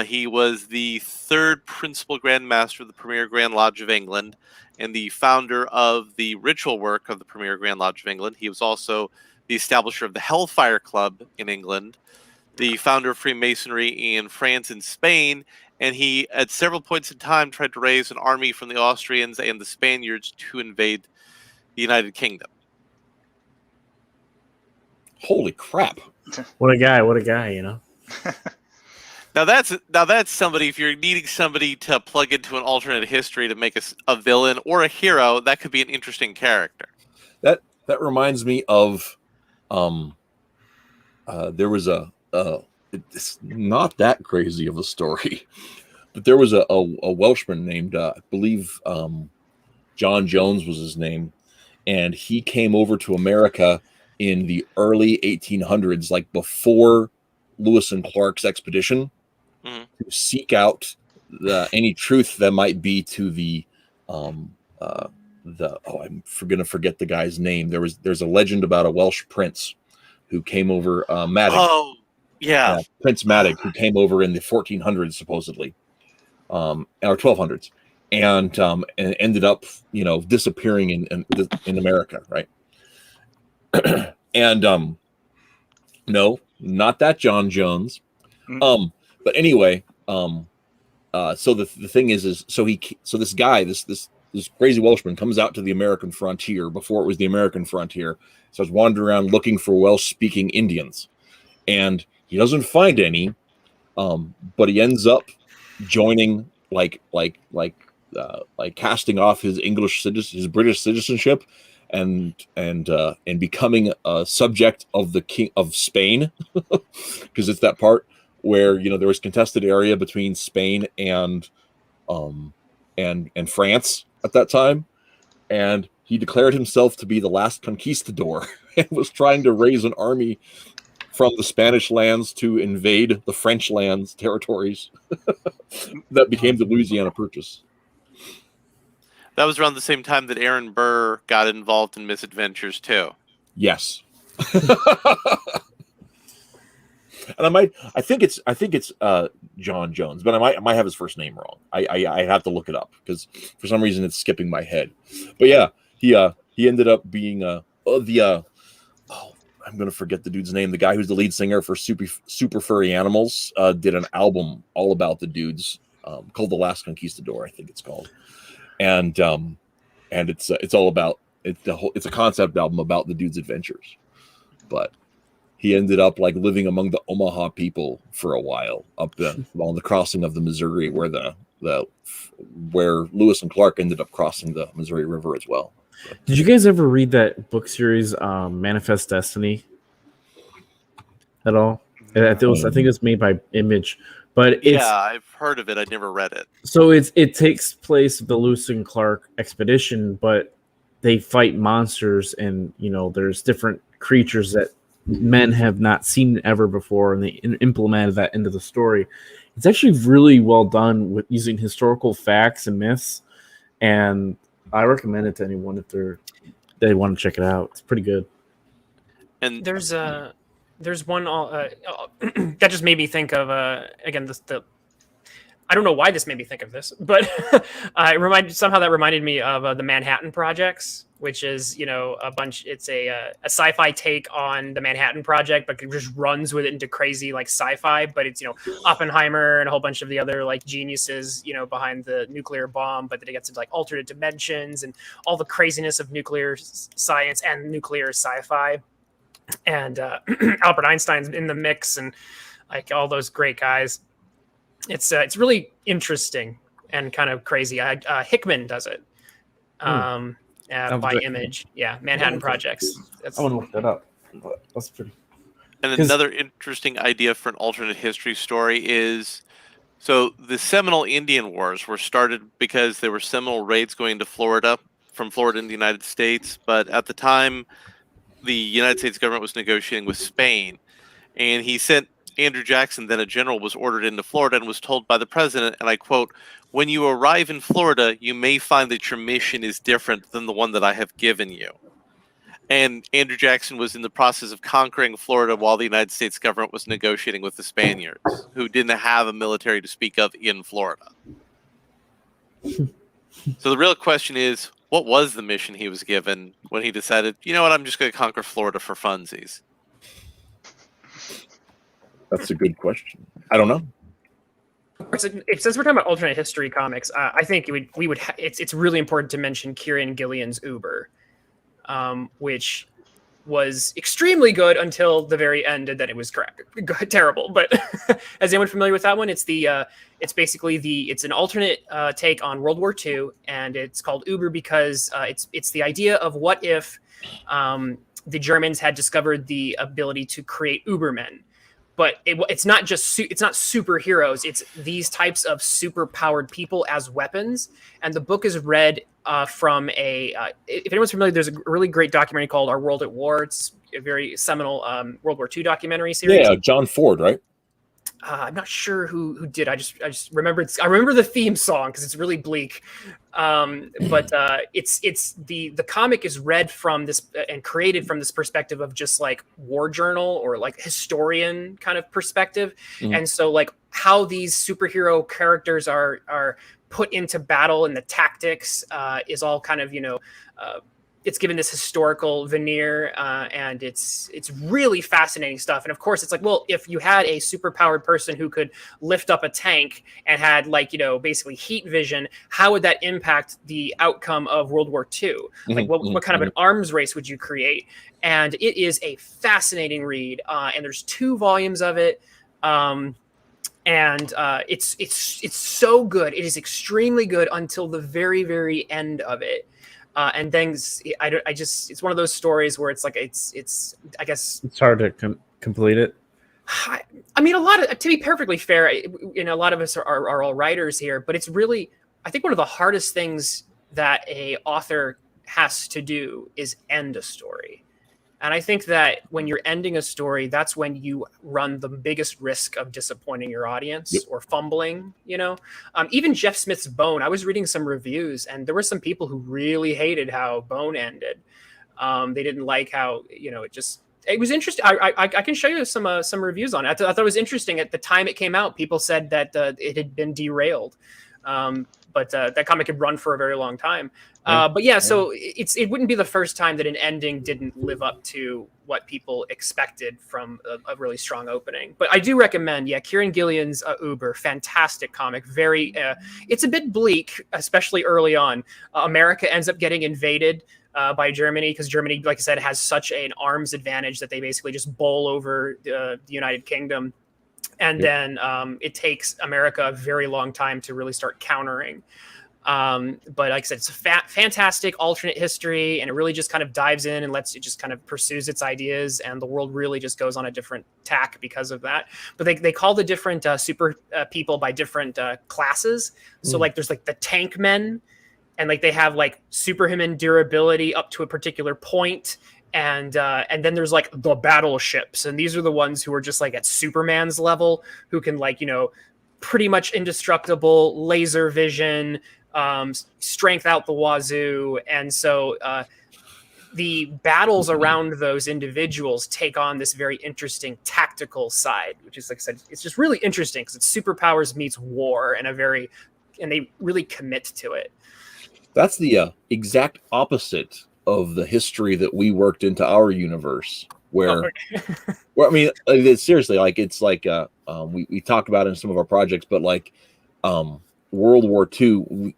He was the third principal Grand Master of the Premier Grand Lodge of England and the founder of the ritual work of the Premier Grand Lodge of England. He was also the establisher of the Hellfire Club in England, the founder of Freemasonry in France and Spain, and he, at several points in time, tried to raise an army from the Austrians and the Spaniards to invade the United Kingdom. Holy crap. What a guy, Now that's somebody, if you're needing somebody to plug into an alternate history to make a villain or a hero, that could be an interesting character. That reminds me of there was it's not that crazy of a story, but there was a Welshman named I believe John Jones was his name, and he came over to America in the early 1800s, like before Lewis and Clark's expedition, to seek out any truth that might be to I'm gonna forget the guy's name. There's a legend about a Welsh prince who came over, Madig. Oh, yeah. Prince Madig, who came over in the 1400s supposedly, or 1200s, and ended up disappearing in America, right? And no, not that John Jones. But anyway, so the thing is so this guy, this crazy Welshman comes out to the American frontier before it was the American frontier. Starts wandering around looking for Welsh-speaking Indians, and he doesn't find any. But he ends up joining like casting off his his British citizenship and becoming a subject of the king of Spain, because it's that part where there was contested area between Spain and France at that time, and he declared himself to be the last conquistador and was trying to raise an army from the Spanish lands to invade the French lands, territories that became the Louisiana Purchase. That was around the same time that Aaron Burr got involved in misadventures too. Yes. And I think it's John Jones, but I might have his first name wrong. I have to look it up because for some reason it's skipping my head. But yeah, he ended up being I'm gonna forget the dude's name. The guy who's the lead singer for Super Furry Animals did an album all about the dudes called The Last Conquistador, I think it's called, and it's all about it's a concept album about the dude's adventures, but he ended up like living among the Omaha people for a while up on the crossing of the Missouri, where Lewis and Clark ended up crossing the Missouri River as well. Did you guys ever read that book series, Manifest Destiny? At all? I think it was made by Image, but I've heard of it. I never read it. So it takes place with the Lewis and Clark expedition, but they fight monsters, and there's different creatures that men have not seen ever before, and they implemented that into the story. It's actually really well done with using historical facts and myths, and I recommend it to anyone if they want to check it out. It's pretty good. And there's one that just made me think of again I don't know why this made me think of this, but that reminded me of the Manhattan Projects, which is a bunch. It's a sci-fi take on the Manhattan Project, but it just runs with it into crazy like sci-fi. But it's Oppenheimer and a whole bunch of the other like geniuses behind the nuclear bomb, but then it gets into like alternate dimensions and all the craziness of nuclear science and nuclear sci-fi. And Albert Einstein's in the mix, and like all those great guys. It's really interesting and kind of crazy. Hickman does it by Image. Yeah, Manhattan Projects. I want to look that up. But that's pretty. And another interesting idea for an alternate history story is, so the Seminole Indian Wars were started because there were Seminole raids going to Florida from Florida in the United States. But at the time, the United States government was negotiating with Spain, and he sent Andrew Jackson, then a general, was ordered into Florida and was told by the president, and I quote, "When you arrive in Florida, you may find that your mission is different than the one that I have given you." And Andrew Jackson was in the process of conquering Florida while the United States government was negotiating with the Spaniards, who didn't have a military to speak of in Florida. So the real question is, what was the mission he was given when he decided, you know what, I'm just going to conquer Florida for funsies? That's a good question. I don't know. Since we're talking about alternate history comics, I think it's really important to mention Kieran Gillian's Uber, which was extremely good until the very end, and then it was terrible. But is anyone familiar with that one? It's it's an alternate take on World War II, and it's called Uber because it's the idea of what if the Germans had discovered the ability to create Ubermen. But it's not just it's not superheroes. It's these types of super powered people as weapons. And the book is read from if anyone's familiar, there's a really great documentary called Our World at War. It's a very seminal World War II documentary series. Yeah, John Ford, right? I'm not sure who did. I just remember I remember the theme song because it's really bleak. But it's the comic is read from this and created from this perspective of just like war journal or like historian kind of perspective. Mm-hmm. And so like how these superhero characters are put into battle and the tactics is all kind of it's given this historical veneer, and it's really fascinating stuff. And of course, it's like, well, if you had a superpowered person who could lift up a tank and had like basically heat vision, how would that impact the outcome of World War II? Like, what kind of an arms race would you create? And it is a fascinating read, and there's 2 volumes of it. and it's so good. It is extremely good until the very, very end of it. And then it's one of those stories where it's like it's I guess It's hard to complete it. I mean, to be perfectly fair, a lot of us are all writers here, but it's really, I think, one of the hardest things that a author has to do is end a story. And I think that when you're ending a story, that's when you run the biggest risk of disappointing your audience or fumbling, Even Jeff Smith's Bone, I was reading some reviews and there were some people who really hated how Bone ended. They didn't like how, it was interesting. I can show you some reviews on it. I thought it was interesting. At the time it came out, people said that it had been derailed. But that comic had run for a very long time. But yeah, so it wouldn't be the first time that an ending didn't live up to what people expected from a really strong opening. But I do recommend, Kieran Gillian's Uber, fantastic comic. Very, it's a bit bleak, especially early on. America ends up getting invaded by Germany because Germany, like I said, has such an arms advantage that they basically just bowl over the United Kingdom. And then it takes America a very long time to really start countering. But like I said, it's a fantastic alternate history, and it really just kind of dives in and lets it just kind of pursues its ideas, and the world really just goes on a different tack because of that. But they call the different super people by different classes. So like there's like the tank men, and like they have like superhuman durability up to a particular point. And then there's like the battleships, and these are the ones who are just like at Superman's level, who can like, pretty much indestructible, laser vision, strength out the wazoo. And so the battles around those individuals take on this very interesting tactical side, which is, like I said, it's just really interesting because it's superpowers meets war and they really commit to it. That's the exact opposite of the history that we worked into our universe, where, I mean, it's seriously, like, it's like we talked about it in some of our projects, but like World War II,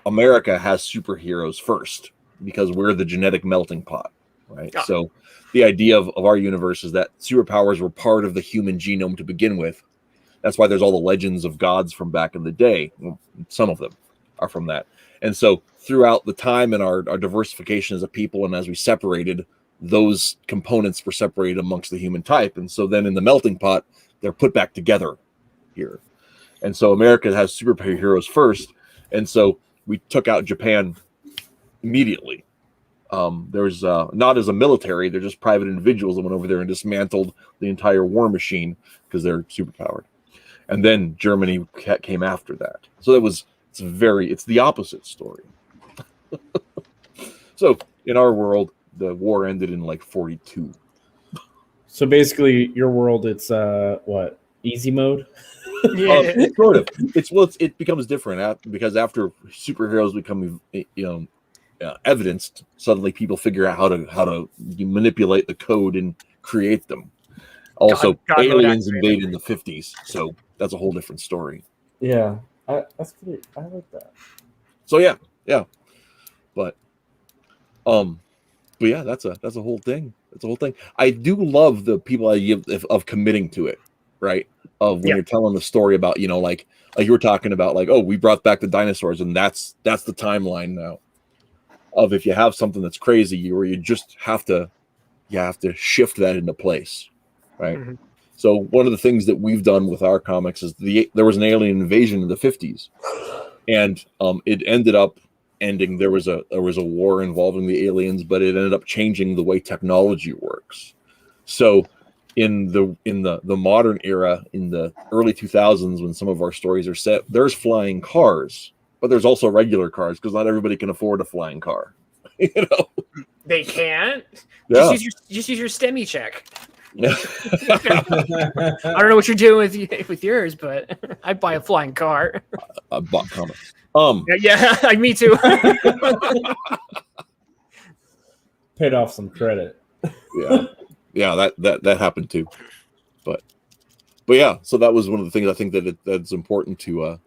America has superheroes first because we're the genetic melting pot, right? Yeah. So the idea of our universe is that superpowers were part of the human genome to begin with. That's why there's all the legends of gods from back in the day. Well, some of them are from that. And so throughout the time and our diversification as a people, and as we separated, those components were separated amongst the human type. And so then in the melting pot, they're put back together here. And so America has superheroes first. And so we took out Japan immediately. There's not as a military, they're just private individuals that went over there and dismantled the entire war machine because they're superpowered. And then Germany came after that. So it's the opposite story. So in our world, the war ended in like 42. So basically, your world, it's what, easy mode? Yeah. Sort of. It becomes different because after superheroes become evidenced, suddenly people figure out how to manipulate the code and create them. Also, aliens invade in the 50s, so that's a whole different story. Yeah, that's pretty. I like that. So yeah, but yeah, that's a whole thing. That's a whole thing. I do love the people I give of committing to it, right? Of when you're telling the story about, like you were talking about, like, oh, we brought back the dinosaurs, and that's the timeline now. Of if you have something that's crazy, where you just have to shift that into place, right? Mm-hmm. So one of the things that we've done with our comics is there was an alien invasion in the 50s, and it ended up ending. There was a war involving the aliens, but it ended up changing the way technology works. So in the modern era, in the early 2000s, when some of our stories are set, there's flying cars, but there's also regular cars because not everybody can afford a flying car. They can't. Yeah. Just use your STEMI check. I don't know what you're doing with yours, but I'd buy a flying car. I bought comics. Yeah, me too. Paid off some credit. Yeah, that happened too. But yeah, so that was one of the things I think that's important to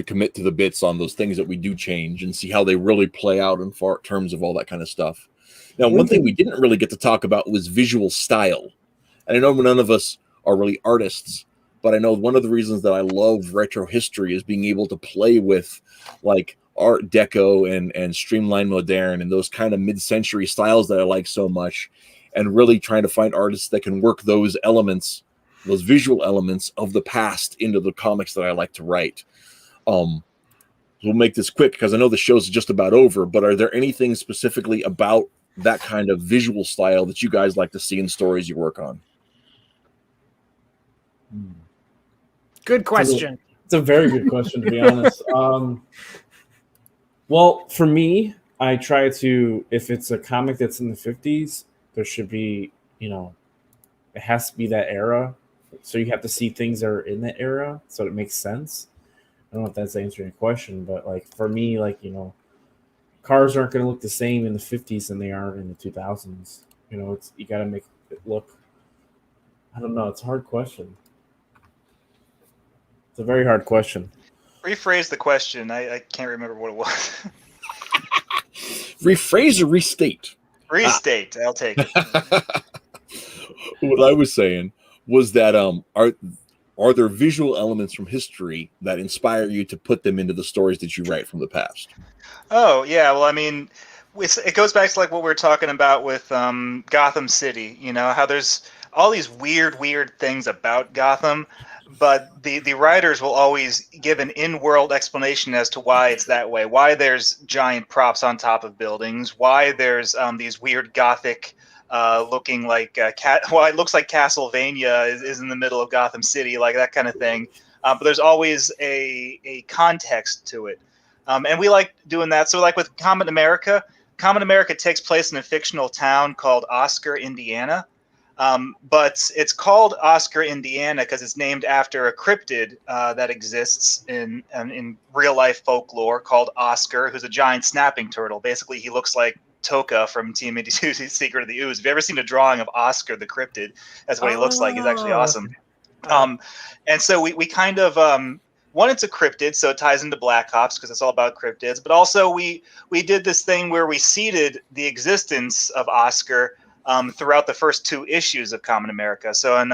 commit to the bits on those things that we do change and see how they really play out in terms of all that kind of stuff. Now, one thing we didn't really get to talk about was visual style. And I know none of us are really artists, but I know one of the reasons that I love retro history is being able to play with like Art Deco and Streamline Moderne and those kind of mid-century styles that I like so much, and really trying to find artists that can work those elements, those visual elements of the past into the comics that I like to write. We'll make this quick because I know the show's just about over, but are there anything specifically about that kind of visual style that you guys like to see in stories you work on? Good question. It's a very good question, to be honest. Well, for me, I try to, if it's a comic that's in the 50s, there should be, it has to be that era. So you have to see things that are in that era so it makes sense. I don't know if that's answering your question, but like for me, like, cars aren't going to look the same in the 50s than they are in the 2000s. You got to make it look, I don't know. It's a hard question. It's a very hard question. Rephrase the question. I can't remember what it was. Rephrase or restate? Restate. I'll take it. What I was saying was that are there visual elements from history that inspire you to put them into the stories that you write from the past? Oh, yeah. Well, I mean, it goes back to like what we were talking about with Gotham City, how there's all these weird things about Gotham, but the writers will always give an in-world explanation as to why it's that way, why there's giant props on top of buildings, why there's these weird Gothic looking like it looks like Castlevania is in the middle of Gotham City, like that kind of thing. But there's always a context to it. And we like doing that. So like with Common America takes place in a fictional town called Oscar, Indiana. But it's called Oscar, Indiana because it's named after a cryptid that exists in real life folklore called Oscar, who's a giant snapping turtle. Basically, he looks like Toka from Team 82's Secret of the Ooze. Have you ever seen a drawing of Oscar the cryptid? That's what he looks like. He's actually awesome. And so we kind of one, it's a cryptid, so it ties into Black Ops because it's all about cryptids. But also we did this thing where we seeded the existence of Oscar throughout the first 2 issues of Common America. So in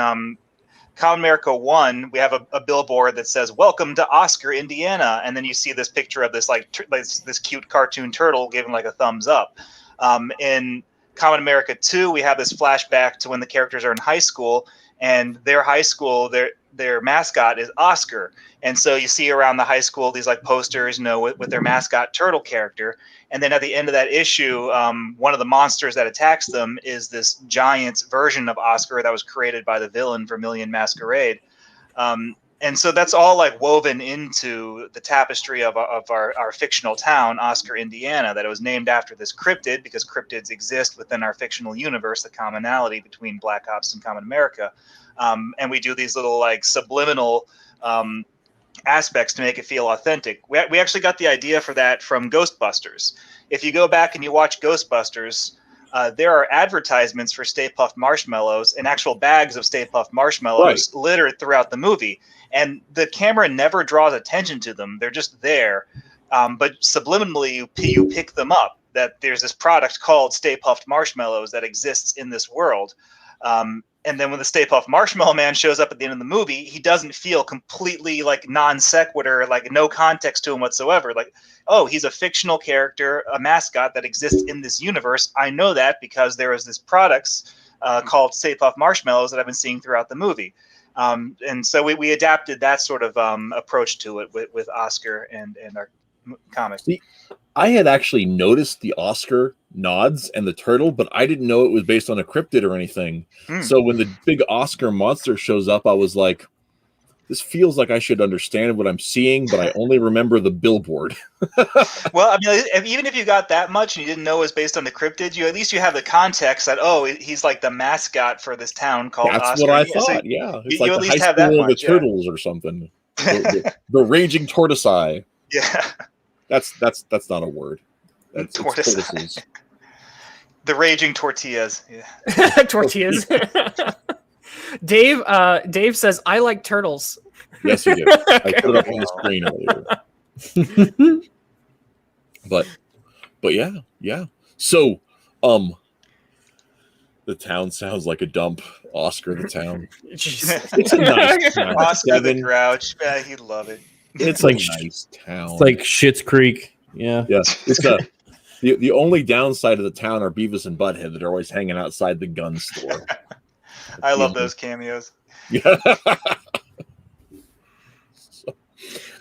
Common America 1, we have a billboard that says "Welcome to Oscar, Indiana," and then you see this picture of this this cute cartoon turtle giving like a thumbs up. In Common America 2, we have this flashback to when the characters are in high school, and their high school, their mascot is Oscar. And so you see around the high school these like posters, with their mascot turtle character. And then at the end of that issue, one of the monsters that attacks them is this giant version of Oscar that was created by the villain for Million Masquerade. And so that's all like woven into the tapestry of our fictional town, Oscar, Indiana, that it was named after this cryptid because cryptids exist within our fictional universe, the commonality between Black Ops and Common America. And we do these little like subliminal aspects to make it feel authentic. We actually got the idea for that from Ghostbusters. If you go back and you watch Ghostbusters, there are advertisements for Stay Puft Marshmallows and actual bags of Stay Puft Marshmallows littered throughout the movie. And the camera never draws attention to them. They're just there. But subliminally, you pick them up, that there's this product called Stay Puft Marshmallows that exists in this world. And then when the Stay Puft Marshmallow Man shows up at the end of the movie, he doesn't feel completely like non sequitur, like no context to him whatsoever. Like, oh, he's a fictional character, a mascot that exists in this universe. I know that because there is this product called Stay Puft Marshmallows that I've been seeing throughout the movie. And so we adapted that sort of approach to it with Oscar and our comic. See, I had actually noticed the Oscar nods and the turtle, but I didn't know it was based on a cryptid or anything. So when the big Oscar monster shows up, I was like, this feels like I should understand what I'm seeing, but I only remember the billboard. Well, I mean, even if you got that much and you didn't know it was based on the cryptid, at least you have the context that, oh, he's like the mascot for this town called That's Oscar. what I thought, yeah. It's like you at the least high have that school of the much, turtles or something. The raging tortoiseye. Yeah. That's not a word. That's Tortoise. The raging tortillas. Yeah. Tortillas. Dave says, I like turtles. Yes, you do. I put it up on the screen earlier. But yeah. So, The town sounds like a dump. Oscar the town. Jeez. It's a nice town. Oscar the Devin, Grouch. Yeah, he'd love it. it's like a nice town. It's like Schitt's Creek. Yeah. yeah, it's the only downside of the town are Beavis and Butthead that are always hanging outside the gun store. I love those cameos. Yeah.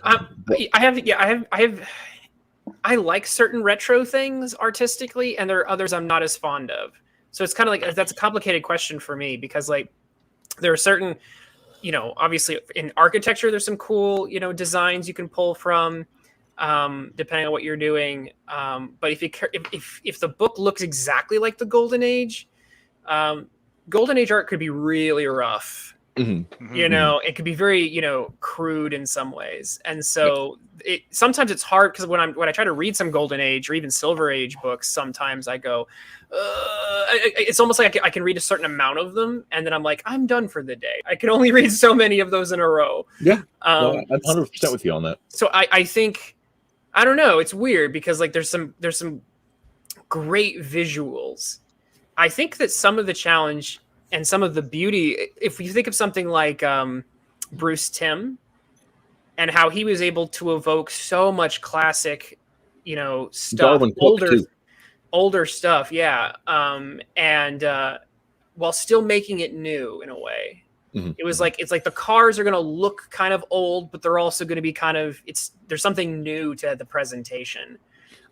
I like certain retro things artistically, and there are others I'm not as fond of. So it's kind of like that's a complicated question for me because like there are certain, obviously in architecture there's some cool designs you can pull from, depending on what you're doing. But if the book looks exactly like the Golden Age art could be really rough. Mm-hmm. It could be very crude in some ways, and so sometimes it's hard because when I try to read some Golden Age or even Silver Age books, sometimes I go it's almost like I can read a certain amount of them and then I'm like, I'm done for the day. I can only read so many of those in a row. I'm 100% with you on that. So I think, I don't know, it's weird because like there's some great visuals. I think that some of the challenge and some of the beauty, if you think of something like Bruce Timm and how he was able to evoke so much classic, stuff, older stuff, yeah, and while still making it new in a way. Mm-hmm. It's like the cars are going to look kind of old, but they're also going to be there's something new to the presentation.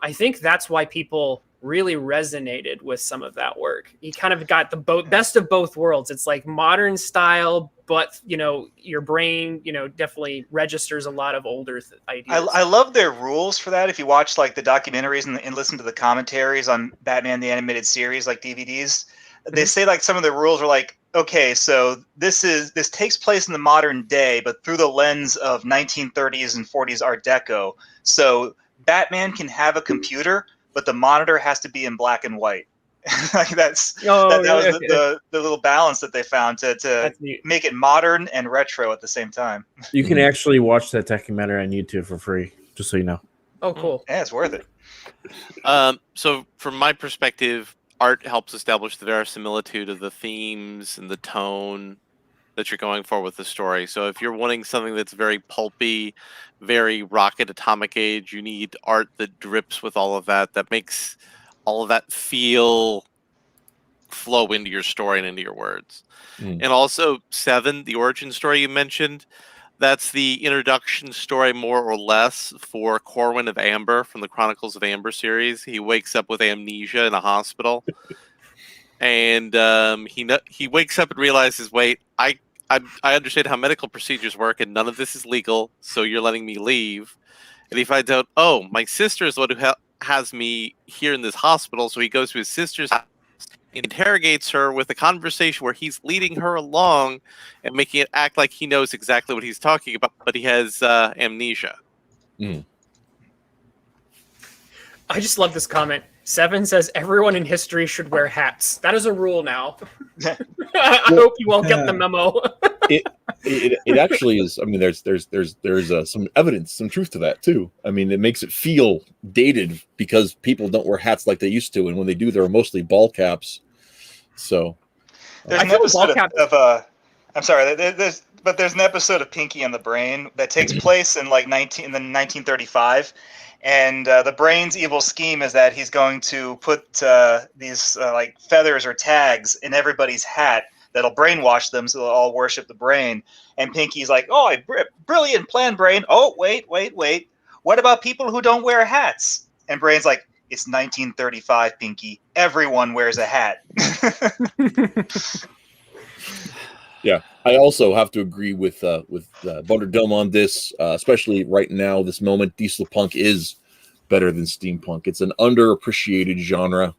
I think that's why people really resonated with some of that work. You kind of got the best of both worlds. It's like modern style, but your brain definitely registers a lot of older ideas. I love their rules for that. If you watch like the documentaries and listen to the commentaries on Batman the Animated Series, like DVDs, they say like some of the rules are like, okay, so this takes place in the modern day, but through the lens of 1930s and 40s Art Deco. So Batman can have a computer, but the monitor has to be in black and white. Like that was the little balance that they found to make it modern and retro at the same time. You can actually watch that documentary on YouTube for free, just so you know. Oh, cool. Yeah, it's worth it. So from my perspective, art helps establish the verisimilitude of the themes and the tone that you're going for with the story. So if you're wanting something that's very pulpy, very Rocket Atomic Age, you need art that drips with all of that makes all of that flow into your story and into your words. And also 7, the origin story you mentioned, that's the introduction story more or less for Corwin of Amber from the Chronicles of Amber series. He wakes up with amnesia in a hospital. And he wakes up and realizes, wait, I understand how medical procedures work, and none of this is legal, so you're letting me leave. And he finds out, oh, my sister is the one who has me here in this hospital, so he goes to his sister's house and interrogates her with a conversation where he's leading her along and making it act like he knows exactly what he's talking about, but he has amnesia. I just love this comment. 7 says everyone in history should wear hats. That is a rule now. I hope you won't get the memo. It actually is. I mean, there's some evidence, some truth to that too. I mean, it makes it feel dated because people don't wear hats like they used to, and when they do, they're mostly ball caps. So there's an episode of I'm sorry. There's an episode of Pinky and the Brain that takes place in like 1935. And the Brain's evil scheme is that he's going to put these like feathers or tags in everybody's hat that'll brainwash them so they'll all worship the Brain. And Pinky's like, oh, brilliant plan, Brain. Oh, wait. What about people who don't wear hats? And Brain's like, it's 1935, Pinky. Everyone wears a hat. Yeah, I also have to agree with Butterdome on this, especially right now, this moment. Diesel punk is better than steampunk. It's an underappreciated genre,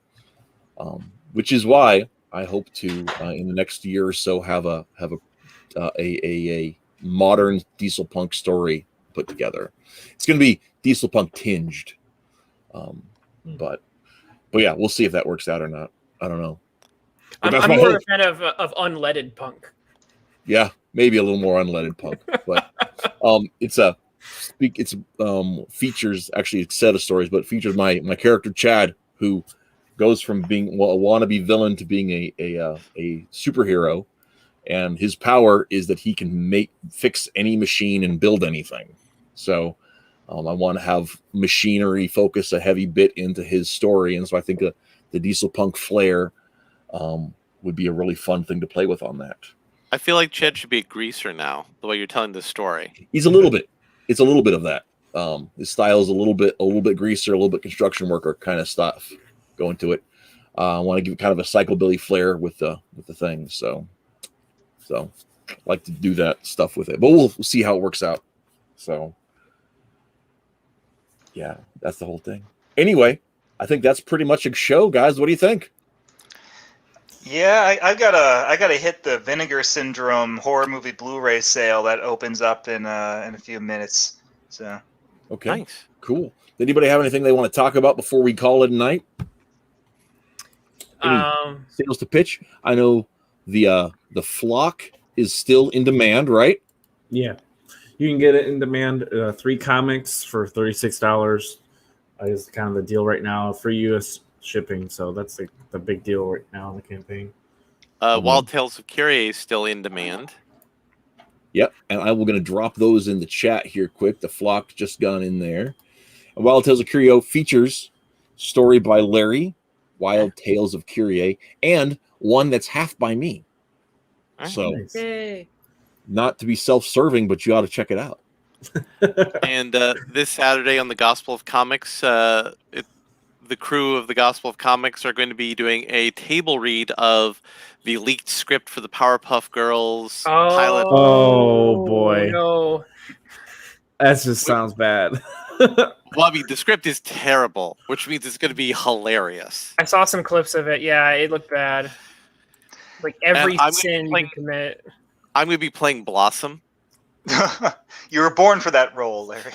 which is why I hope to in the next year or so have a modern diesel punk story put together. It's going to be diesel punk tinged, but yeah, we'll see if that works out or not. I don't know. I'm more a fan of unleaded punk. Yeah, maybe a little more unleaded punk, but features actually a set of stories, but features my character Chad, who goes from being a wannabe villain to being a superhero, and his power is that he can fix any machine and build anything. So I want to have machinery focus a heavy bit into his story, and so I think the diesel punk flair would be a really fun thing to play with on that. I feel like Ched should be a greaser now, the way you're telling this story. He's a little bit. It's a little bit of that. His style is a little bit greaser, a little bit construction worker kind of stuff going to it. I want to give kind of a psychobilly flair with the thing. So I like to do that stuff with it, but we'll see how it works out. So yeah, that's the whole thing. Anyway, I think that's pretty much a show, guys. What do you think? Yeah, I gotta hit the Vinegar Syndrome horror movie Blu-ray sale that opens up in a few minutes. So okay, nice, cool. Anybody have anything they want to talk about before we call it a night? Any sales to pitch? I know the Flock is still in demand, right? Yeah, you can get it in demand. 3 comics for $36 is kind of the deal right now. Free U.S. shipping, so that's the big deal right now in the campaign. Wild Tales of Kyrie is still in demand. Yep, and I will going to drop those in the chat here quick. The Flock just gone in there. And Wild Tales of Kyrie features story by Larry, Wild Tales of Kyrie, and one that's half by me. So, Yay. Not to be self-serving, but you ought to check it out. And this Saturday on the Gospel of Comics, the crew of the Gospel of Comics are going to be doing a table read of the leaked script for the Powerpuff Girls pilot. Oh boy, no, that just sounds bad. Well, I mean, the script is terrible, which means it's going to be hilarious. I saw some clips of it. Yeah, it looked bad. Like every sin you commit. I'm going to be playing Blossom. You were born for that role, Larry.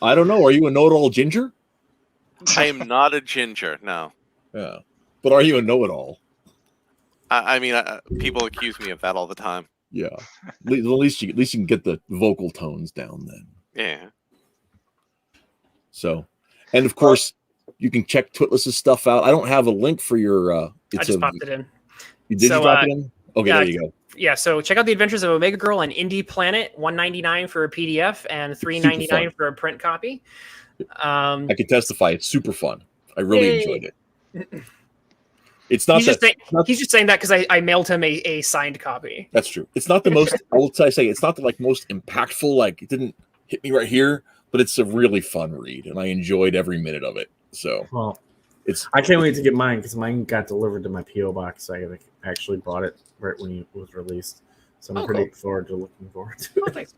I don't know. Are you a know-it-all ginger? I am not a ginger, no. Yeah, but are you a know-it-all? I mean, people accuse me of that all the time. Yeah, at least you can get the vocal tones down then. Yeah. So, and of course, you can check Twitless' stuff out. I don't have a link for your. I just popped it in. You did you drop it in? Okay, there you go. Yeah, so check out the Adventures of Omega Girl on Indie Planet. $1.99 for a PDF and $3.99 for a print copy. I can testify; it's super fun. I really enjoyed it. It's not. He's just saying that because I mailed him a signed copy. That's true. It's not the most. I say it's not the most impactful. Like, it didn't hit me right here, but it's a really fun read, and I enjoyed every minute of it. So, I can't wait to get mine because mine got delivered to my PO box. I actually bought it right when it was released, so I'm pretty looking forward to it. Thanks.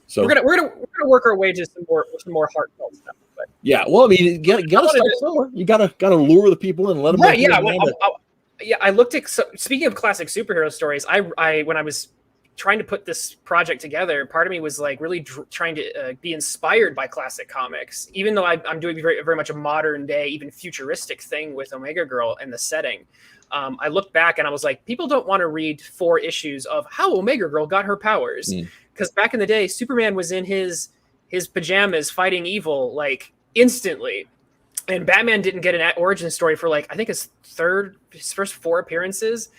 So we're gonna work our way to some more heartfelt stuff. But yeah, well, I mean, you gotta start somewhere. You gotta lure the people in and let them. Right. Yeah. I looked at. Speaking of classic superhero stories, I when I was trying to put this project together, part of me was like really trying to be inspired by classic comics, even though I'm doing very much a modern day, even futuristic thing with Omega Girl and the setting. I looked back and I was like, people don't want to read 4 issues of how Omega Girl got her powers. Because back in the day, Superman was in his pajamas fighting evil like instantly. And Batman didn't get an origin story for I think his first 4 appearances.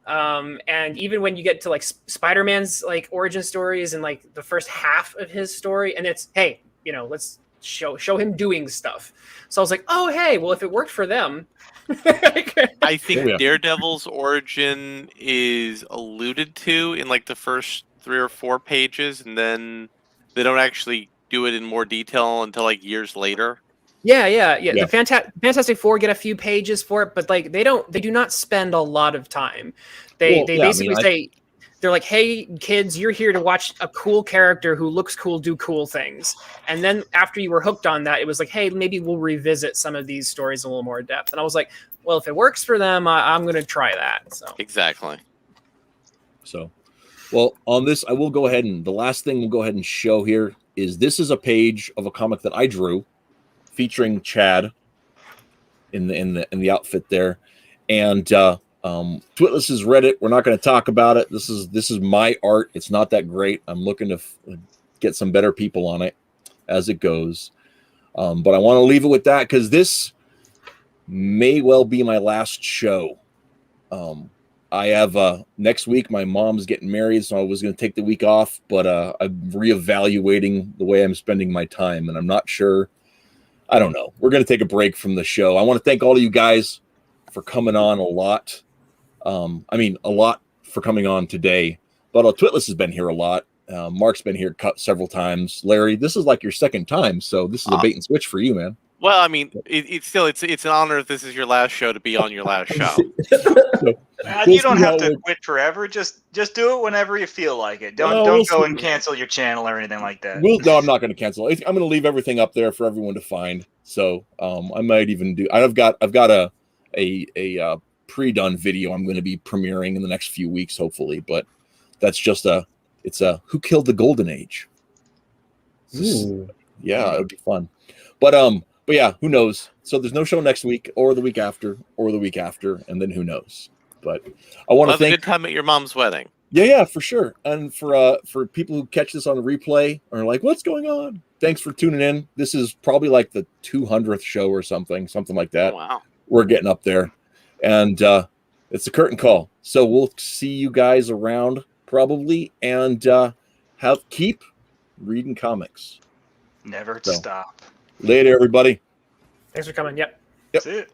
And even when you get to Spider-Man's origin stories and the first half of his story, and it's, hey, let's show him doing stuff. So I was like, oh, hey, well, if it worked for them. I think Daredevil's origin is alluded to in the first 3 or 4 pages, and then they don't actually do it in more detail until years later. Yeah. The Fantastic Four get a few pages for it, but they do not spend a lot of time. They basically say, they're like, hey kids, you're here to watch a cool character who looks cool do cool things. And then after you were hooked on that, it was like, hey, maybe we'll revisit some of these stories in a little more depth. And I was like, well, if it works for them, I'm going to try that. So exactly. So, well, on this, I will go ahead and the last thing we'll go ahead and show here is this is a page of a comic that I drew featuring Chad in the outfit there. And Twitless has read it. We're not going to talk about it. This is my art. It's not that great. I'm looking to get some better people on it as it goes. But I want to leave it with that because this may well be my last show. I have next week my mom's getting married, so I was going to take the week off, but I'm reevaluating the way I'm spending my time, and I'm not sure. I don't know. We're going to take a break from the show. I want to thank all of you guys for coming on a lot. A lot for coming on today, but Twitless has been here a lot. Mark's been here several times. Larry, this is like your second time, so this is a bait and switch for you, man. Well, I mean, it's an honor if this is your last show to be on your last show. You don't have to quit forever. Just do it whenever you feel like it. Don't go and cancel your channel or anything like that. No, I'm not going to cancel. I'm going to leave everything up there for everyone to find. So I might even do. I've got a pre-done video I'm going to be premiering in the next few weeks, hopefully. But that's just who killed the golden age. Yeah, it would be fun. But yeah, who knows? So there's no show next week or the week after or the week after, and then who knows? But I want to thank. A good time at your mom's wedding. Yeah, for sure. And for people who catch this on a replay or are like, what's going on? Thanks for tuning in. This is probably like the 200th show or something like that. Oh, wow. We're getting up there, and it's a curtain call. So we'll see you guys around probably, and keep reading comics. Never stop. Later, everybody. Thanks for coming. Yep. That's it.